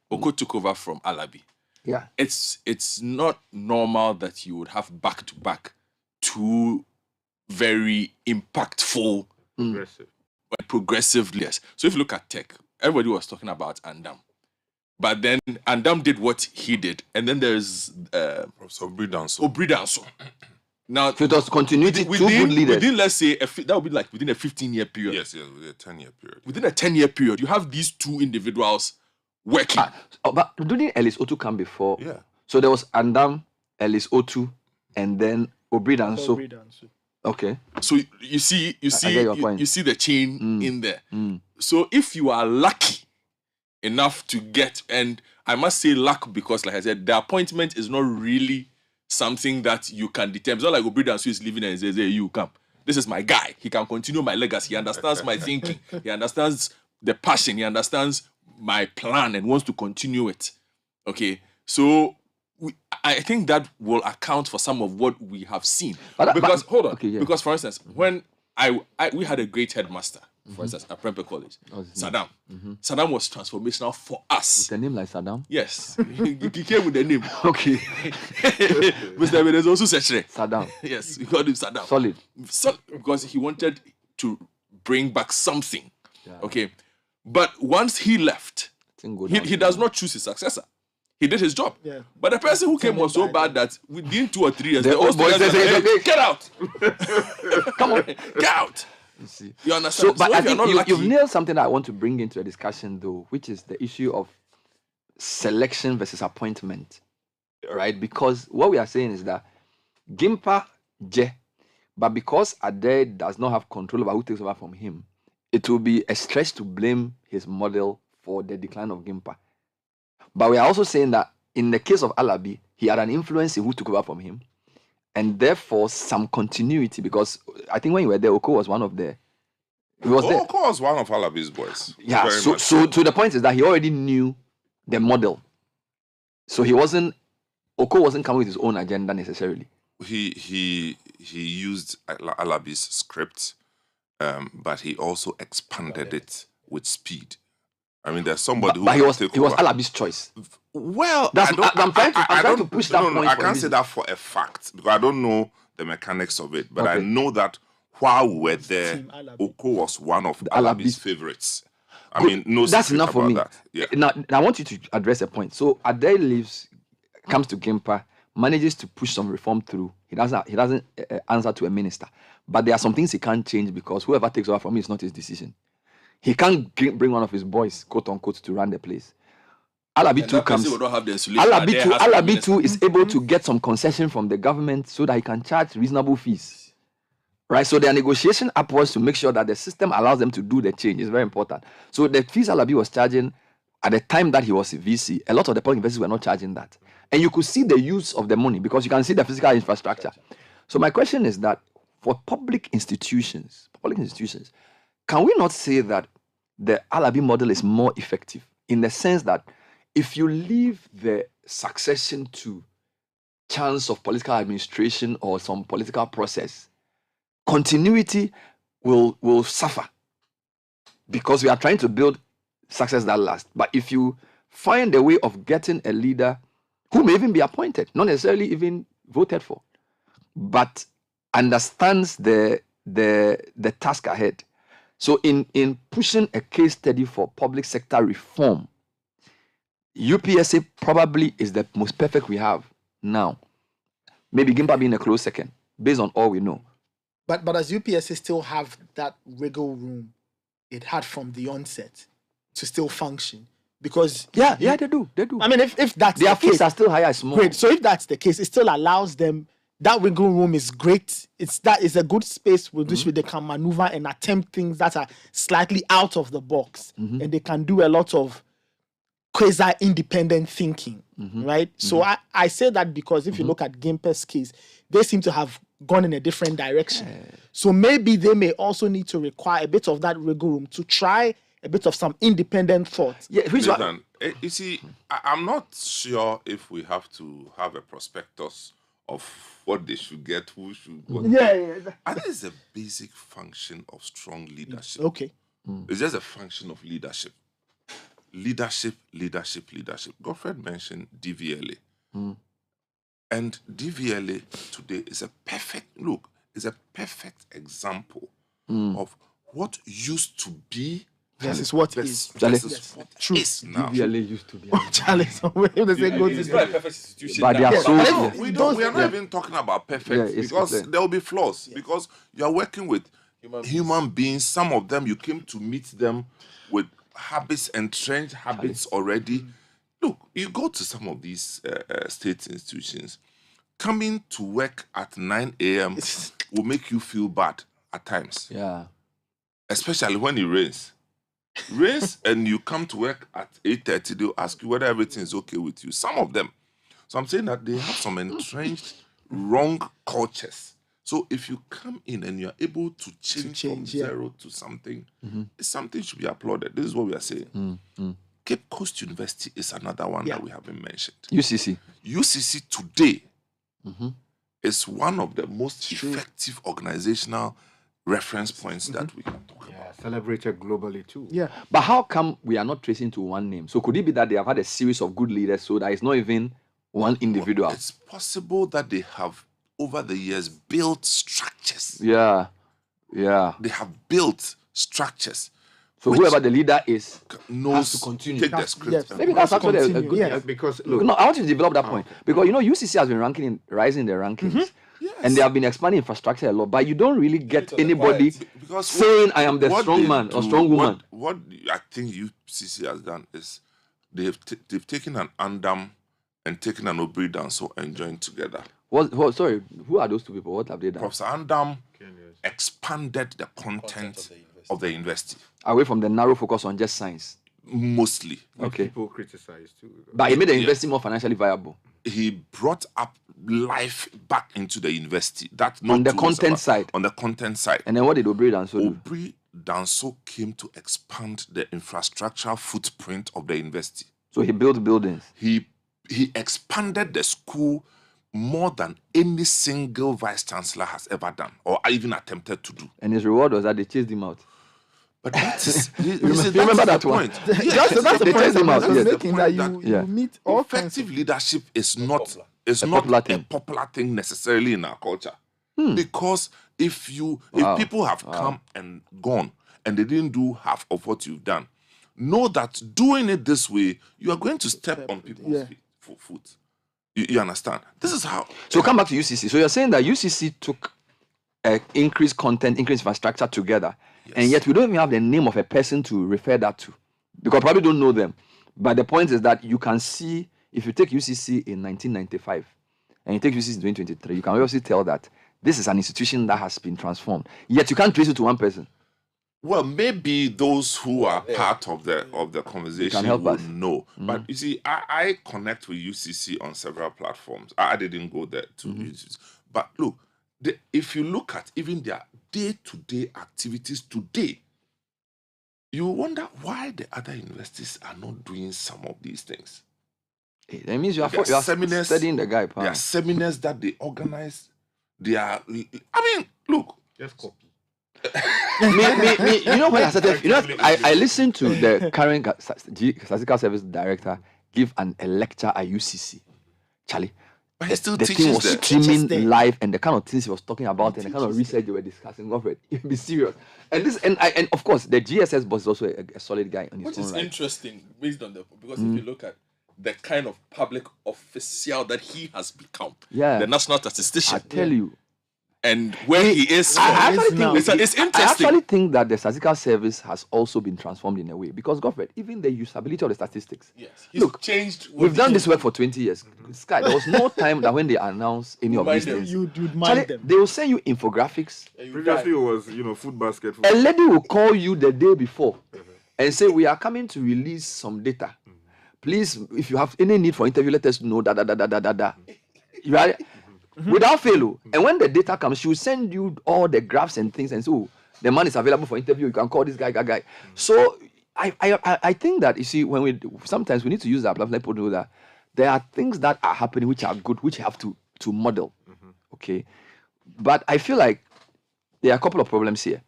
Oko took over from Alabi. Yeah. It's not normal that you would have back-to-back two very impactful, progressive leaders. So if you look at tech, everybody was talking about Andam. But then Andam did what he did. And then there's Professor Obridanso. Now, so it was continuity, two good leaders. Within, let's say, that would be like within a 15-year period. Yes, within a 10-year period. Within a 10-year period, you have these two individuals working. But didn't Ellis Otu come before? Yeah. So there was Andam, Ellis Otu, and then Obridanso. Okay. So you see the chain in there. So if you are lucky enough to get, and I must say luck because, like I said, the appointment is not really something that you can determine. It's not like Obridanso is living and says, "Hey, you come. This is my guy. He can continue my legacy. He understands my thinking. He understands the passion. He understands my plan and wants to continue it." Okay. So I think that will account for some of what we have seen. Because, hold on. Okay, yeah. Because, for instance, when we had a great headmaster for instance, at Prempeh College. What's his name? Saddam. Saddam was transformational for us. With a name like Saddam? Yes. He came with the name. Okay. Mr. Ebenezer also Sechre. Saddam. Yes, we called him Saddam. Solid. Because he wanted to bring back something. Okay. But once he left, he does not choose his successor. He did his job. Yeah. But the person who came was so bad that within 2 or 3 years, The old boy says, hey, get out. Come on. Get out. You see. You understand? But I if you're think not you've lucky- nailed something that I want to bring into the discussion, though, which is the issue of selection versus appointment, right? Because what we are saying is that Gimpa Je, but because Ade does not have control over who takes over from him, it will be a stretch to blame his model for the decline of Gimpa. But we are also saying that in the case of Alabi, he had an influence in who took over from him, and therefore some continuity, because I think when you were there, Oko was one of the... He was there. Oko was one of Alabi's boys. Yeah, Very so much to the point is that he already knew the model. So Oko wasn't coming with his own agenda necessarily. He used Alabi's script, but he also expanded it with speed. I mean, there's somebody But who he was Alabi's choice. Well, I'm trying to push that point. I for a can't say reason. that for a fact because I don't know the mechanics of it. But I Okay. know that while we were there, Oko was one of Alabi's favorites. I mean, no That's secret enough for about me. that. Yeah. Now I want you to address a point. So Ade leaves, comes to Gimpa, manages to push some reform through. He doesn't answer to a minister, but there are some things he can't change because whoever takes over from him is not his decision. He can't bring one of his boys, quote unquote, to run the place. Alabi And too that person comes. will not have the insulation. Ade has Alabi to too is able to get some concession from the government so that he can charge reasonable fees. Right, so their negotiation upwards to make sure that the system allows them to do the change is very important. So the fees Alabi was charging at the time that he was a VC, a lot of the public investors were not charging that. And you could see the use of the money because you can see the physical infrastructure. So my question is that for public institutions, can we not say that the Alabi model is more effective in the sense that if you leave the succession to chance of political administration or some political process, continuity will suffer because we are trying to build success that lasts. But if you find a way of getting a leader who may even be appointed, not necessarily even voted for, but understands the task ahead. So in pushing a case study for public sector reform, UPSA probably is the most perfect we have now. Maybe Gimpa being a close second, based on all we know. But does UPSA still have that wiggle room it had from the onset to still function? Because they do. I mean, if that's their the case, fees are still higher as small. Great. So if that's the case, it still allows them that wiggle room is great. It's a good space with which they can maneuver and attempt things that are slightly out of the box, and they can do a lot of quasi-independent thinking, right? So I say that because if you look at Gimpa's case, they seem to have gone in a different direction. So maybe they may also need to require a bit of that wiggle room to try a bit of some independent thought. Yeah, Nathan, you see, I'm not sure if we have to have a prospectus of what they should get, who should go. I think it's a basic function of strong leadership. Okay. It's just a function of leadership. Leadership. Godfred mentioned DVLA. And DVLA today is a perfect example of what used to be versus what is. Versus what is now. DVLA used to be. Charlie, somewhere they say go It's not a perfect institution. But they are so... We are not even talking about perfect because there will be flaws. Because you are working with human beings. Some of them, you came to meet them with entrenched habits already. Look, you go to some of these state institutions, coming to work at 9 a.m. will make you feel bad at times. Yeah. Especially when it rains. And you come to work at 8:30, they'll ask you whether everything is okay with you. Some of them. So I'm saying that they have some entrenched wrong cultures. So if you come in and you're able to change from zero to something, something should be applauded. This is what we are saying. Cape Coast University is another one that we haven't mentioned. UCC today is one of the most effective organizational reference points that we can talk about. celebrated globally too. Yeah. But how come we are not tracing to one name? So could it be that they have had a series of good leaders so that it's not even one individual? It's possible that they have, over the years, built structures. Yeah. They have built structures. So whoever the leader is knows has to continue. Take the script. Yes. Maybe that's actually a good. Yes, because look, no, I want you to develop that point because UCC has been rising in the rankings, and they have been expanding infrastructure a lot. But you don't really get anybody saying I am the strong man or strong woman. What I think UCC has done is they've taken an Andam and taken an Obri down, so enjoying together. Sorry, who are those two people? What have they done? Professor Andam expanded the content of the university away from the narrow focus on just science. Mostly. Okay. People criticize too. But he made the university more financially viable. He brought up life back into the university. On the content side. On the content side. And then what did Obri Danso do? Obri Danso came to expand the infrastructural footprint of the university. So he built buildings. He expanded the school more than any single vice chancellor has ever done or even attempted to do. And his reward was that they chased him out. But that is, remember that one? Yes, that's the point him out. Yes. Making that you meet all effective leadership is not popular a popular thing necessarily in our culture. Because if people have come and gone and they didn't do half of what you've done, know that doing it this way, you are going to step on people's foot. You understand? This is how. So come back to UCC. So you're saying that UCC took increased content, increased infrastructure together, and yet we don't even have the name of a person to refer that to, because probably don't know them. But the point is that you can see, if you take UCC in 1995 and you take UCC in 2023, you can obviously tell that this is an institution that has been transformed. Yet you can't trace it to one person. Well, maybe those who are part of the conversation will know. But you see, I connect with UCC on several platforms. I didn't go there to UCC. But look, if you look at even their day-to-day activities today, you wonder why the other universities are not doing some of these things. That means you are studying the guy. There are seminars that they organize. Look. Just copy. You know when I started, I listened to the current statistical service director give a lecture at UCC. Charlie, but he still the teaches thing was there. streaming live, and the kind of things he was talking about, and the kind of research they were discussing. Godfred, be serious. And of course, the GSS boss is also a solid guy on his Which own is right. interesting based on because if you look at the kind of public official that he has become, the national statistician. I tell you. And where he is, it's interesting. I actually think that the statistical service has also been transformed in a way because, Godfred, even the usability of the statistics. Yes, look, changed. We've done this work for 20 years. Sky, there was no time that when they announce any of these things, you'd mind them. They will send you infographics. Previously, it was food basket. A lady will call you the day before and say, "We are coming to release some data. Please, if you have any need for interview, let us know." Right? Without fail. And when the data comes, she will send you all the graphs and things and so the man is available for interview. You can call this guy. So I think that, you see, when sometimes we need to use that platform, let people know that there are things that are happening which are good, which you have to model. Okay. But I feel like there are a couple of problems here.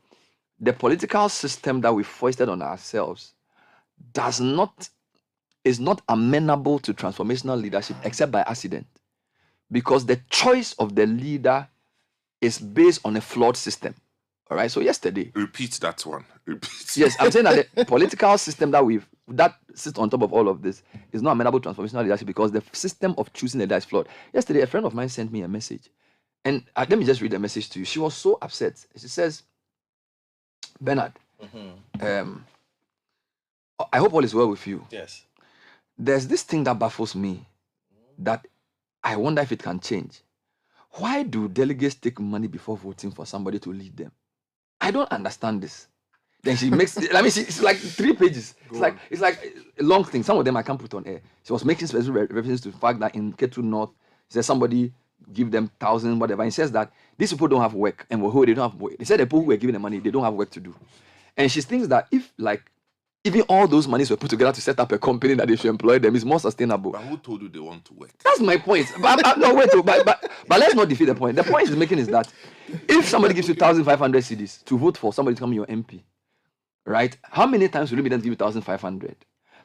The political system that we foisted on ourselves is not amenable to transformational leadership except by accident. Because the choice of the leader is based on a flawed system. All right. So yesterday. Repeat that one. Repeat. Yes, I'm saying that the political system that sits on top of all of this is not amenable to transformational leadership because the system of choosing a leader is flawed. Yesterday, a friend of mine sent me a message. And let me just read the message to you. She was so upset. She says, Bernard, I hope all is well with you. Yes. There's this thing that baffles me that I wonder if it can change. Why do delegates take money before voting for somebody to lead them? I don't understand this. Then she makes, it's like 3 pages. It's like a long thing. Some of them I can't put on air. She was making special references to the fact that in Ketu North, she said somebody give them 1,000, whatever. And he says that these people don't have work. And they don't have work. They said the people who were giving the money, they don't have work to do. And she thinks that if even all those monies were put together to set up a company that they should employ them, is more sustainable. But who told you they want to work? That's my point. But let's not defeat the point. The point he's making is that if somebody gives you 1,500 cedis to vote for somebody to become your MP, right? How many times will you be then give you 1,500?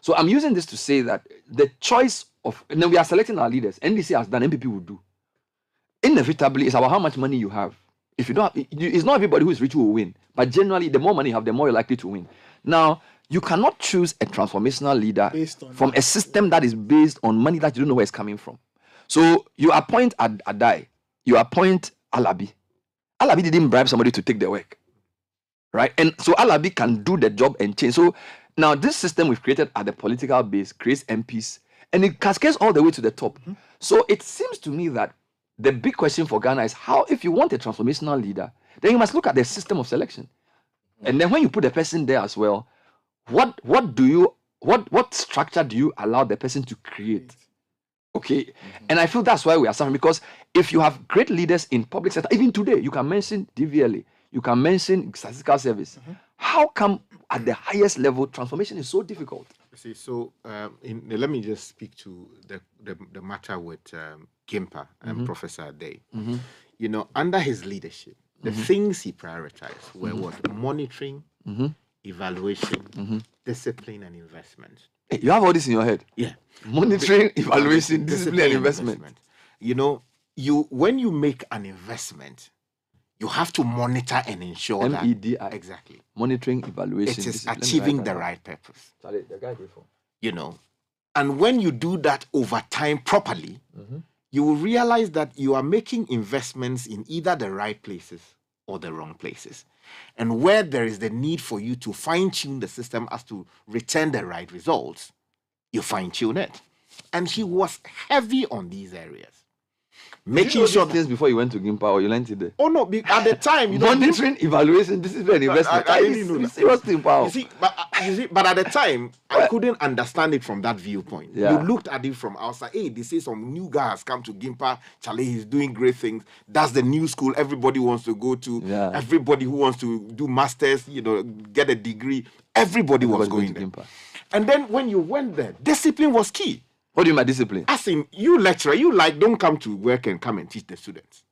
So I'm using this to say that the choice of, and then we are selecting our leaders. NDC has done, MPP will do. Inevitably, it's about how much money you have. If you don't have, it's not everybody who is rich who will win, but generally, the more money you have, the more you're likely to win. Now, you cannot choose a transformational leader from a system that is based on money that you don't know where it's coming from. So you appoint Adai, you appoint Alabi. Alabi didn't bribe somebody to take the work, right? And so Alabi can do the job and change. So now this system we've created at the political base creates MPs, and it cascades all the way to the top. So it seems to me that the big question for Ghana is how, if you want a transformational leader, then you must look at the system of selection. And then when you put the person there as well, what structure do you allow the person to create? Okay. And I feel that's why we are suffering, because if you have great leaders in public sector, even today, you can mention DVLA, you can mention statistical service. How come at the highest level transformation is so difficult? See, so let me just speak to the matter with Gimpa and Professor Day. You know, under his leadership, the things he prioritized were what? Monitoring, evaluation, discipline, and investment. Hey, you have all this in your head? Yeah. Monitoring, evaluation, discipline, and investment. You know, when you make an investment, you have to monitor and ensure MEDI. that exactly monitoring, evaluation, it is achieving the right purpose. Charlie, the guy before. You know, and when you do that over time properly, you will realize that you are making investments in either the right places or the wrong places. And where there is the need for you to fine-tune the system as to return the right results, you fine-tune it. And he was heavy on these areas. Making sure things before you went to Gimpa, or you learned it there? Oh no! At the time, you know, monitoring, evaluation, discipline, investment. I didn't know that. Serious thing, power. You see, but at the time, I couldn't understand it from that viewpoint. Yeah. You looked at it from outside. Hey, they say some new guy has come to Gimpa. Charlie, he's doing great things. That's the new school everybody wants to go to. Yeah. Everybody who wants to do masters, you know, get a degree. Everybody was going to Gimpa. And then when you went there, discipline was key. What do you mean by discipline? As in, you lecturer, don't come to work and come and teach the students.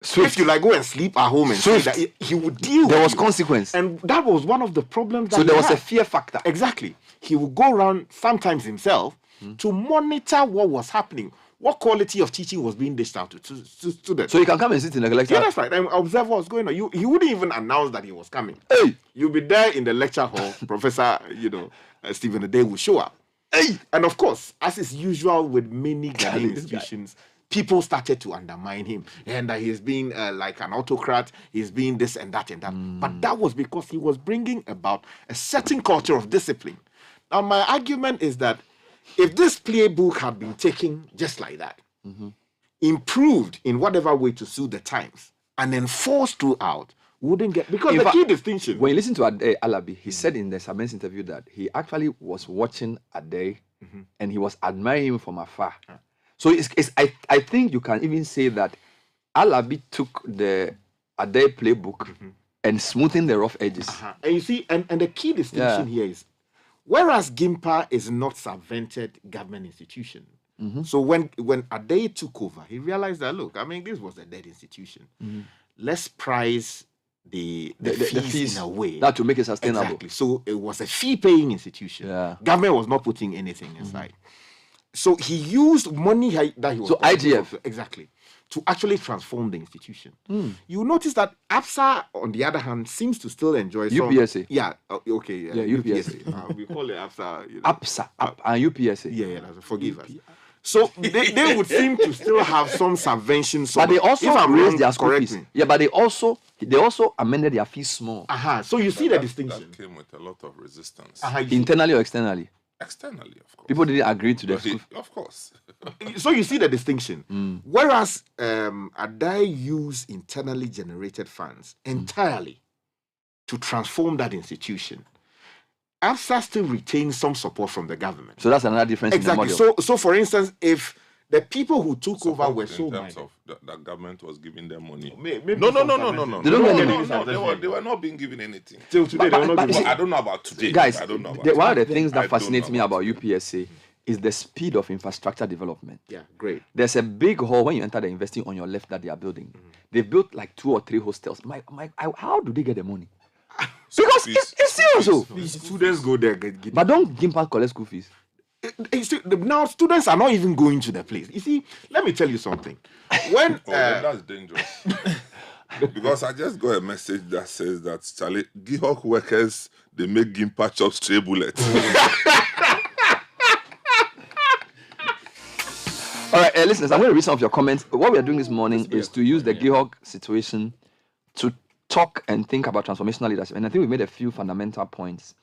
If you go and sleep at home and say that, he would deal with There was consequence. And that was one of the problems that so there was a fear factor. Exactly. He would go around sometimes himself to monitor what was happening. What quality of teaching was being dished out to students. So you can come and sit in the lecture? Yeah, that's right. And observe what's going on. He wouldn't even announce that he was coming. Hey! You'll be there in the lecture hall. Professor, Stephen Ade will show up. Hey! And of course, as is usual with many Ghanaian institutions, people started to undermine him. And that he's being like an autocrat, he's being this and that and that. But that was because he was bringing about a certain culture of discipline. Now, my argument is that if this playbook had been taken just like that, improved in whatever way to suit the times, and enforced throughout, wouldn't get, because the key distinction. When you listen to Alabi, he said in the Samen's interview that he actually was watching Ade and he was admiring him from afar. So I think you can even say that Alabi took the Ade playbook and smoothened the rough edges. And you see, and the key distinction here is, whereas Gimpa is not subvented government institution, so when Ade took over, he realized that, look, I mean, this was a dead institution. Let's price the fees in a way that to make it sustainable. Exactly. So it was a fee-paying institution. Government was not putting anything inside. So he used money that he was IGF exactly to actually transform the institution. You notice that APSA, on the other hand, seems to still enjoy some UPSA. Yeah. Okay. Yeah, UPSA. We call it APSA. APSA and UPSA. Yeah. Forgive us. So they would seem to still have some subvention. But they also raised their school fees. Yeah, but they also amended their fees small. So you see the distinction. That came with a lot of resistance. Internally or externally? Externally, of course. People didn't agree to the school. Of course. So you see the distinction. Whereas Adai used internally generated funds entirely to transform that institution, APSA still retains some support from the government. So that's another difference exactly. in the model. So for instance, if the people who took over were so in terms of the government was giving them money. Maybe No. They were not being given anything. Till today, they were not given. I don't know about today. Guys, I don't know about one of the things that fascinates me about UPSA is the speed of infrastructure development. Yeah, great. There's a big hall when you enter the investing on your left that they are building. They built like 2 or 3 hostels. How do they get the money? Because it's serious. So. Students go there, get But don't Gimpa collect school fees. Now students are not even going to the place. You see, let me tell you something. When then that's dangerous. Because I just got a message that says that Charlie Gihawk workers, they make Gimpa chop stray bullets. All right, listeners, I'm going to read some of your comments. What we are doing this morning is to use the Gihawk situation to talk and think about transformational leadership. And I think we made a few fundamental points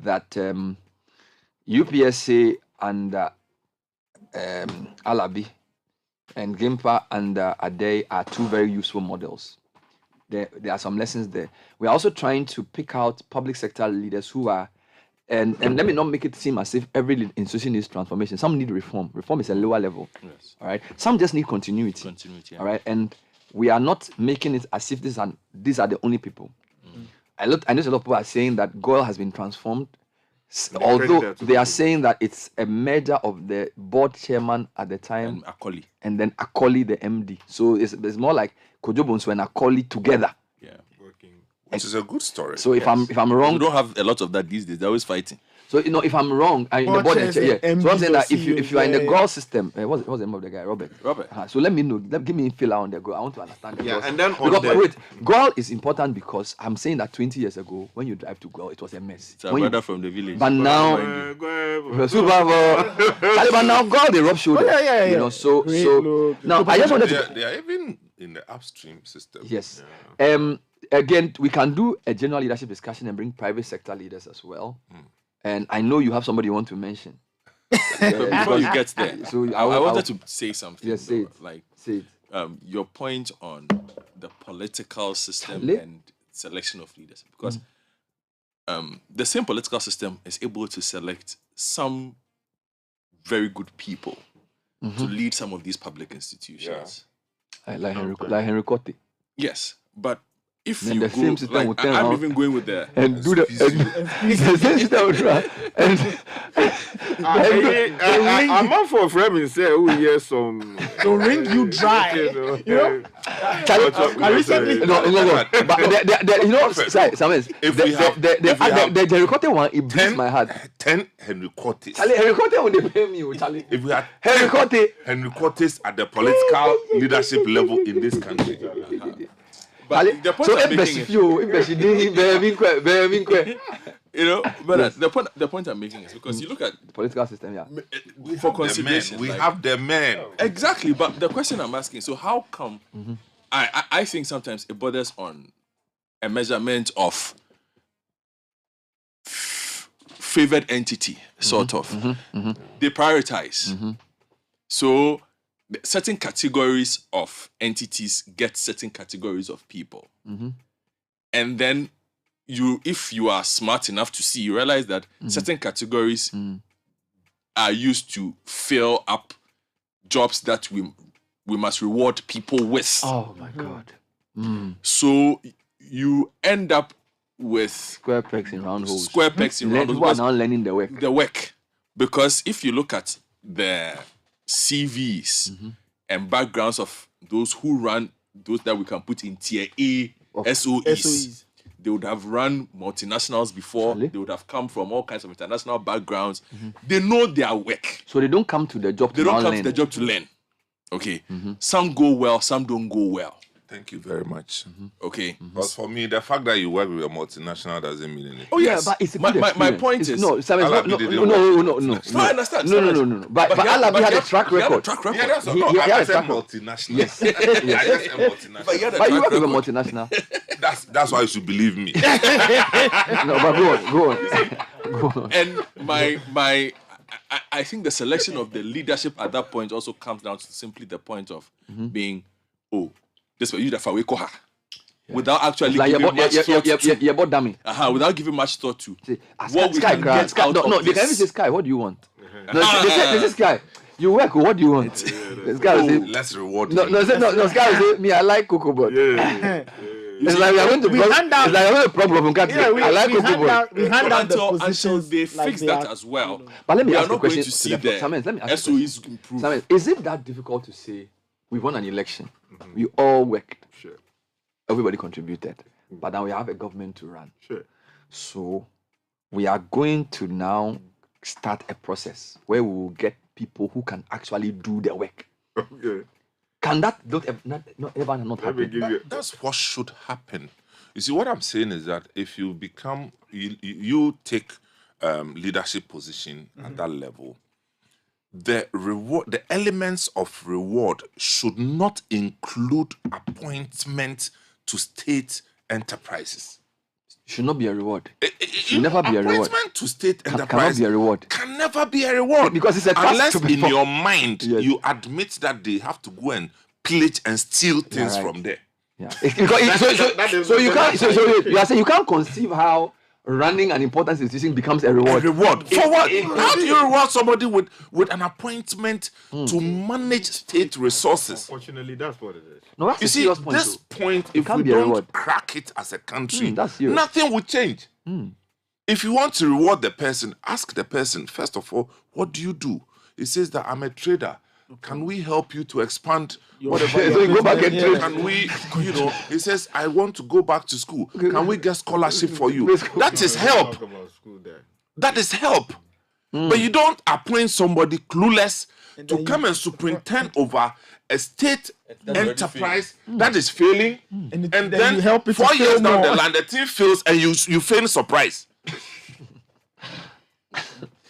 that UPSA and Alabi and Gimpa and Ade are two very useful models. There are some lessons there. We are also trying to pick out public sector leaders who are, and let me not make it seem as if every institution needs transformation. Some need reform. Reform is a lower level. Yes. All right. Some just need continuity. Continuity. Yeah. All right. And we are not making it as if these are the only people. I know a lot of people are saying that Goyle has been transformed, although they are saying that it's a merger of the board chairman at the time and then Akoli, the MD. So it's more like Kojo Bonsu and Akoli together. Yeah, which is a good story. So if I'm wrong, we don't have a lot of that these days. They're always fighting. So if I'm wrong, in the board, So I'm saying that if you are in the Goyle system, what's the name of the guy? Robert. So let me know. Give me fill out on the Goyle. I want to understand the Goyle. And then Goyle is important because I'm saying that 20 years ago, when you drive to Goyle, it was a mess. It's a brother from the village. But now, but now Goyle they rub shoulder. You know, so now I just wanted to. They are even in the upstream system. Yes. Again, we can do a general leadership discussion and bring private sector leaders as well. And I know you have somebody you want to mention. Before you get there, so I wanted to say something. Yes, say it. Like, say it. Your point on the political system and selection of leaders, because the same political system is able to select some very good people to lead some of these public institutions. Like Henry Cote. Yes, but if then you the go, same system like, will turn I'm around even going with the and do the same system will try I'm not for a friend and say, oh yes, some to wring you dry. You know, I recently no. But you know, Samuel, the Henry Cote one, it breaks my heart. 10 Henry Cotes. Charlie, Henry Cote will they pay me, Charlie? If we had Henry Cotes at the political leadership level in this country. But the point so I'm making you know, but the point I'm making is because you look at the political system, for consideration, we have the men. Exactly, but the question I'm asking, so how come I think sometimes it borders on a measurement of favored entity, sort of. They prioritize. So certain categories of entities get certain categories of people. And then if you are smart enough to see, you realize that certain categories are used to fill up jobs that we must reward people with. Oh my God. So you end up with square pegs in round holes. Square pegs in round holes. People are now learning the work. The work. Because if you look at the CVs and backgrounds of those who run those that we can put in tier A SOEs. They would have run multinationals before. They would have come from all kinds of international backgrounds. They know their work. So they don't come to the job to learn. Okay. Some go well, some don't go well. Thank you very much. Okay. But for me, the fact that you work with a multinational doesn't mean anything. Oh yes, but it's a my point is no. I understand. No. But Alabi had a track record. Yeah, that's a multinational. Yes. But you work with a multinational. That's why you should believe me. No, but go on. And I think the selection of the leadership at that point also comes down to simply the point of being, this way you the without actually giving much thought to. Without giving much thought to what we can get out of this. They can even say, Sky, what do you want? They say, Sky, you work, what do you want? This guy will say, let's reward no, Sky will say, me, I like Cocoa Bud. It's like we are going to problem. I like Cocoa Bud. We hand out the until they fix that as well. But let me ask a question to see the SOEs improve. Is it that difficult to say we won an election? We all worked. Sure. Everybody contributed. but now we have a government to run. Sure. So we are going to now start a process where we will get people who can actually do the work. Okay. Can that not ever not happen? That's what should happen. You see, what I'm saying is that if you become, you take leadership position at that level, the reward, the elements of reward should not include appointment to state enterprises. Should not be a reward. Should never be a reward. Appointment to state Cannot enterprise be a reward. can never be a reward Because it's a task unless to in perform. your mind you admit that they have to go and pillage and steal things right. from there. Yeah. So you can't. So you are saying you can't conceive how running an important institution becomes a reward. A reward for what? How do you reward somebody with an appointment to manage state resources? Unfortunately, that's what it is. No, that's You a see, serious point. this though. point, It if can't we be a don't reward. crack it as a country, That's serious. nothing will change. If you want to reward the person, ask the person, first of all, what do you do? He says that I'm a trader. Can we help you to expand whatever? So you go back and trade. Can we, he says, I want to go back to school. Can we get scholarship for you? That is help. That is help. But you don't appoint somebody clueless to come and superintend over a state enterprise that is failing, and then you help it to 4 years fail down the more. line, the thing fails and you feign surprise.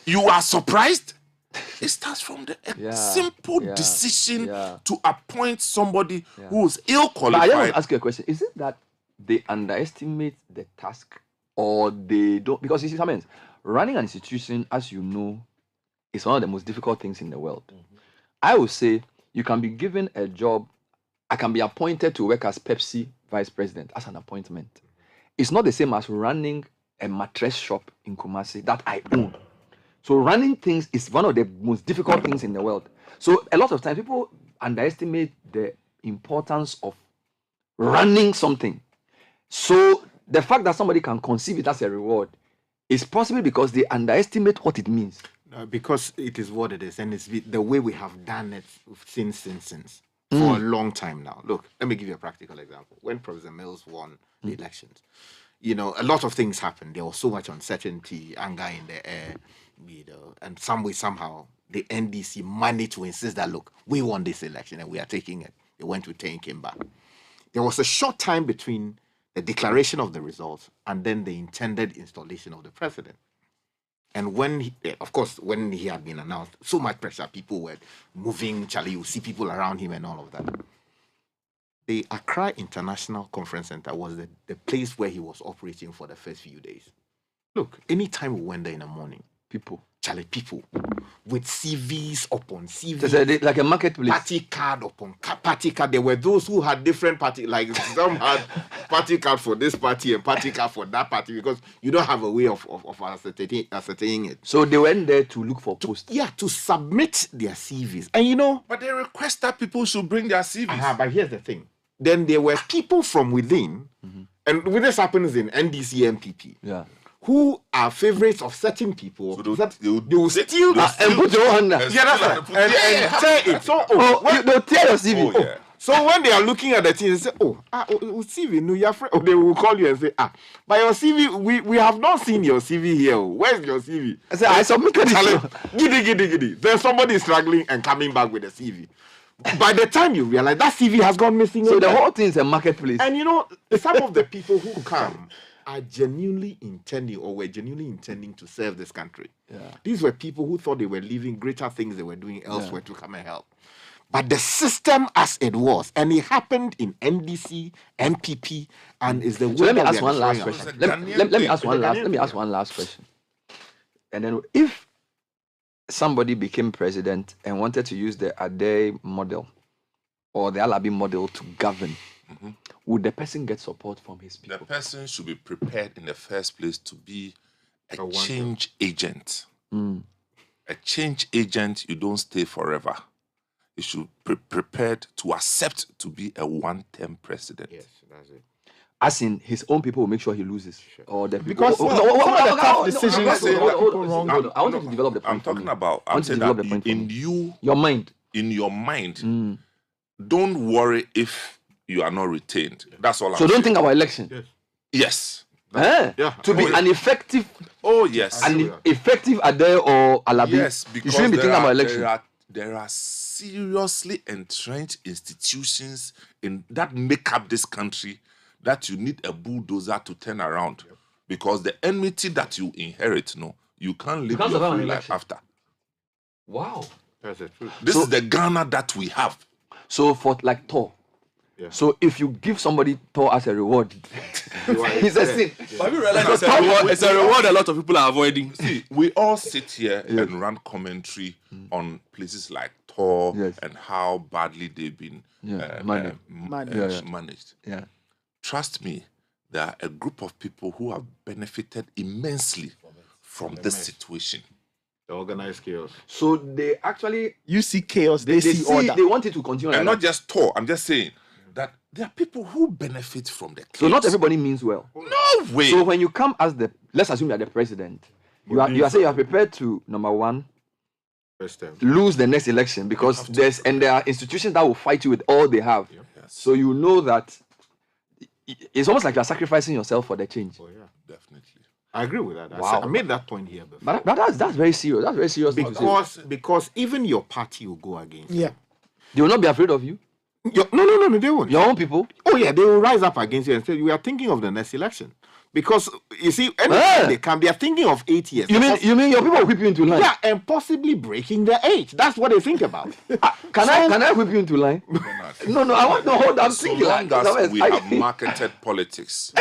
You are surprised. It starts from the simple decision to appoint somebody who is ill But I just want qualified. to ask you a question. Is it that they underestimate the task or they don't? Because you see, sometimes running an institution, as you know, is one of the most difficult things in the world. I would say you can be given a job. I can be appointed to work as Pepsi vice president as an appointment. It's not the same as running a mattress shop in Kumasi that I own. So running things is one of the most difficult things in the world. So a lot of times people underestimate the importance of running something. So the fact that somebody can conceive it as a reward is possibly because they underestimate what it means. Because it is what it is, and it's the way we have done it since for a long time now. Look, let me give you a practical example. When Professor Mills won the elections, a lot of things happened. There was so much uncertainty, anger in the air, and somehow the NDC managed to insist that, look, we won this election and we are taking it. They went to take him back. There was a short time between the declaration of the results and then the intended installation of the president. And when he had been announced, so much pressure, people were moving, Charlie, you see people around him and all of that. The Accra International Conference Center was the place where he was operating for the first few days. Look, anytime we went there in the morning, people with CVs upon CVs. Like a marketplace. Party card upon party card. There were those who had different party, like some had party card for this party and party card for that party, because you don't have a way of ascertaining it. So they went there to look for posts. To submit their CVs. And But they request that people should bring their CVs. But here's the thing. Then there were people from within, and when this happens in NDC MPP, who are favorites of certain people, so they will steal and put your hand there. And tear it. So they'll tear your CV. So when they are looking at the thing, they say, CV, no, your friend. Or they will call you and say, but your CV, we have not seen your CV here. Where's your CV? I say, I submitted it. Giddy. Then somebody is struggling and coming back with a CV. By the time you realize that CV has gone missing. So the whole thing is a marketplace. And some of the people who come are genuinely intending or were genuinely intending to serve this country. These were people who thought they were leaving greater things they were doing elsewhere to come and help. But the system as it was, and it happened in NDC, MPP, and is the way. So let me that ask we are one last destroying question. ourselves. Let me ask one last question. And then if somebody became president and wanted to use the Ade model or the Alabi model to govern, would the person get support from his people? The person should be prepared in the first place to be a change agent. A change agent, you don't stay forever. You should be prepared to accept to be a one-term president. Yes, that's it. As in, his own people will make sure he loses. Or the people. Because some of the tough decisions. I want to develop the point. I'm talking about. I'm saying that your mind. In your mind, don't worry if you are not retained. That's all. So don't think about election. Yes. Yes. To be an effective. Oh yes. An effective Ade or Alabi. Yes, you because shouldn't be thinking about election. there are seriously entrenched institutions in that make up this country that you need a bulldozer to turn around. Because the enmity that you inherit, you can't live your free life after. Wow. That's the truth. This is the Ghana that we have. So for like Thor. Yeah. So if you give somebody Thor as a reward, it's a sin. Have you realized it's a reward a lot of people are avoiding? See, we all sit here and run commentary on places like Thor and how badly they've been managed. Yeah. Trust me, there are a group of people who have benefited immensely from this situation. The organized chaos. So they actually... You see chaos, they see order. They want it to continue. And not just Thor. I'm just saying that there are people who benefit from the chaos. So not everybody means well. No way. So when you come as let's assume you're the president, you are saying you are prepared to, number one, lose the next election because there are institutions that will fight you with all they have. Yes. So you know that it's almost like you're sacrificing yourself for the change. Oh yeah, definitely. I agree with that. Wow. I made that point here before. But that's very serious. That's very serious. Because even your party will go against you. They will not be afraid of you. No, they won't. Your own people? Oh yeah, they will rise up against you and say, we are thinking of the next election. Because, you see, anytime they are thinking of 8 years. You mean your people will whip you into line? Yeah, and possibly breaking the age. That's what they think about. Can I whip you into line? No, I want to hold on. So long as we have marketed politics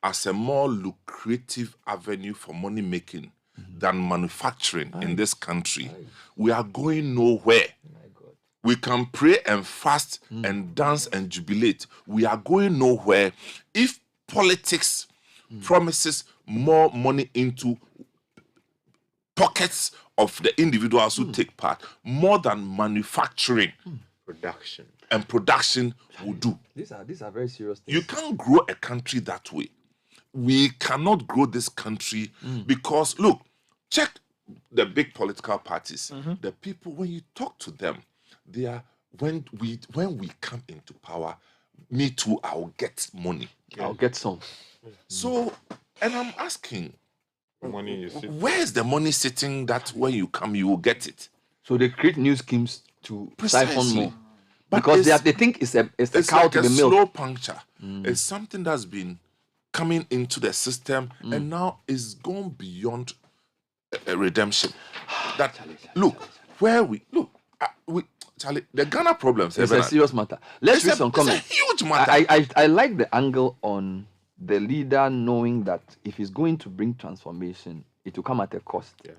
as a more lucrative avenue for money making than manufacturing in this country, we are going nowhere. We can pray and fast and dance and jubilate. We are going nowhere if politics promises more money into pockets of the individuals who take part, more than manufacturing. Production. And production will do. These are very serious things. You can't grow a country that way. We cannot grow this country because, look, check the big political parties. The people, when you talk to them, they are, when we come into power, me too, I'll get money. I'll get some. So, and I'm asking, money where's the money sitting that when you come, you will get it? So they create new schemes to siphon more. Because they think it's a cow like to be milked. Slow puncture. It's something that's been coming into the system and now is gone beyond a redemption. That Charlie, the Ghana problems. It's a serious matter. Let's read some comments. It's a huge matter. I like the angle on the leader knowing that if he's going to bring transformation, it will come at a cost. Yeah.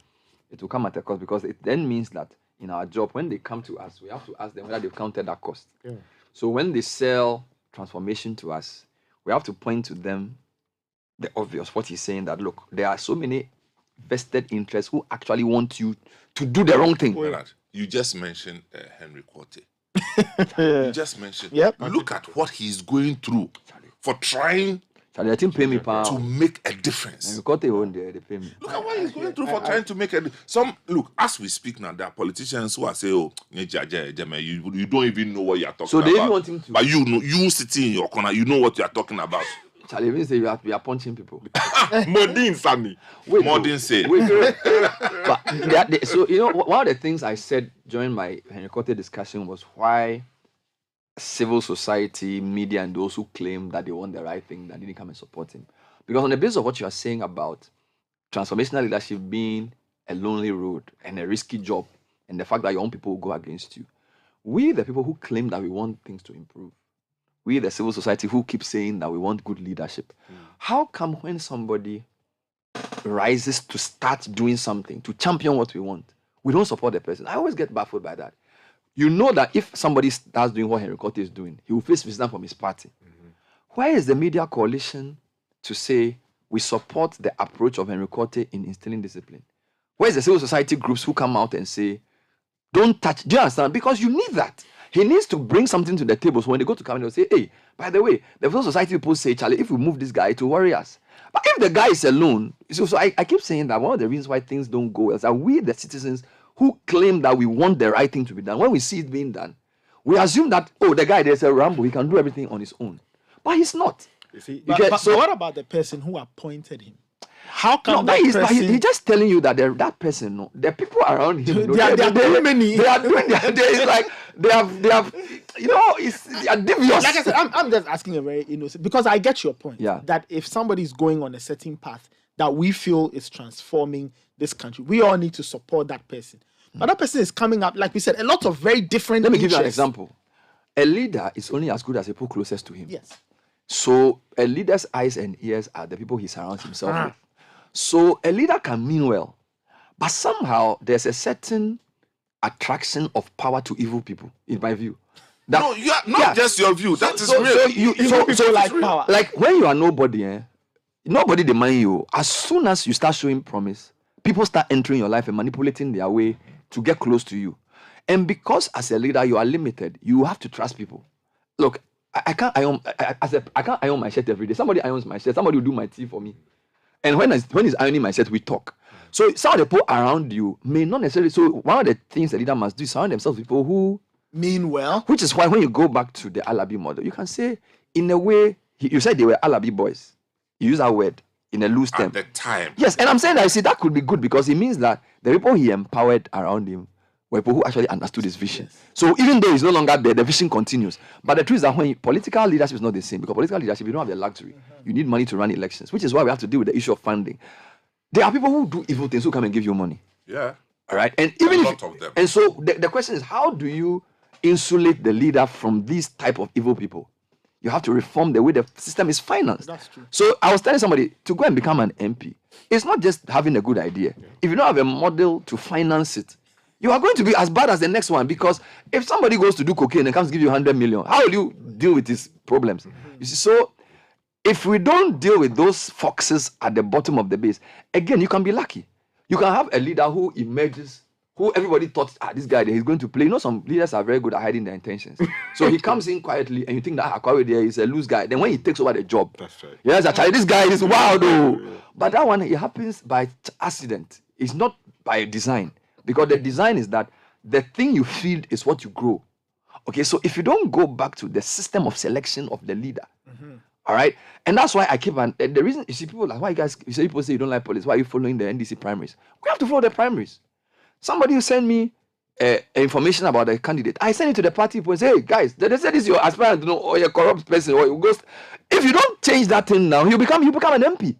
It will come at a cost because it then means that in our job, when they come to us, we have to ask them whether they've counted that cost. Yeah. So when they sell transformation to us, we have to point to them the obvious, what he's saying, that look, there are so many vested interests who actually want you to do the wrong thing. You just mentioned Henry Quarte. You just mentioned. Look at what he's going through for trying to make a difference. Look at what he's going through for trying to make a difference. Look, as we speak now, there are politicians who are saying, "Oh, you don't even know what you are talking about." So they even want him to. But you sitting in your corner, you know what you are talking about. Charlie, even say we are punching people. Modin Sammy. Modin say. But so one of the things I said during my Henry Quarte discussion was why civil society, media, and those who claim that they want the right thing that didn't come and support him. Because on the basis of what you are saying about transformational leadership being a lonely road and a risky job, and the fact that your own people will go against you, we, the people who claim that we want things to improve, we, the civil society who keep saying that we want good leadership, how come when somebody rises to start doing something, to champion what we want, we don't support the person? I always get baffled by that. You know that if somebody starts doing what Henry Quarte is doing, he will face resistance from his party. Where is the media coalition to say we support the approach of Henry Quarte in instilling discipline? Where is the civil society groups who come out and say, don't touch? Do you understand? Because you need that. He needs to bring something to the table. So when they go to cabinet, they'll say, hey, by the way, the civil society people say, Charlie, if we move this guy, it will worry us. But if the guy is alone, so I keep saying that one of the reasons why things don't go is that we, the citizens, who claim that we want the right thing to be done, when we see it being done, we assume that, oh, the guy, there's a Rambo, he can do everything on his own. But he's not. You see, But what about the person who appointed him? How come he's just telling you that that person, no, the people around him, they are doing many. They are doing it's like they have, they are devious. Like I said, I'm just asking a very innocent, because I get your point. Yeah. That if somebody is going on a certain path that we feel is transforming this country, we all need to support that person. But that person is coming up, like we said, a lot of very different. Let me give you an example. A leader is only as good as the people closest to him. Yes. So a leader's eyes and ears are the people he surrounds himself with. So a leader can mean well, but somehow there's a certain attraction of power to evil people, in my view. No, not just your view. That is real. So like power. Like when you are nobody, nobody demand you. As soon as you start showing promise, people start entering your life and manipulating their way to get close to you. And because as a leader you are limited, you have to trust people. Look, I can't iron my shirt every day. Somebody irons my shirt. Somebody will do my tea for me. And when he's ironing my shirt, we talk. So some of the people around you may not necessarily. So one of the things a leader must do is surround themselves with people who mean well. Which is why when you go back to the Alabi model, you can say, in a way, you said they were Alabi boys. You use that word in a loose term. At the time. Yes, and I'm saying that, see, that could be good because it means that the people he empowered around him were people who actually understood his vision. Yes. So even though he's no longer there, the vision continues. But the truth is that when political leadership is not the same, because political leadership, you don't have the luxury. You need money to run elections, which is why we have to deal with the issue of funding. There are people who do evil things who come and give you money. Yeah. All right. And even a lot of them. And so the question is, how do you insulate the leader from these type of evil people? You have to reform the way the system is financed. That's true. So I was telling somebody to go and become an MP. It's not just having a good idea. Yeah. If you don't have a model to finance it, you are going to be as bad as the next one, because if somebody goes to do cocaine and comes to give you 100 million, how will you deal with these problems? You see, so if we don't deal with those foxes at the bottom of the base, again, you can be lucky. You can have a leader who emerges, who everybody thought, this guy, he's going to play. You know, some leaders are very good at hiding their intentions. So he comes in quietly and you think that Akwawe there is a loose guy. Then when he takes over the job, that's right. Yes, actually, this guy is wild though. But that one, it happens by accident. It's not by design. Because the design is that the thing you feed is what you grow. Okay, so if you don't go back to the system of selection of the leader, all right, and that's why I keep on. The reason you see people like, why you say people say you don't like politics, why are you following the NDC primaries? We have to follow the primaries. Somebody will send me information about a candidate. I send it to the party people and say, hey guys, they say this is your aspirant, or your corrupt person, or you ghost. If you don't change that thing now, you become an MP.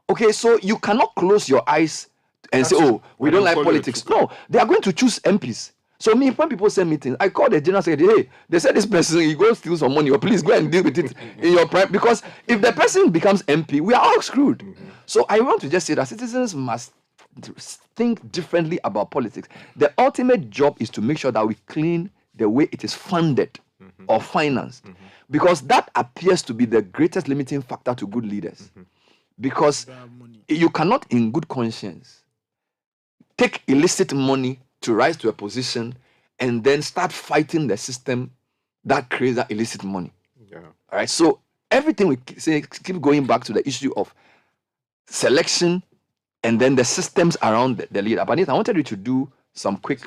Okay, so you cannot close your eyes and say, oh, we don't like politics. No, they are going to choose MPs. So me, when people send meetings, I call the general secretary, hey, they said this person, he goes steal some money, or please go and deal with it in your prime. Because if the person becomes MP, we are all screwed. So I want to just say that citizens must think differently about politics. The ultimate job is to make sure that we clean the way it is funded or financed. Because that appears to be the greatest limiting factor to good leaders. Because you cannot, in good conscience, take illicit money to rise to a position and then start fighting the system that creates that illicit money. Yeah. All right. So everything we say, keep going back to the issue of selection and then the systems around the leader. But I wanted you to do some quick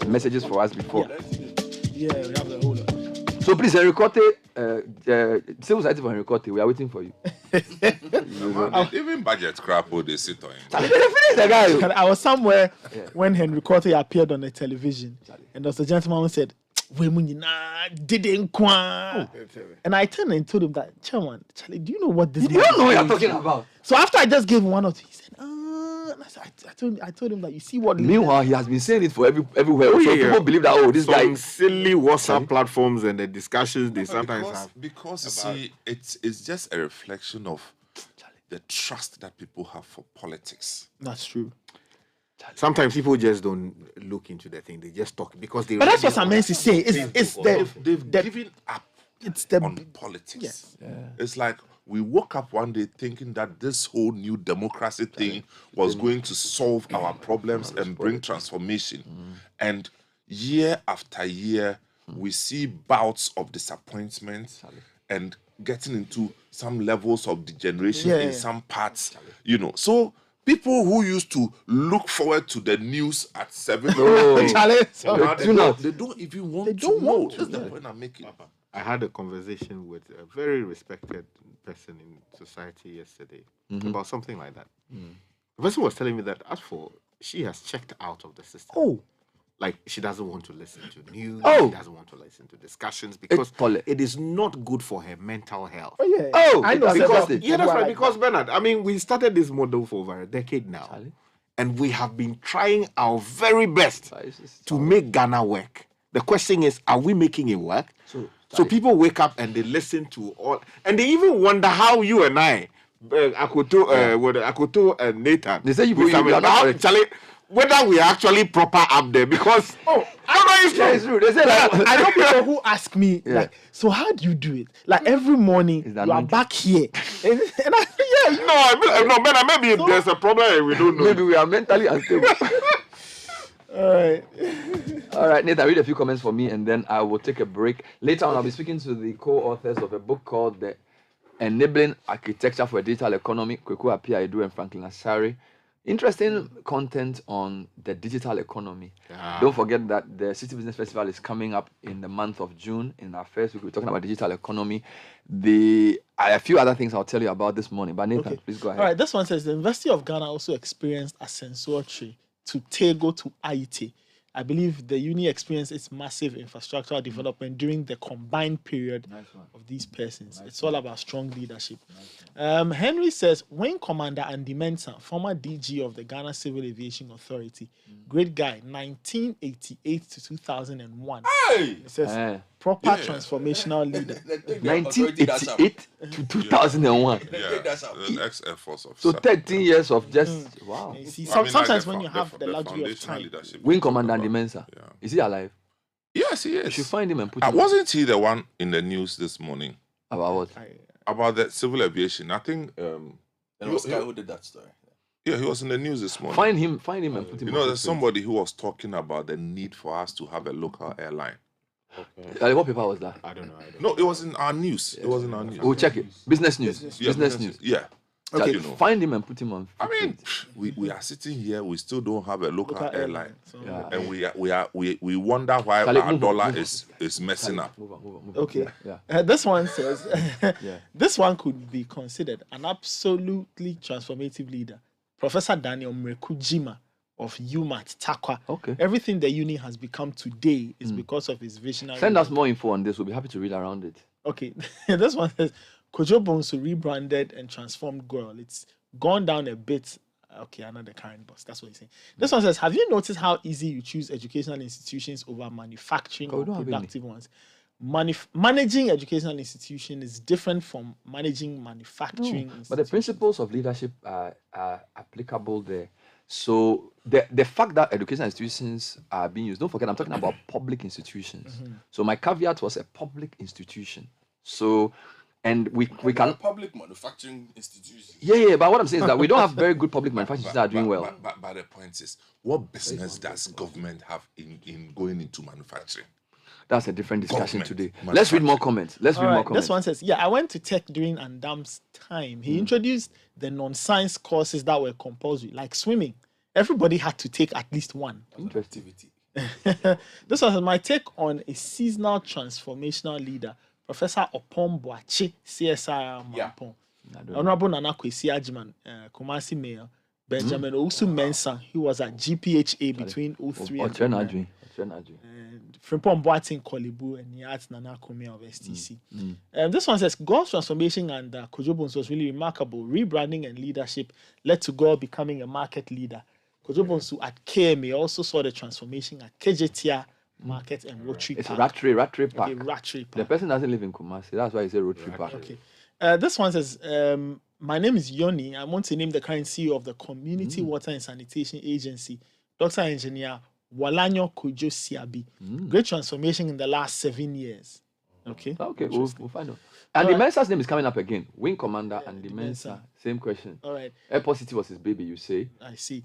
messages for us before. Yeah, we have the whole lot. So please, Henry Cote, civil society for Henry Cote, we are waiting for you. Even budget crap, they sit on it. I was somewhere when Henry Cote appeared on the television, and there was a gentleman who said, didn't kwa. And I turned and told him that, Chairman, Charlie, do you know what this is? You don't know what you're talking about. So after I just gave him one or two, he said, I told him that you see what. Meanwhile, he has been saying it for everywhere. So people believe that this guy. Silly WhatsApp platforms and the discussions they sometimes have. Because you see, it's just a reflection of the trust that people have for politics. That's true. Sometimes people just don't look into the thing; they just talk because they. But that's what Samensi is saying. They've given up on politics. Yes. Yeah. It's like we woke up one day thinking that this whole new democracy thing was going to solve our problems and bring transformation. And year after year, we see bouts of disappointment and getting into some levels of degeneration in some parts. So people who used to look forward to the news at 7 they don't even want to know. That's the point I'm making. I had a conversation with a very respected person in society yesterday about something like that. The person was telling me that as for she has checked out of the system. Oh. Like she doesn't want to listen to news. Oh. She doesn't want to listen to discussions because it is not good for her mental health. Oh yeah. Oh, I know. Because, Because yeah, that's right. Because Bernard, I mean, we started this model for over a decade now, and we have been trying our very best to make Ghana work. The question is, are we making it work? So people wake up and they listen to all, and they even wonder how you and I, Akoto and Nathan, they say you are not actually, whether we are actually proper up there because it's true. They say I know people who ask me like, so how do you do it? Like every morning you are back here, and I say no, maybe there's a problem and we don't know. Maybe we are mentally unstable. All right, Nathan, read a few comments for me and then I will take a break. Later on, I'll be speaking to the co-authors of a book called The Enabling Architecture for a Digital Economy, Kweku Appiah-Edu and Franklin Asari. Interesting content on the digital economy. Don't forget that the Citi Business Festival is coming up in the month of June. In our first week, we're talking about digital economy. A few other things I'll tell you about this morning. But Nathan, please go ahead. All right, this one says the University of Ghana also experienced a censorship to Tego to IT. I believe the uni experienced its massive infrastructural development during the combined period of these persons. It's all about strong leadership. Henry says, Wing Commander Andy Mensah, former DG of the Ghana Civil Aviation Authority, great guy, 1988 to 2001. It says, proper transformational leader. 1988 to 2001. An ex-Air Force officer. So 13 years of just, wow. You see, sometimes when you have the luxury of time. Wing Commander Andy Mensah. Is he alive? Yes, he is. You should find him and put him. Wasn't he the one in the news this morning? About what? About the civil aviation. I think and it was guy who did that story. Yeah, he was in the news this morning. Find him and put him. You know, there's somebody who was talking about the need for us to have a local airline. Okay. What paper was that? I don't know. No, it was in our news. It was in our news. We'll check it. Business news. Business news. Yeah. Okay, find him and put him on. I mean, we are sitting here. We still don't have a local airline, and we wonder why our dollar is messing up. Okay, this one says this one could be considered an absolutely transformative leader, Professor Daniel Mrekujima of UMAT Takwa. Okay, everything the uni has become today is because of his visionary. Send us more info on this. We'll be happy to read around it. Okay, this one says Kojo Bonsu rebranded and transformed Girl. It's gone down a bit. Okay, another current boss. That's what he's saying. This one says, have you noticed how easy you choose educational institutions over manufacturing or productive ones? Managing educational institution is different from managing manufacturing. But the principles of leadership are applicable there. So the fact that educational institutions are being used, don't forget, I'm talking about public institutions. So my caveat was a public institution. So, and we can public manufacturing institutions. Yeah, but what I'm saying is that we don't have very good public manufacturing institutions that are doing well. But the point is, what business does government have in going into manufacturing? That's a different discussion today. Let's read more comments. More comments. This one says, I went to tech during Andam's time. He introduced the non-science courses that were compulsory, like swimming. Everybody had to take at least one. Interesting. This was my take on a seasonal transformational leader, Professor Opon Boache, CSIR Mampon. Honorable Nana Kwesi Ajman, Kumasi Mayor, Benjamin Owusu Mensah, he was at GPHA between 03 and 09. And Frimpong Boating Kolibu and Yat Nana Kome of STC. This one says, God's transformation and Kojo Bonsu was really remarkable. Rebranding and leadership led to God becoming a market leader. Kojo Bonsu at KMA also saw the transformation at KJTIA Market and Rotary Park. It's Rotary Park. Okay, Rotary Park. The person doesn't live in Kumasi. That's why he said Rotary Park. Okay. This one says, my name is Yoni. I want to name the current CEO of the Community Water and Sanitation Agency, Dr. Engineer Walanyo Kojo Siabi. Great transformation in the last 7 years. Okay. Okay, we'll find out. And the Mensah's name is coming up again. Wing Commander and the Mensah. Same question. All right. Airport City was his baby, you say? I see.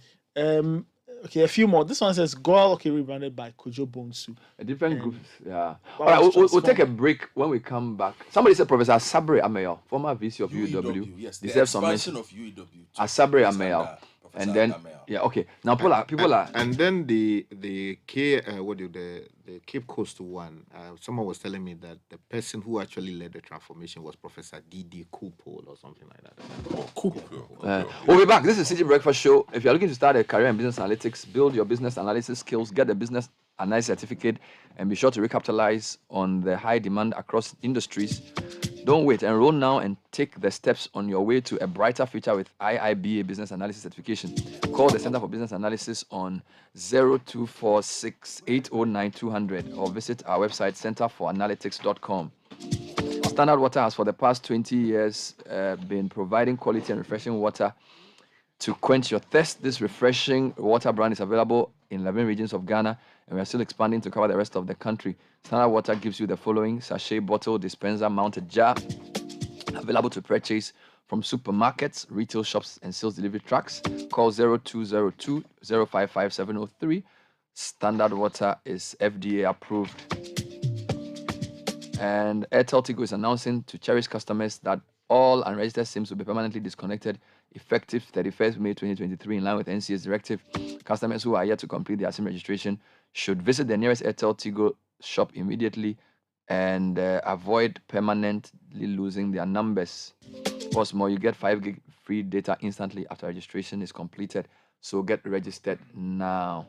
Okay, a few more. This one says Goal, rebranded by Kojo Bonsu. A different group. Yeah. All right, we'll take a break. When we come back, somebody said Professor Asabre Ameyo, former VC of UEW. Yes, deserves some mention. Of UEW. Asabre Ameyo. And then, yeah, okay. Now, people are. And then the Cape Coast one. Someone was telling me that the person who actually led the transformation was Professor D.D. Kupol or something like that. Kupol. We'll be back. This is Citi Breakfast Show. If you're looking to start a career in business analytics, build your business analysis skills, get the business analysis certificate, and be sure to recapitalize on the high demand across industries. Don't wait. Enroll now and take the steps on your way to a brighter future with IIBA Business Analysis Certification. Call the Center for Business Analysis on 0246-809-200 or visit our website centerforanalytics.com. Standard Water has for the past 20 years been providing quality and refreshing water to quench your thirst. This refreshing water brand is available in 11 regions of Ghana, and we are still expanding to cover the rest of the country. Standard Water gives you the following: sachet, bottle, dispenser, mounted jar, available to purchase from supermarkets, retail shops, and sales delivery trucks. Call 0202-055-703. Standard Water is FDA approved. And Airtel Tigo is announcing to cherished customers that all unregistered SIMs will be permanently disconnected effective 31st May 2023 in line with NCA's directive. Customers who are yet to complete their SIM registration should visit the nearest Airtel Tigo shop immediately and avoid permanently losing their numbers. What's more, you get 5 gig free data instantly after registration is completed. So get registered now.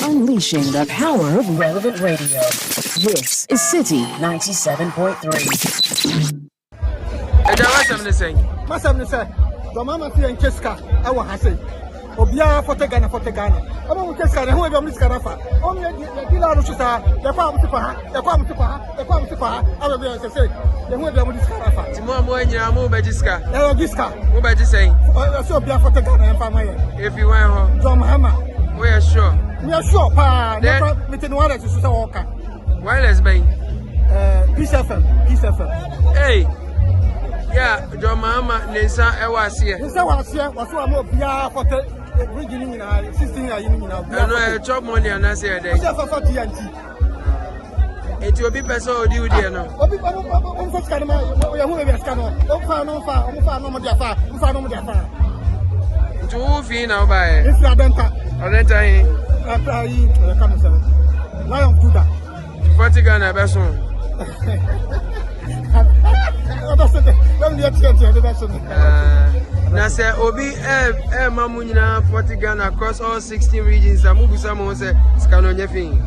Unleashing the power of relevant radio. This is Citi 97.3. What's I'm saying? The mama see in Cheska, I want to say. Obia for Ghana. I want to Cheska, who ever miss Carafa. Only the dealer who said, the farm to Paha. I will be able to say, the who ever miss Carafa. Tomorrow, when you are moved by Jiska, who by just saying, so be for Ghana and family. If you want home, John Hammer, we are sure. We are sure, Pa. Never meeting water to Sister Walker. Wireless Bay. Peace FM. Hey. Yeah, your mama, Nessa, I was here. Nessa was here, was one more beer for the beginning in 16 years. I know I chop money and I say a day. It will be better or do there now. To who fee now by? It's Adenta. Lion of Judah. 40 Ghana Besson. Now say Obi Mamunya 40 Ghana across all 16 regions. I move someone say scan thing.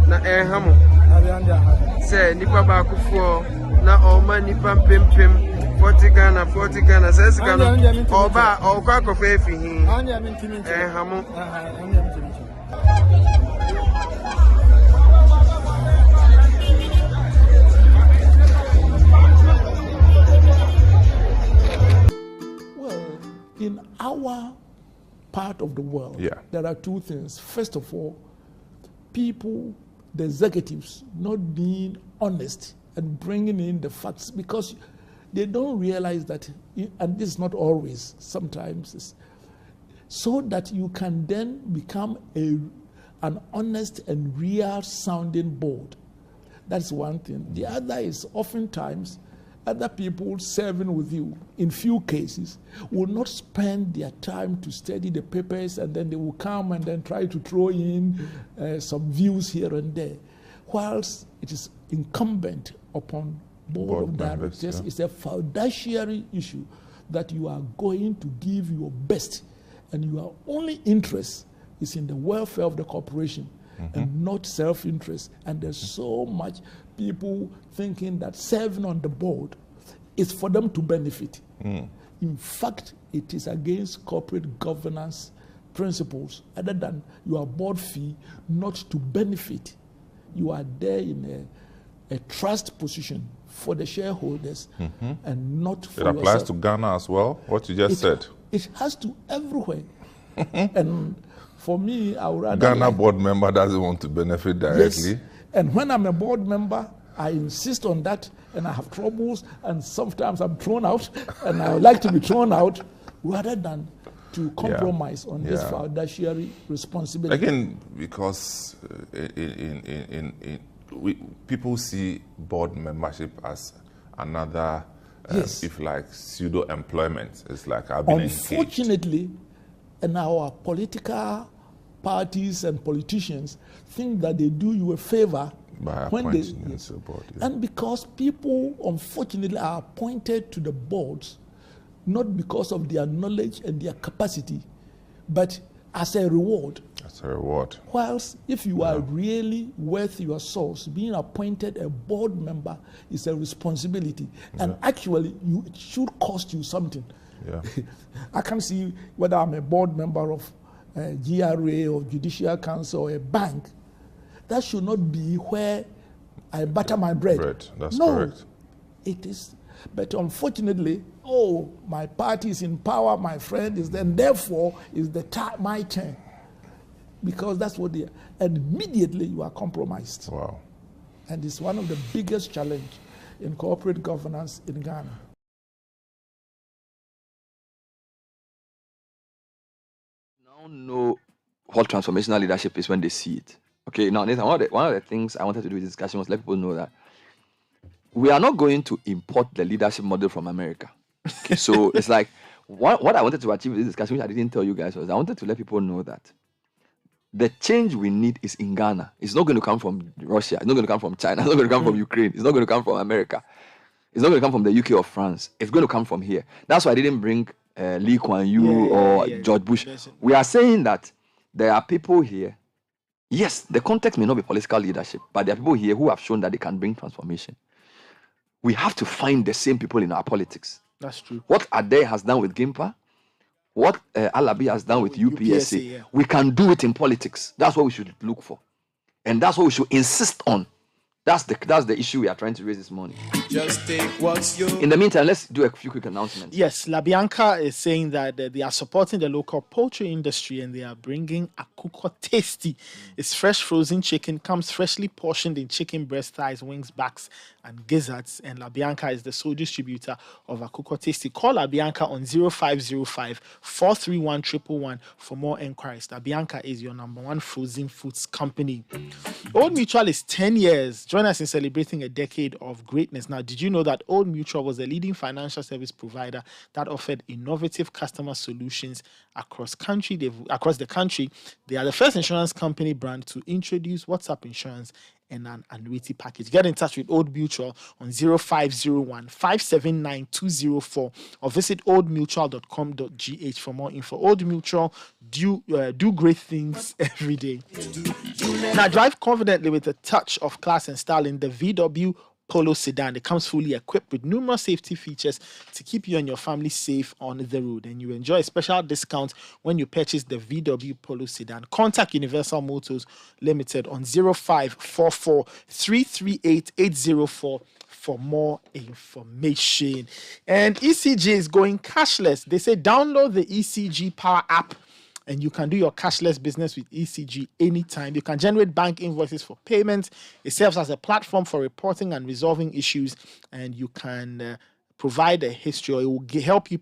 Na hamo. Say nipa ba kufuo na oma nipa pempem 40 Ghana say scan oba okwa kofa efi hamo. In our part of the world, there are two things. First of all, people, the executives, not being honest and bringing in the facts because they don't realize that, and this is not always, sometimes, it's, so that you can then become an honest and real sounding board. That's one thing. The other is oftentimes other people serving with you, in few cases, will not spend their time to study the papers, and then they will come and then try to throw in some views here and there. Whilst it is incumbent upon board of directors, it's a fiduciary issue that you are going to give your best, and your only interest is in the welfare of the corporation and not self-interest. And there's so much people thinking that serving on the board is for them to benefit. In fact, it is against corporate governance principles, other than your board fee, not to benefit. You are there in a trust position for the shareholders and not for yourself. It applies to Ghana as well, what you just said. It has to everywhere. And for me, I would rather... Ghana board member doesn't want to benefit directly. Yes. And when I'm a board member, I insist on that, and I have troubles, and sometimes I'm thrown out, and I would like to be thrown out rather than to compromise on this fiduciary responsibility. Again, because people see board membership as another Yes. if like pseudo employment. It's like I've been engaged. Unfortunately, and our political parties and politicians think that they do you a favor by when they appointing you to the board. Yeah. and because people unfortunately are appointed to the boards not because of their knowledge and their capacity, but as a reward. As a reward. Whilst if you are really worth your souls, being appointed a board member is a responsibility, and actually it should cost you something. Yeah. I can see whether I'm a board member of GRA or Judicial Council or a bank. That should not be where I butter my bread. That's no, correct. It is. But unfortunately, my party is in power, my friend is there, and therefore is my turn. Because that's what they are. And immediately you are compromised. Wow. And it's one of the biggest challenges in corporate governance in Ghana. Now know what transformational leadership is when they see it. Okay, now Nathan, one of the things I wanted to do with this discussion was let people know that we are not going to import the leadership model from America. Okay, so it's like what I wanted to achieve with this discussion, which I didn't tell you guys, was I wanted to let people know that the change we need is in Ghana. It's not going to come from Russia. It's not going to come from China. It's not going to come from Ukraine. It's not going to come from America. It's not going to come from the UK or France. It's going to come from here. That's why I didn't bring Lee Kuan Yew or George Bush. We are saying that there are people here. Yes, the context may not be political leadership, but there are people here who have shown that they can bring transformation. We have to find the same people in our politics. That's true. What Ade has done with Gimpa, what Alabi has done with UPSA, we can do it in politics. That's what we should look for. And that's what we should insist on. That's the issue we are trying to raise this morning. Just take what's your... In the meantime, let's do a few quick announcements. Yes, La Bianca is saying that they are supporting the local poultry industry and they are bringing Akuko Tasty. It's fresh frozen chicken, comes freshly portioned in chicken breast, thighs, wings, backs, and gizzards. And La Bianca is the sole distributor of Akuko Tasty. Call La Bianca on 0505 431 111 for more enquiries. La Bianca is your #1 frozen foods company. Old Mutual is 10 years. Join us in celebrating a decade of greatness. Now, did you know that Old Mutual was the leading financial service provider that offered innovative customer solutions across the country? They are the first insurance company brand to introduce WhatsApp insurance and an annuity package. Get in touch with Old Mutual on 0501 579 204 or visit oldmutual.com.gh for more info. Old Mutual, do great things every day. Now, drive confidently with a touch of class and style in the VW Polo sedan. It comes fully equipped with numerous safety features to keep you and your family safe on the road, and you enjoy a special discount when you purchase the VW Polo sedan. Contact Universal Motors Limited on 0544 338 804 for more information. And ECG is going cashless. They say download the ECG Power app and you can do your cashless business with ECG anytime. You can generate bank invoices for payments. It serves as a platform for reporting and resolving issues, and you can provide a history, or it will help you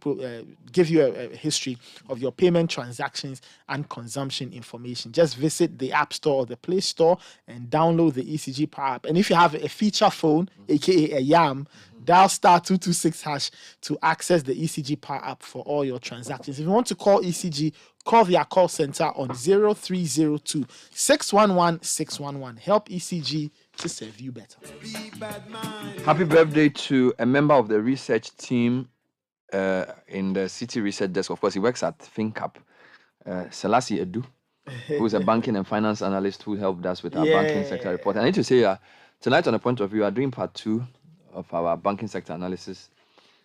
give you a history of your payment transactions and consumption information. Just visit the App Store or the Play Store and download the ECG Power app. And if you have a feature phone, aka a YAM, dial *226# to access the ECG Power app for all your transactions. If you want to call ECG, call their call center on 0302 611 611. Help ECG to serve you better. Happy birthday to a member of the research team in the Citi Research Desk. Of course, he works at FinCap. Selassie Edu, who is a banking and finance analyst who helped us with our banking sector report. I need to say, tonight on The Point of View, we are doing part 2 of our banking sector analysis.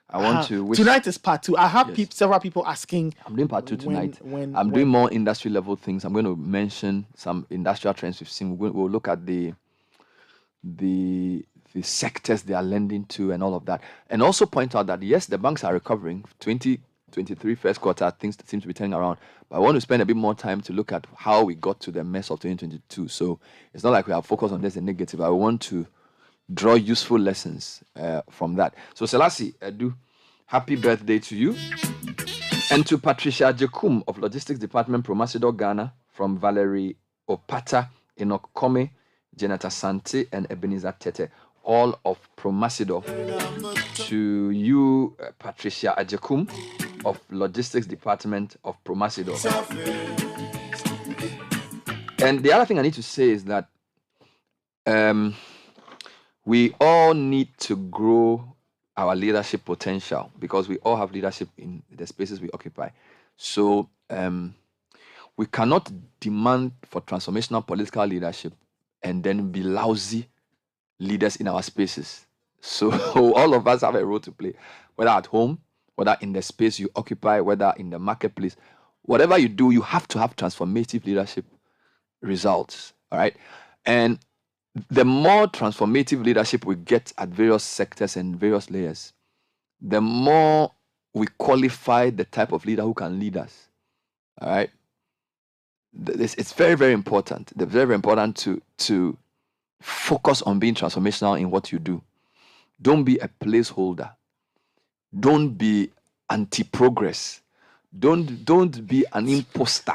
I want to wish... Tonight is part 2. I have several people asking... I'm doing part 2 tonight. I'm doing more industry level things. I'm going to mention some industrial trends we've seen. We'll look at the sectors they are lending to and all of that. And also point out that, yes, the banks are recovering. 2023 first quarter, things seem to be turning around. But I want to spend a bit more time to look at how we got to the mess of 2022. So it's not like we are focused on this and negative. I want to draw useful lessons from that. So Selassie Edu, happy birthday to you. And to Patricia Jekum of Logistics Department, Promasidor, Ghana, from Valerie Opata, Enoch Kome, Janata Sante, and Ebenezer Tete. all of Promasidor, to you, Patricia Ajekum of Logistics Department of Promasidor. And the other thing I need to say is that we all need to grow our leadership potential because we all have leadership in the spaces we occupy. So we cannot demand for transformational political leadership and then be lousy leaders in our spaces. So all of us have a role to play, whether at home, whether in the space you occupy, whether in the marketplace. Whatever you do, you have to have transformative leadership results, all right? And the more transformative leadership we get at various sectors and various layers, the more we qualify the type of leader who can lead us, all right? It's very, very important. It's very, very important to focus on being transformational in what you do. Don't be a placeholder. Don't be anti-progress. Don't be an imposter.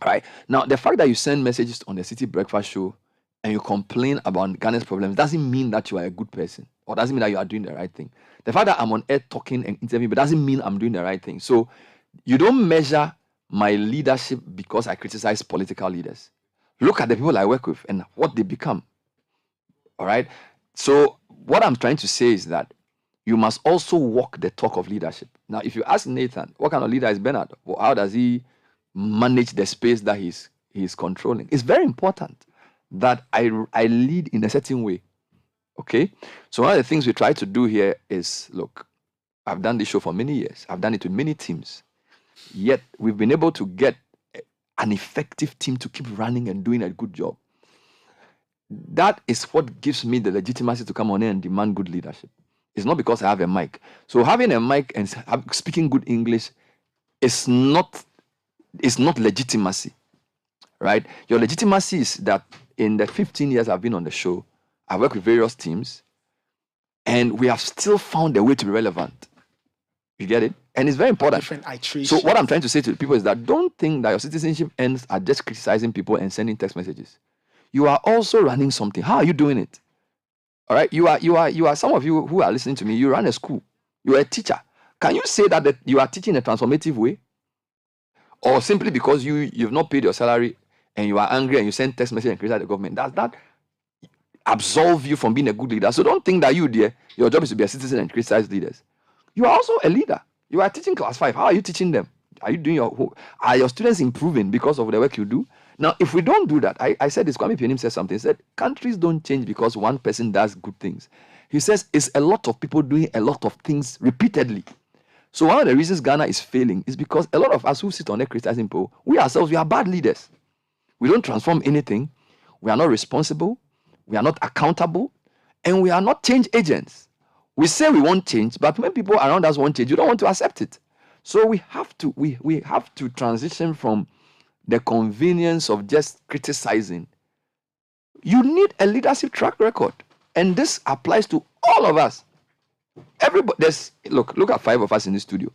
All right. Now, the fact that you send messages on the Citi Breakfast Show and you complain about Ghana's problems doesn't mean that you are a good person or doesn't mean that you are doing the right thing. The fact that I'm on air talking and interviewing, but doesn't mean I'm doing the right thing. So you don't measure my leadership because I criticize political leaders. Look at the people I work with and what they become. All right. So what I'm trying to say is that you must also walk the talk of leadership. Now, if you ask Nathan, what kind of leader is Bernard? Well, how does he manage the space that he's controlling? It's very important that I lead in a certain way. Okay? So one of the things we try to do here is, look, I've done this show for many years. I've done it with many teams. Yet we've been able to get an effective team to keep running and doing a good job. That is what gives me the legitimacy to come on air and demand good leadership. It's not because I have a mic. So having a mic and speaking good English is not legitimacy, right? Your legitimacy is that in the 15 years I've been on the show, I work with various teams, and we have still found a way to be relevant. You get it? And it's very important. So what I'm trying to say to people is that don't think that your citizenship ends at just criticizing people and sending text messages. You are also running something. How are you doing it? All right, you are. Some of you who are listening to me, you run a school. You are a teacher. Can you say that you are teaching a transformative way, or simply because you've not paid your salary and you are angry and you send text message and criticize the government? Does that absolve you from being a good leader? So don't think that your job is to be a citizen and criticize leaders. You are also a leader. You are teaching class 5. How are you teaching them? Are you doing are your students improving because of the work you do? Now, if we don't do that, I said this, Kwame Pianim said something. He said, countries don't change because one person does good things. He says, it's a lot of people doing a lot of things repeatedly. So one of the reasons Ghana is failing is because a lot of us who sit on there criticizing people, we ourselves, we are bad leaders. We don't transform anything. We are not responsible. We are not accountable. And we are not change agents. We say we want change, but when people around us want change, you don't want to accept it. So we have to transition from the convenience of just criticizing. You need a leadership track record. And this applies to all of us. Everybody, look at 5 of us in the studio.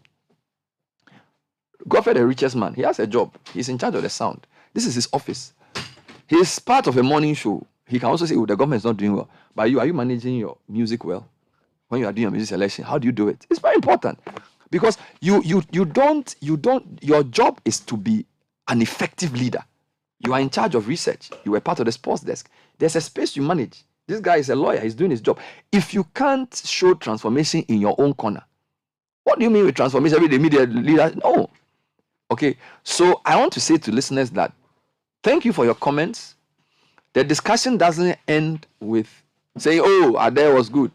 Godfrey, the richest man, he has a job. He's in charge of the sound. This is his office. He's part of a morning show. He can also say, the government is not doing well. But are you managing your music well? When you are doing your music selection, how do you do it? It's very important. Because your job is to be an effective leader. You are in charge of research. You were part of the sports desk. There's a space you manage. This guy is a lawyer. He's doing his job. If you can't show transformation in your own corner, what do you mean with transformation? Every day media leader? No. Okay. So I want to say to listeners that thank you for your comments. The discussion doesn't end with saying, oh, Adair was good.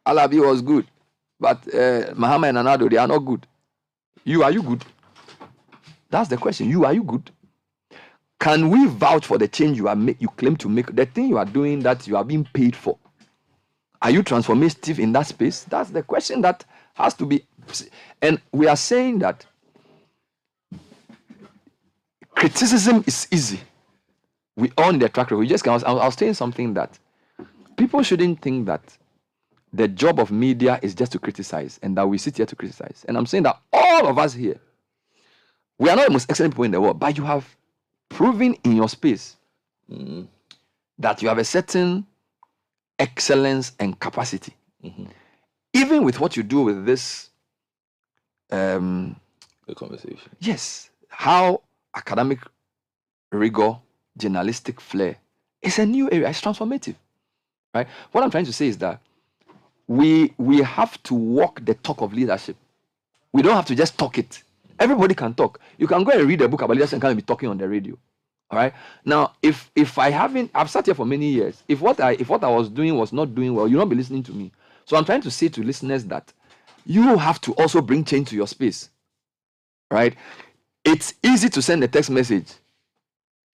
Alabi was good. But Mahama and Anado, they are not good. Are you good? That's the question. Are you good? Can we vouch for the change you claim to make? The thing you are doing that you are being paid for. Are you transformative in that space? That's the question that has to be. And we are saying that criticism is easy. We all need a track record. I was saying something that people shouldn't think that the job of media is just to criticize and that we sit here to criticize. And I'm saying that all of us here, we are not the most excellent people in the world, but you have proven in your space that you have a certain excellence and capacity. Even with what you do with this, the conversation. Yes, how academic rigor, journalistic flair is a new area. It's transformative, right? What I'm trying to say is that we have to walk the talk of leadership. We don't have to just talk it. Everybody can talk. You can go and read a book about leadership and can't be talking on the radio. All right. Now, if I've sat here for many years. If what I was doing was not doing well, you'll not be listening to me. So I'm trying to say to listeners that you have to also bring change to your space. Right? It's easy to send a text message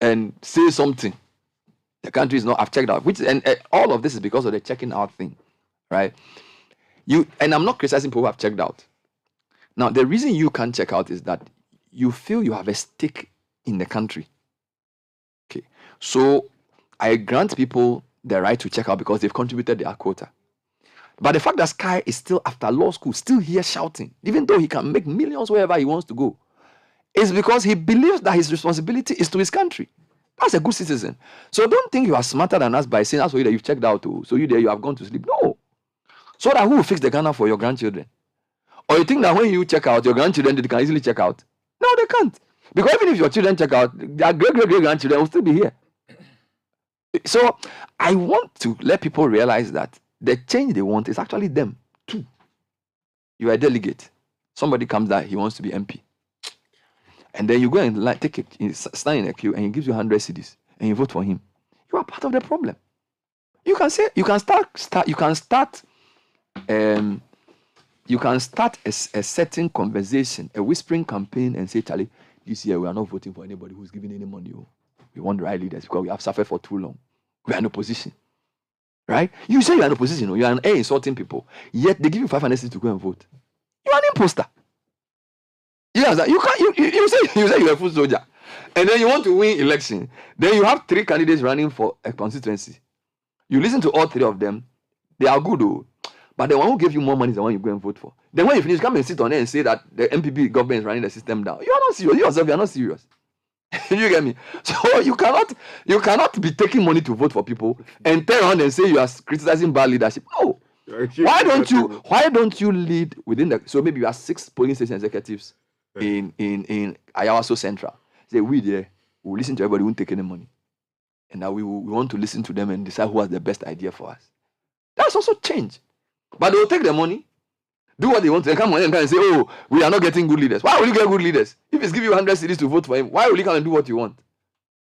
and say something. The country is not. I've checked out. And all of this is because of the checking out thing, right? And I'm not criticizing people who have checked out. Now, the reason you can't check out is that you feel you have a stake in the country. Okay, so I grant people the right to check out because they've contributed their quota. But the fact that Sky is still after law school, still here shouting, even though he can make millions wherever he wants to go, is because he believes that his responsibility is to his country. That's a good citizen. So don't think you are smarter than us by saying that's why you've checked out too. So you have gone to sleep. No. So that who will fix the Ghana for your grandchildren? Or you think that when you check out, your grandchildren they can easily check out? No, they can't. Because even if your children check out, their great-great-great-grandchildren will still be here. So I want to let people realize that the change they want is actually them too. You are a delegate. Somebody comes down, he wants to be MP. And then you go and take it, stand in a queue, and he gives you 100 cedis, and you vote for him. You are part of the problem. You can start a certain conversation, a whispering campaign, and say, Charlie, this year we are not voting for anybody who's giving any money. We want the right leaders because we have suffered for too long. We are in opposition. Right? You say you are in opposition, you are insulting people, yet they give you 500 cedis to go and vote. You are an imposter. Yes, you say you're a foot soldier, and then you want to win election. Then you have 3 candidates running for a constituency. You listen to all 3 of them. They are good, though. But the one who gave you more money is the one you go and vote for. Then when you finish, come and sit on there and say that the MPP government is running the system down. You are not serious. You yourself, you are not serious. You get me? So you cannot be taking money to vote for people and turn around and say you are criticizing bad leadership. No. Why don't you lead within the? So maybe you have 6 polling station executives in Ayawaso Central. Say we will listen to everybody, won't take any money, and now we want to listen to them and decide who has the best idea for us. That's also change. But they will take the money, do what they want, and come on and say, oh, we are not getting good leaders. Why will you get good leaders? If it's give you 100 cities to vote for him, why will you come and do what you want?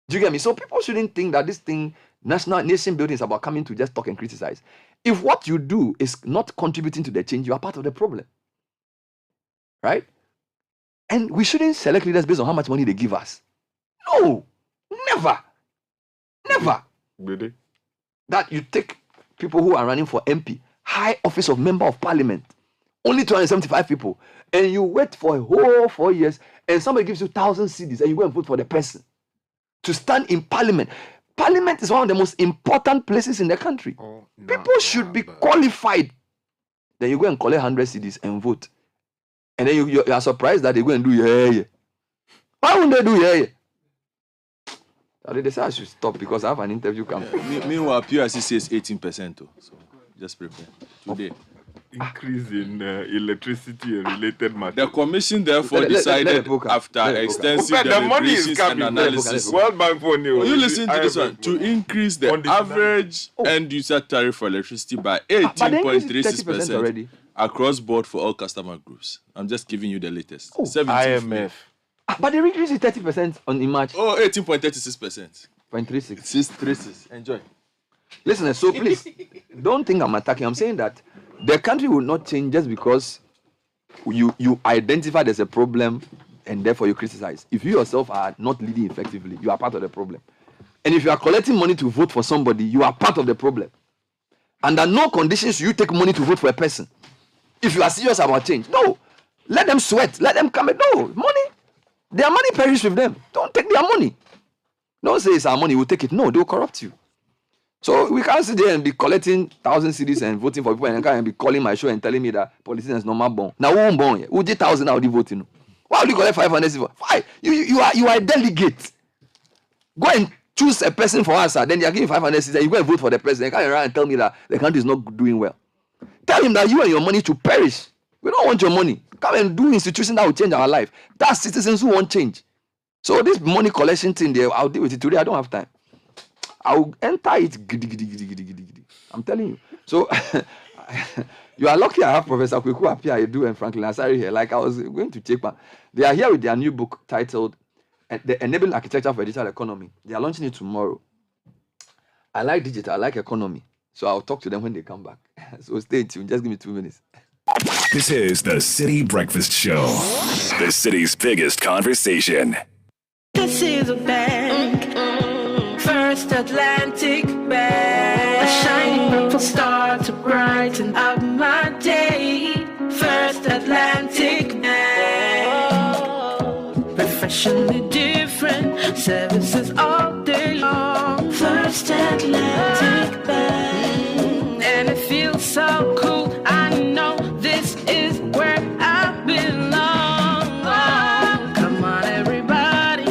Do you get me? So people shouldn't think that this thing, nation building, is about coming to just talk and criticize. If what you do is not contributing to the change, you are part of the problem. Right? And we shouldn't select leaders based on how much money they give us. No, never. Never. Really? That you take people who are running for MP, high office of member of parliament, only 275 people, and you wait for a whole 4 years, and somebody gives you 1,000 cedis, and you go and vote for the person to stand in parliament. Parliament is one of the most important places in the country. People should be qualified. Then you go and collect 100 cedis and vote. And then you are surprised that they go and do yeah. Why wouldn't they do yeah? They say I should stop because I have an interview coming. Meanwhile, PRC says 18%. So just prepare. Today. Increase in electricity and related matters. The commission therefore decided after extensive deliberations and analysis. World Bank for new. You listen to this one. To increase the average end user tariff for electricity by 18.36% across board for all customer groups. I'm just giving you the latest. IMF. But they increased it 30% in March. 18.36%. 0.36. 636. Enjoy. Listen, so please, don't think I'm attacking. I'm saying that the country will not change just because you identify there's a problem and therefore you criticize. If you yourself are not leading effectively, you are part of the problem. And if you are collecting money to vote for somebody, you are part of the problem. Under no conditions you take money to vote for a person. If you are serious about change, no. Let them sweat. Let them come. No, money. Their money perish with them. Don't take their money. Don't say it's our money, we'll take it. No, they'll corrupt you. So we can't sit there and be collecting 1,000 cedis and voting for people and can't be calling my show and telling me that politicians normal born. Now who won't born? Who did 1,000 now? Voting? Why would you collect 500 cedis? Why? You are a delegate. Go and choose a person for us, then they are giving 500 cedis. You go and vote for the president. You can't around and tell me that the country is not doing well. Tell him that you and your money to perish. We don't want your money. Come and do institutions that will change our life. That's citizens who want change. So this money collection thing there, I'll deal with it today. I don't have time. I'll enter it. I'm telling you. So you are lucky I have Professor Kweku Appiah-Edu and Franklin Asari here. Like I was going to check, but they are here with their new book titled The Enabling Architecture for Digital Economy. They are launching it tomorrow. I like digital, I like economy. So I'll talk to them when they come back. So stay tuned. Just give me 2 minutes. This is the Citi Breakfast Show, the city's biggest conversation. This is a bank, First Atlantic Bank, a shining purple star to brighten up my day. First Atlantic Bank, refreshingly different services all day long. First Atlantic Bank, and it feels so cool. I know this is where I belong. Come on, everybody,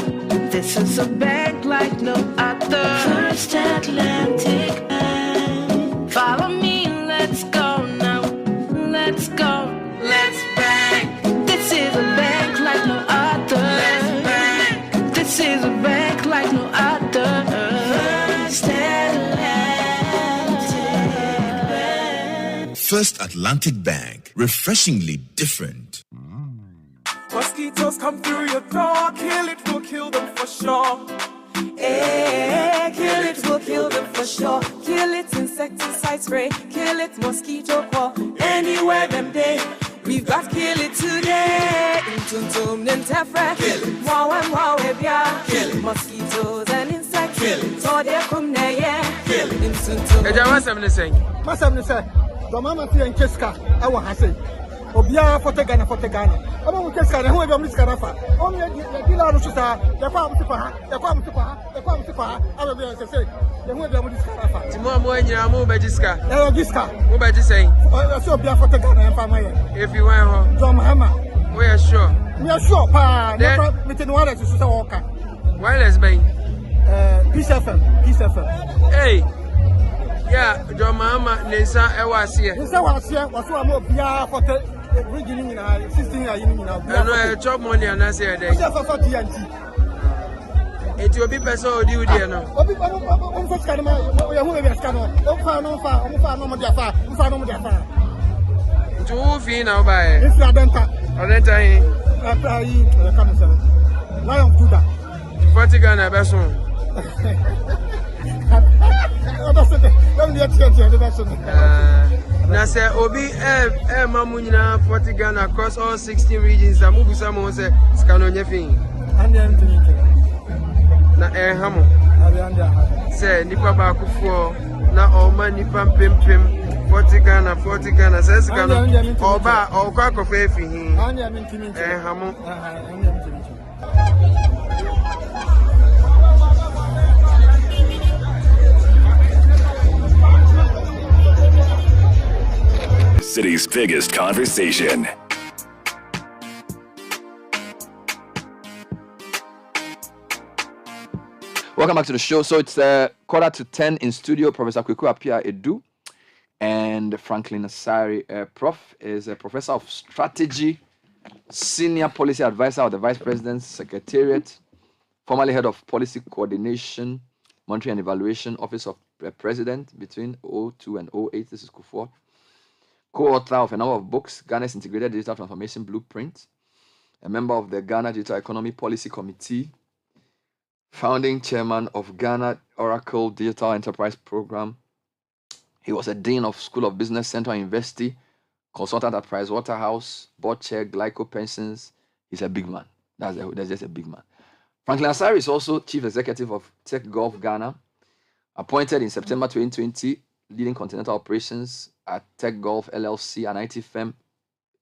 this is a bank like no other. First Atlantic Bank. Follow me, let's go now. Let's go, let's bank. This is a bank like no other. Let's bank. This is a bank like no other. First Atlantic Bank. First Atlantic Bank, refreshingly different. Mosquitoes come through your door, kill it, will kill them for sure. Eh, kill it, will kill them for sure. Kill it, insecticide spray, kill it, mosquito call. Anywhere them day, we've got kill it today. Intuntum nintefre, kill it. Wow and wow, kill it. Mosquitoes and insects, kill it. So they come there, yeah, kill it. Intuntum. Eja, what's happening saying? What's happening saying? The mama fi en keska, I want to say. Obia for Ghana. Aba mu keska ne ho ebe mu skara fa. O me di la ru susa, ya kwa mu tipa, aba be se say. Ya ho ebe mu skara fa. Timo mo anyira mu be jiska. Ya jiska. Mo be jisen. O so obia for Ghana en fa ma ye. If you want ho. John Mahama. We are sure. We are sure pa. Ne me tin wala susa wo ka. Wireless bay. Peace FM. Hey. Yeah, John Mahama Nisa Ewasia. Nisa Wasia was one of Bia for the beginning in 16 years. I know a job money and I say a day. For TNT. It will be person or do there now. To who fee now by? If you are Denta. Lion of Judah. 40 Ghana person. Now say Obi Mamunyina 40 Ghana across all 16 regions. I move someone say Scanonia thing. Na Hamo say Nipa Bakufo na Oma Nipa Pim 40 Ghana says Scano Oba or Quack of Effie. Hamo. City's biggest conversation. Welcome back to the show. So it's 9:45 in studio. Professor Kweku Appiah-Edu and Franklin Asari. Prof is a professor of strategy, senior policy advisor of the Vice President's Secretariat, formerly head of policy coordination, monitoring and evaluation, Office of the President between 2002 and 2008. This is Kufuor. Co-author of a number of books, Ghana's Integrated Digital Transformation Blueprint, a member of the Ghana Digital Economy Policy Committee, founding chairman of Ghana Oracle Digital Enterprise Program. He was a dean of School of Business, Central University, consultant at Pricewaterhouse, board chair, Glyco Pensions. He's a big man. That's just a big man. Franklin Asari is also chief executive of Tech Gulf Ghana, appointed in September 2020, leading continental operations at Tech Gulf LLC, an IT firm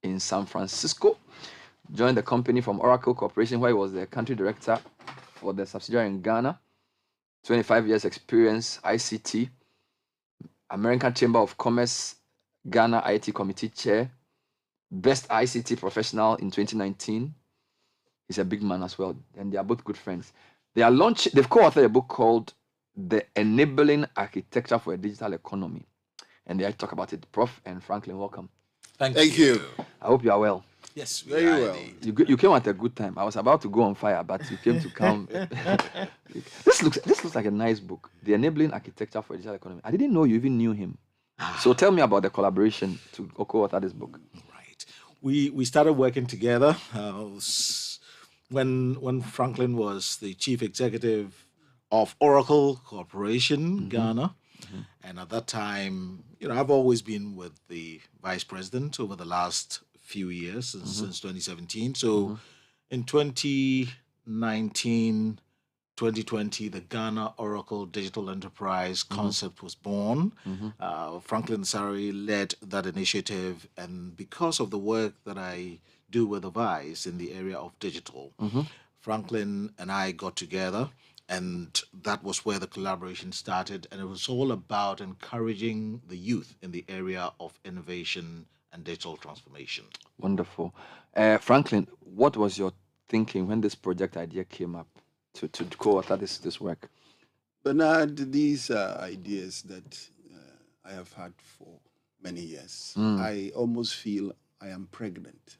in San Francisco. Joined the company from Oracle Corporation, where he was the country director for the subsidiary in Ghana. 25 years experience, ICT. American Chamber of Commerce, Ghana IT Committee Chair. Best ICT Professional in 2019. He's a big man as well, and they are both good friends. They've co-authored a book called the enabling architecture for a digital economy. And they talk about it. Prof. and Franklin, welcome. Thank you. I hope you are well. Yes, very well. You came at a good time. I was about to go on fire, but you came to come. This looks like a nice book. The Enabling Architecture for a Digital Economy. I didn't know you even knew him. So tell me about the collaboration to co-author this book. Right. We started working together when Franklin was the chief executive of Oracle Corporation, Ghana. And at that time, I've always been with the vice president over the last few years, since 2017. So in 2019, 2020, the Ghana Oracle Digital Enterprise concept was born. Franklin Sari led that initiative, and because of the work that I do with the Vice in the area of digital, Franklin and I got together, and that was where the collaboration started. And it was all about encouraging the youth in the area of innovation and digital transformation. Wonderful. Franklin, what was your thinking when this project idea came up to co-author this work? Bernard, these are ideas that I have had for many years. I almost feel I am pregnant.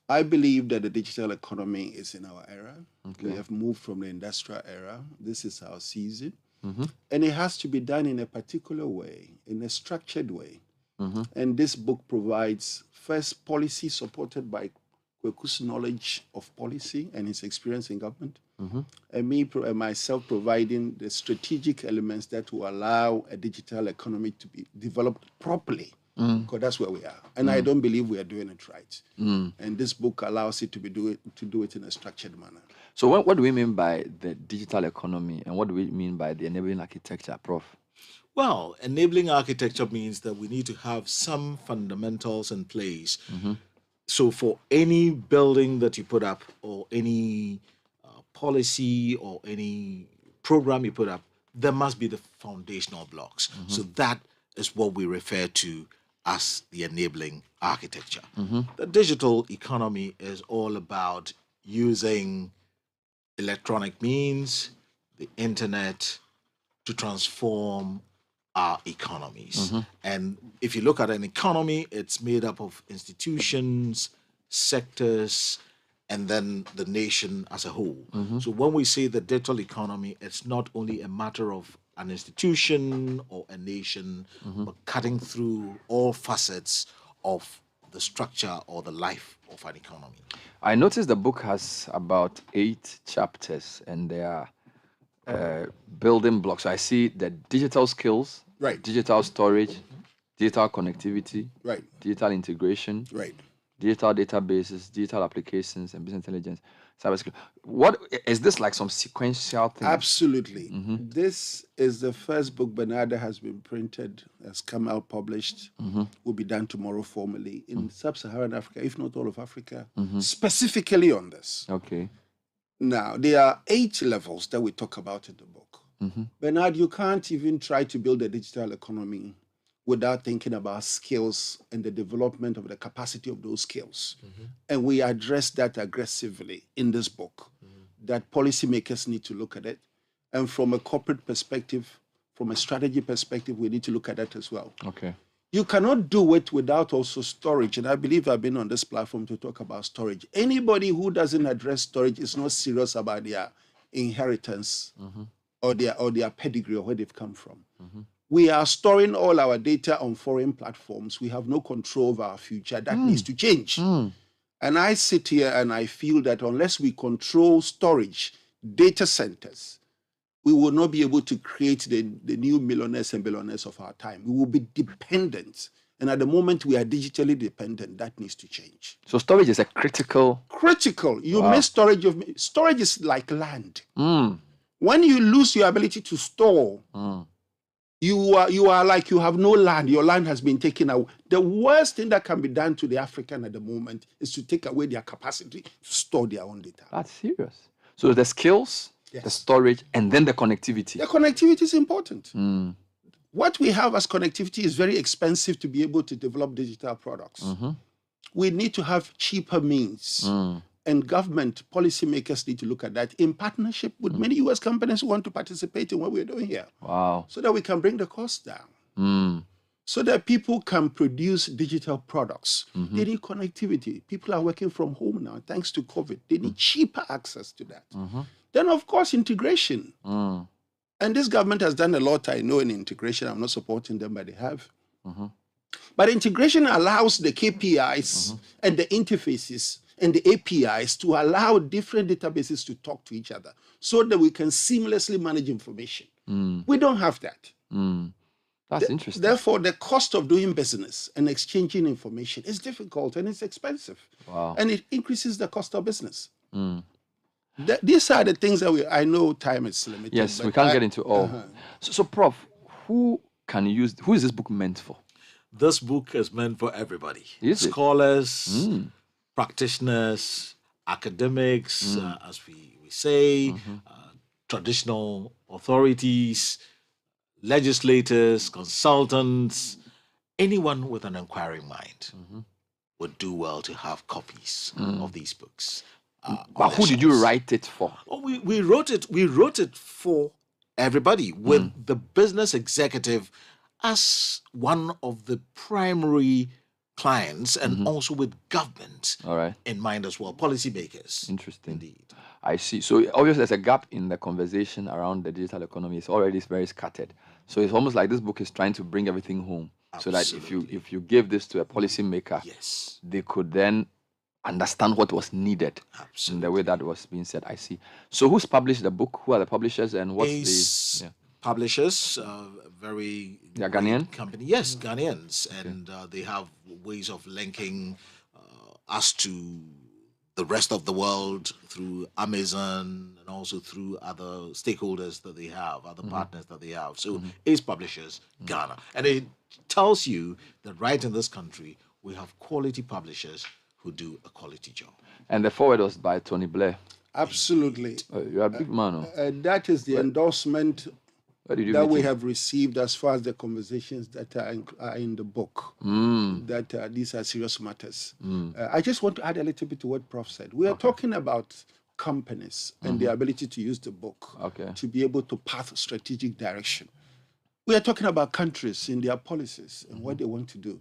I believe that the digital economy is in our era. We have moved from the industrial era. This is our season. And it has to be done in a particular way, in a structured way. And this book provides first policy supported by Kweku's knowledge of policy and his experience in government, and myself providing the strategic elements that will allow a digital economy to be developed properly, because that's where we are. And I don't believe we are doing it right. And this book allows it to do it in a structured manner. So what do we mean by the digital economy, and what do we mean by the enabling architecture, Prof? Well, enabling architecture means that we need to have some fundamentals in place. So for any building that you put up, or any policy or any program you put up, there must be the foundational blocks. So that is what we refer to as the enabling architecture. The digital economy is all about using electronic means, the internet, to transform our economies. And if you look at an economy, it's made up of institutions, sectors, and then the nation as a whole. So when we say the digital economy, it's not only a matter of an institution or a nation, but cutting through all facets of the structure or the life of an economy. I noticed the book has about 8 chapters, and they are building blocks. So I see the digital skills, digital storage, digital connectivity, digital integration, digital databases, digital applications, and business intelligence, cybersecurity. What is this, like some sequential thing? Absolutely. This is the first book, Bernard, that has been printed, has come out, published, will be done tomorrow formally in sub-Saharan Africa, if not all of Africa, specifically on this. Okay. Now, there are 8 levels that we talk about in the book. Bernard, you can't even try to build a digital economy without thinking about skills and the development of the capacity of those skills. And we address that aggressively in this book, that policymakers need to look at it. And from a corporate perspective, from a strategy perspective, we need to look at that as well. Okay. You cannot do it without also storage. And I believe I've been on this platform to talk about storage. Anybody who doesn't address storage is not serious about their inheritance or their pedigree or where they've come from. We are storing all our data on foreign platforms. We have no control over our future. That needs to change. And I sit here and I feel that unless we control storage, data centers, we will not be able to create the new millionaires and billionaires of our time. We will be dependent. And at the moment we are digitally dependent, that needs to change. So storage is a critical... Critical. You miss storage. Storage is like land. When you lose your ability to store, you are like you have no land. Your land has been taken away. The worst thing that can be done to the African at the moment is to take away their capacity to store their own data. That's serious. So the skills, the storage, and then the connectivity. The connectivity is important. What we have as connectivity is very expensive to be able to develop digital products. We need to have cheaper means and government policymakers need to look at that in partnership with many U.S. companies who want to participate in what we're doing here. Wow. So that we can bring the cost down. So that people can produce digital products. They need connectivity. People are working from home now, thanks to COVID. They need cheaper access to that. Then, of course, integration. And this government has done a lot, I know, in integration. I'm not supporting them, but they have. But integration allows the KPIs and the interfaces and the APIs to allow different databases to talk to each other so that we can seamlessly manage information. We don't have that. That's interesting. Therefore, the cost of doing business and exchanging information is difficult and it's expensive. Wow. And it increases the cost of business. These are the things that I know time is limited. Yes, we can't get into all. So, Prof, who is this book meant for? This book is meant for everybody. Is it? Scholars, practitioners, academics, as we say, traditional authorities, legislators, consultants, anyone with an inquiring mind would do well to have copies of these books. But who did you write it for? Oh, we wrote it for everybody, with the business executive as one of the primary clients, and also with government in mind as well, policymakers. Interesting. Indeed. I see. So obviously there's a gap in the conversation around the digital economy. It's already very scattered. So it's almost like this book is trying to bring everything home. Absolutely. So that if you give this to a policymaker, they could then understand what was needed in the way that was being said. I see. So who's published the book? Who are the publishers and what's the publishers? Very Ghanaian company. Yes, Ghanaians, and they have ways of linking us to the rest of the world through Amazon and also through other stakeholders that they have, other partners that they have. So Ace Publishers, Ghana. And it tells you that right in this country, we have quality publishers who do a quality job. And the foreword was by Tony Blair. Absolutely. You're a big man. That is the endorsement Where did you that meet we him? have received as far as the conversations that are in the book, that these are serious matters. I just want to add a little bit to what Prof said. We are talking about companies and the ability to use the book to be able to path strategic direction. We are talking about countries in their policies and what they want to do.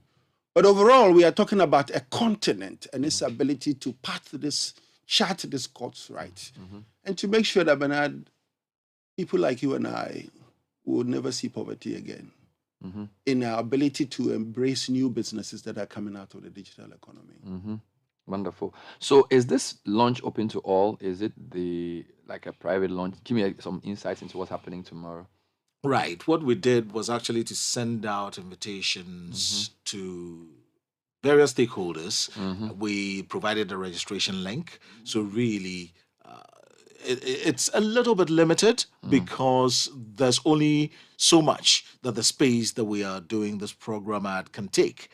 But overall, we are talking about a continent and its ability to path this, chart this course right, and to make sure that, Bernard, people like you and I will never see poverty again in our ability to embrace new businesses that are coming out of the digital economy. Wonderful. So is this launch open to all? Is it like a private launch? Give me some insights into what's happening tomorrow. Right. What we did was actually to send out invitations to various stakeholders. We provided a registration link. So really, it's a little bit limited because there's only so much that the space that we are doing this program at can take.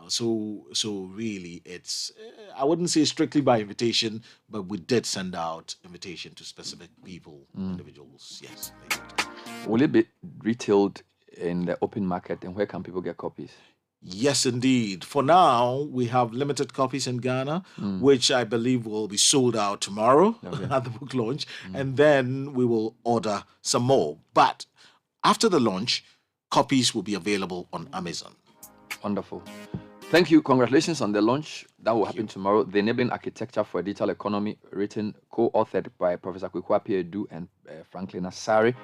So really, it's, I wouldn't say strictly by invitation, but we did send out invitation to specific people, individuals. Yes. Will it be retailed in the open market, and where can people get copies? Yes, indeed. For now, we have limited copies in Ghana, which I believe will be sold out tomorrow at the book launch, and then we will order some more. But after the launch, copies will be available on Amazon. Wonderful. Thank you. Congratulations on the launch. That will happen tomorrow. The Enabling Architecture for a Digital Economy, written, co-authored by Professor Kwekwa Pierre-Du and Franklin Asari.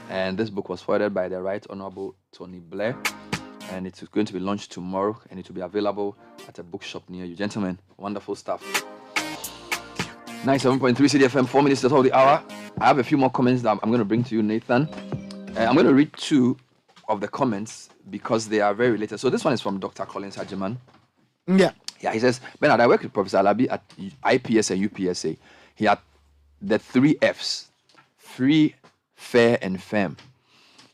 And this book was forwarded by the Right Honorable Tony Blair. And it's going to be launched tomorrow, and it will be available at a bookshop near you. Gentlemen, wonderful stuff. 97.3 Citi FM, 4 minutes to the hour. I have a few more comments that I'm going to bring to you, Nathan. I'm going to read two of the comments because they are very related. So this one is from Dr. Collins Hajiman. Yeah, he says, Bernard, I work with Professor Alabi at IPS and UPSA. He had the 3 Fs, free, fair, and firm.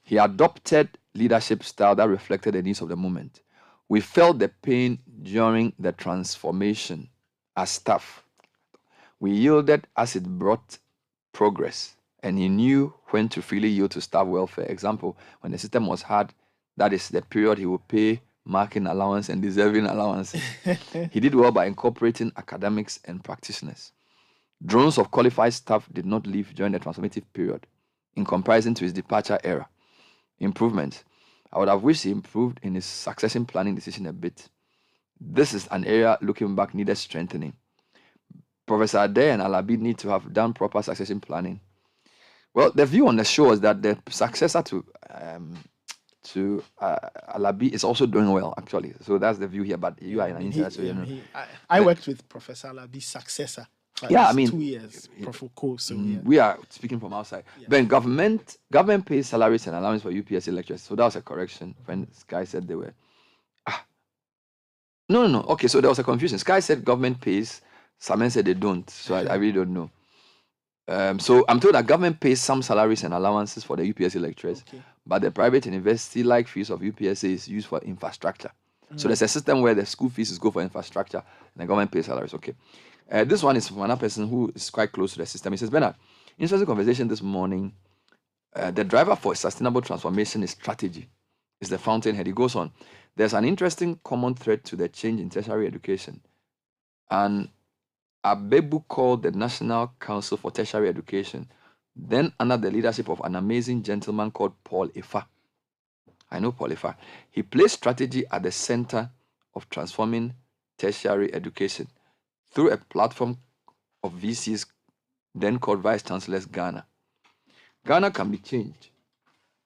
He adopted leadership style that reflected the needs of the moment. We felt the pain during the transformation as staff. We yielded as it brought progress, and he knew when to freely yield to staff welfare. Example, when the system was hard, that is the period he would pay marking allowance and deserving allowance. He did well by incorporating academics and practitioners. Drones of qualified staff did not leave during the transformative period in comparison to his departure era. Improvement. I would have wished he improved in his succession planning decision a bit. This is an area looking back needed strengthening. Professor Ade and Alabi need to have done proper succession planning. Well, the view on the show is that the successor to Alabi is also doing well, actually. So that's the view here. But you are in an internet, so you know. I worked with Professor Alabi's successor. For Yeah, I at least mean, 2 years, Prof. Oko, so yeah. We are speaking from outside. Then government pays salaries and allowance for UPSC lecturers. So that was a correction when Sky said they were. No. Okay, so there was a confusion. Sky said government pays. Samen said they don't. So I really don't know. So I'm told that government pays some salaries and allowances for the UPSC lecturers, but the private university-like fees of UPSC is used for infrastructure. So there's a system where the school fees go for infrastructure and the government pays salaries. Okay. This one is from another person who is quite close to the system. He says, Bernard, interesting conversation this morning. The driver for sustainable transformation is strategy. It's the fountainhead. He goes on. There's an interesting common thread to the change in tertiary education. And Abebu called the National Council for Tertiary Education, then under the leadership of an amazing gentleman called Paul Ifa. I know Paul Ifa. He placed strategy at the center of transforming tertiary education through a platform of VCs then called Vice Chancellors Ghana. Ghana can be changed.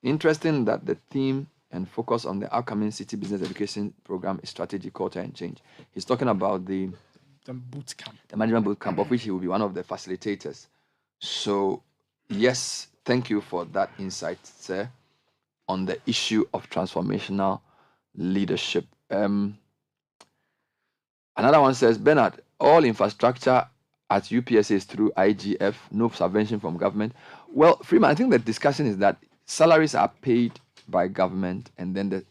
Interesting that the theme and focus on the upcoming Citi Business Education Program is strategy, culture, and change. He's talking about the boot camp. The management boot camp, of which he will be one of the facilitators. So, yes, thank you for that insight, sir, on the issue of transformational leadership. Another one says, Bernard, all infrastructure at UPSA is through IGF, no subvention from government. Well, Freeman, I think the discussion is that salaries are paid by government and then the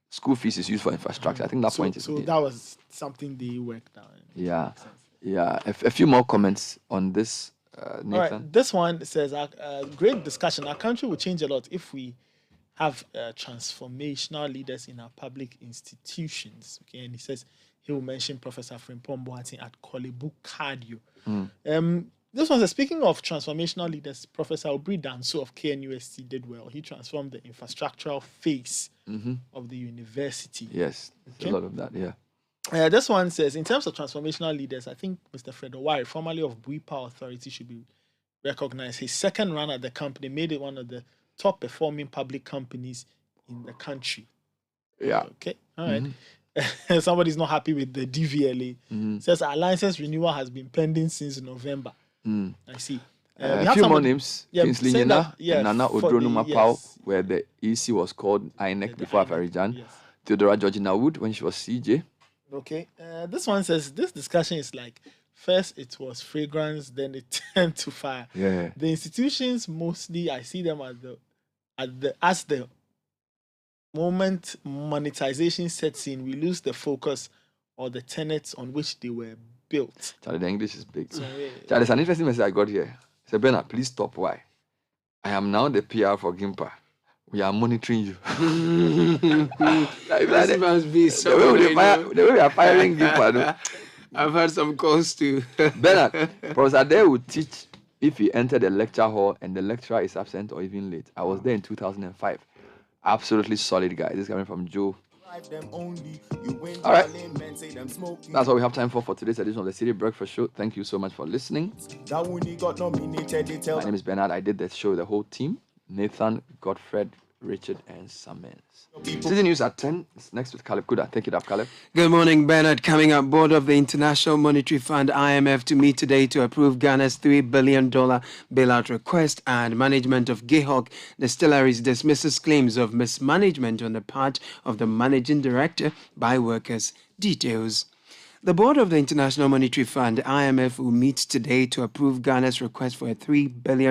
school fees is used for infrastructure. I think that point is... So that was something they worked out. Yeah. A few more comments on this, Nathan. All right. This one says, great discussion. Our country will change a lot if we have transformational leaders in our public institutions. Okay, and he says he will mention Professor Frimpong Boateng at Kolebu Cardio. This one says, speaking of transformational leaders, Professor Obri Danso of KNUST did well. He transformed the infrastructural face of the university. Yes, there's a lot of that, yeah. This one says, in terms of transformational leaders, I think Mr. Fred Owari, formerly of Buipa Authority, should be recognized. His second run at the company made it one of the top performing public companies in the country. Yeah. Okay. All right. Somebody's not happy with the DVLA. Says our license renewal has been pending since November. I see. A few more names. Kingsley Nyena, Nana Odronuma Pau, where the EC was called INEC before Afarijan. Theodora Georgina Wood when she was CJ. Okay. This one says this discussion is like, first it was fragrance, then it turned to fire. Yeah. The institutions mostly, I see them as the moment monetization sets in, we lose the focus or the tenets on which they were built. Charlie, the English is big. Sorry. Charlie, there's an interesting message I got here. I said, Bernard, please stop. Why? I am now the PR for Gimpa. We are monitoring you. That must be so. The way we are firing Gimpa. No? I've had some calls too. Bernard, Professor Ade would teach if he entered the lecture hall and the lecturer is absent or even late. I was there in 2005. Absolutely solid guy. This is coming from Joe. All right. That's all we have time for today's edition of the Citi Breakfast Show. Thank you so much for listening. My name is Bernard. I did the show, the whole team. Nathan, Godfred, Richard, and Samens. City News at 10. It's next with Caleb Kuda. Take it up, Caleb. Good morning, Bernard. Coming up, Board of the International Monetary Fund, IMF, to meet today to approve Ghana's $3 billion bailout request, and management of Gayhawk Distilleries dismisses claims of mismanagement on the part of the managing director by workers. Details. The Board of the International Monetary Fund, IMF, will meet today to approve Ghana's request for a $3 billion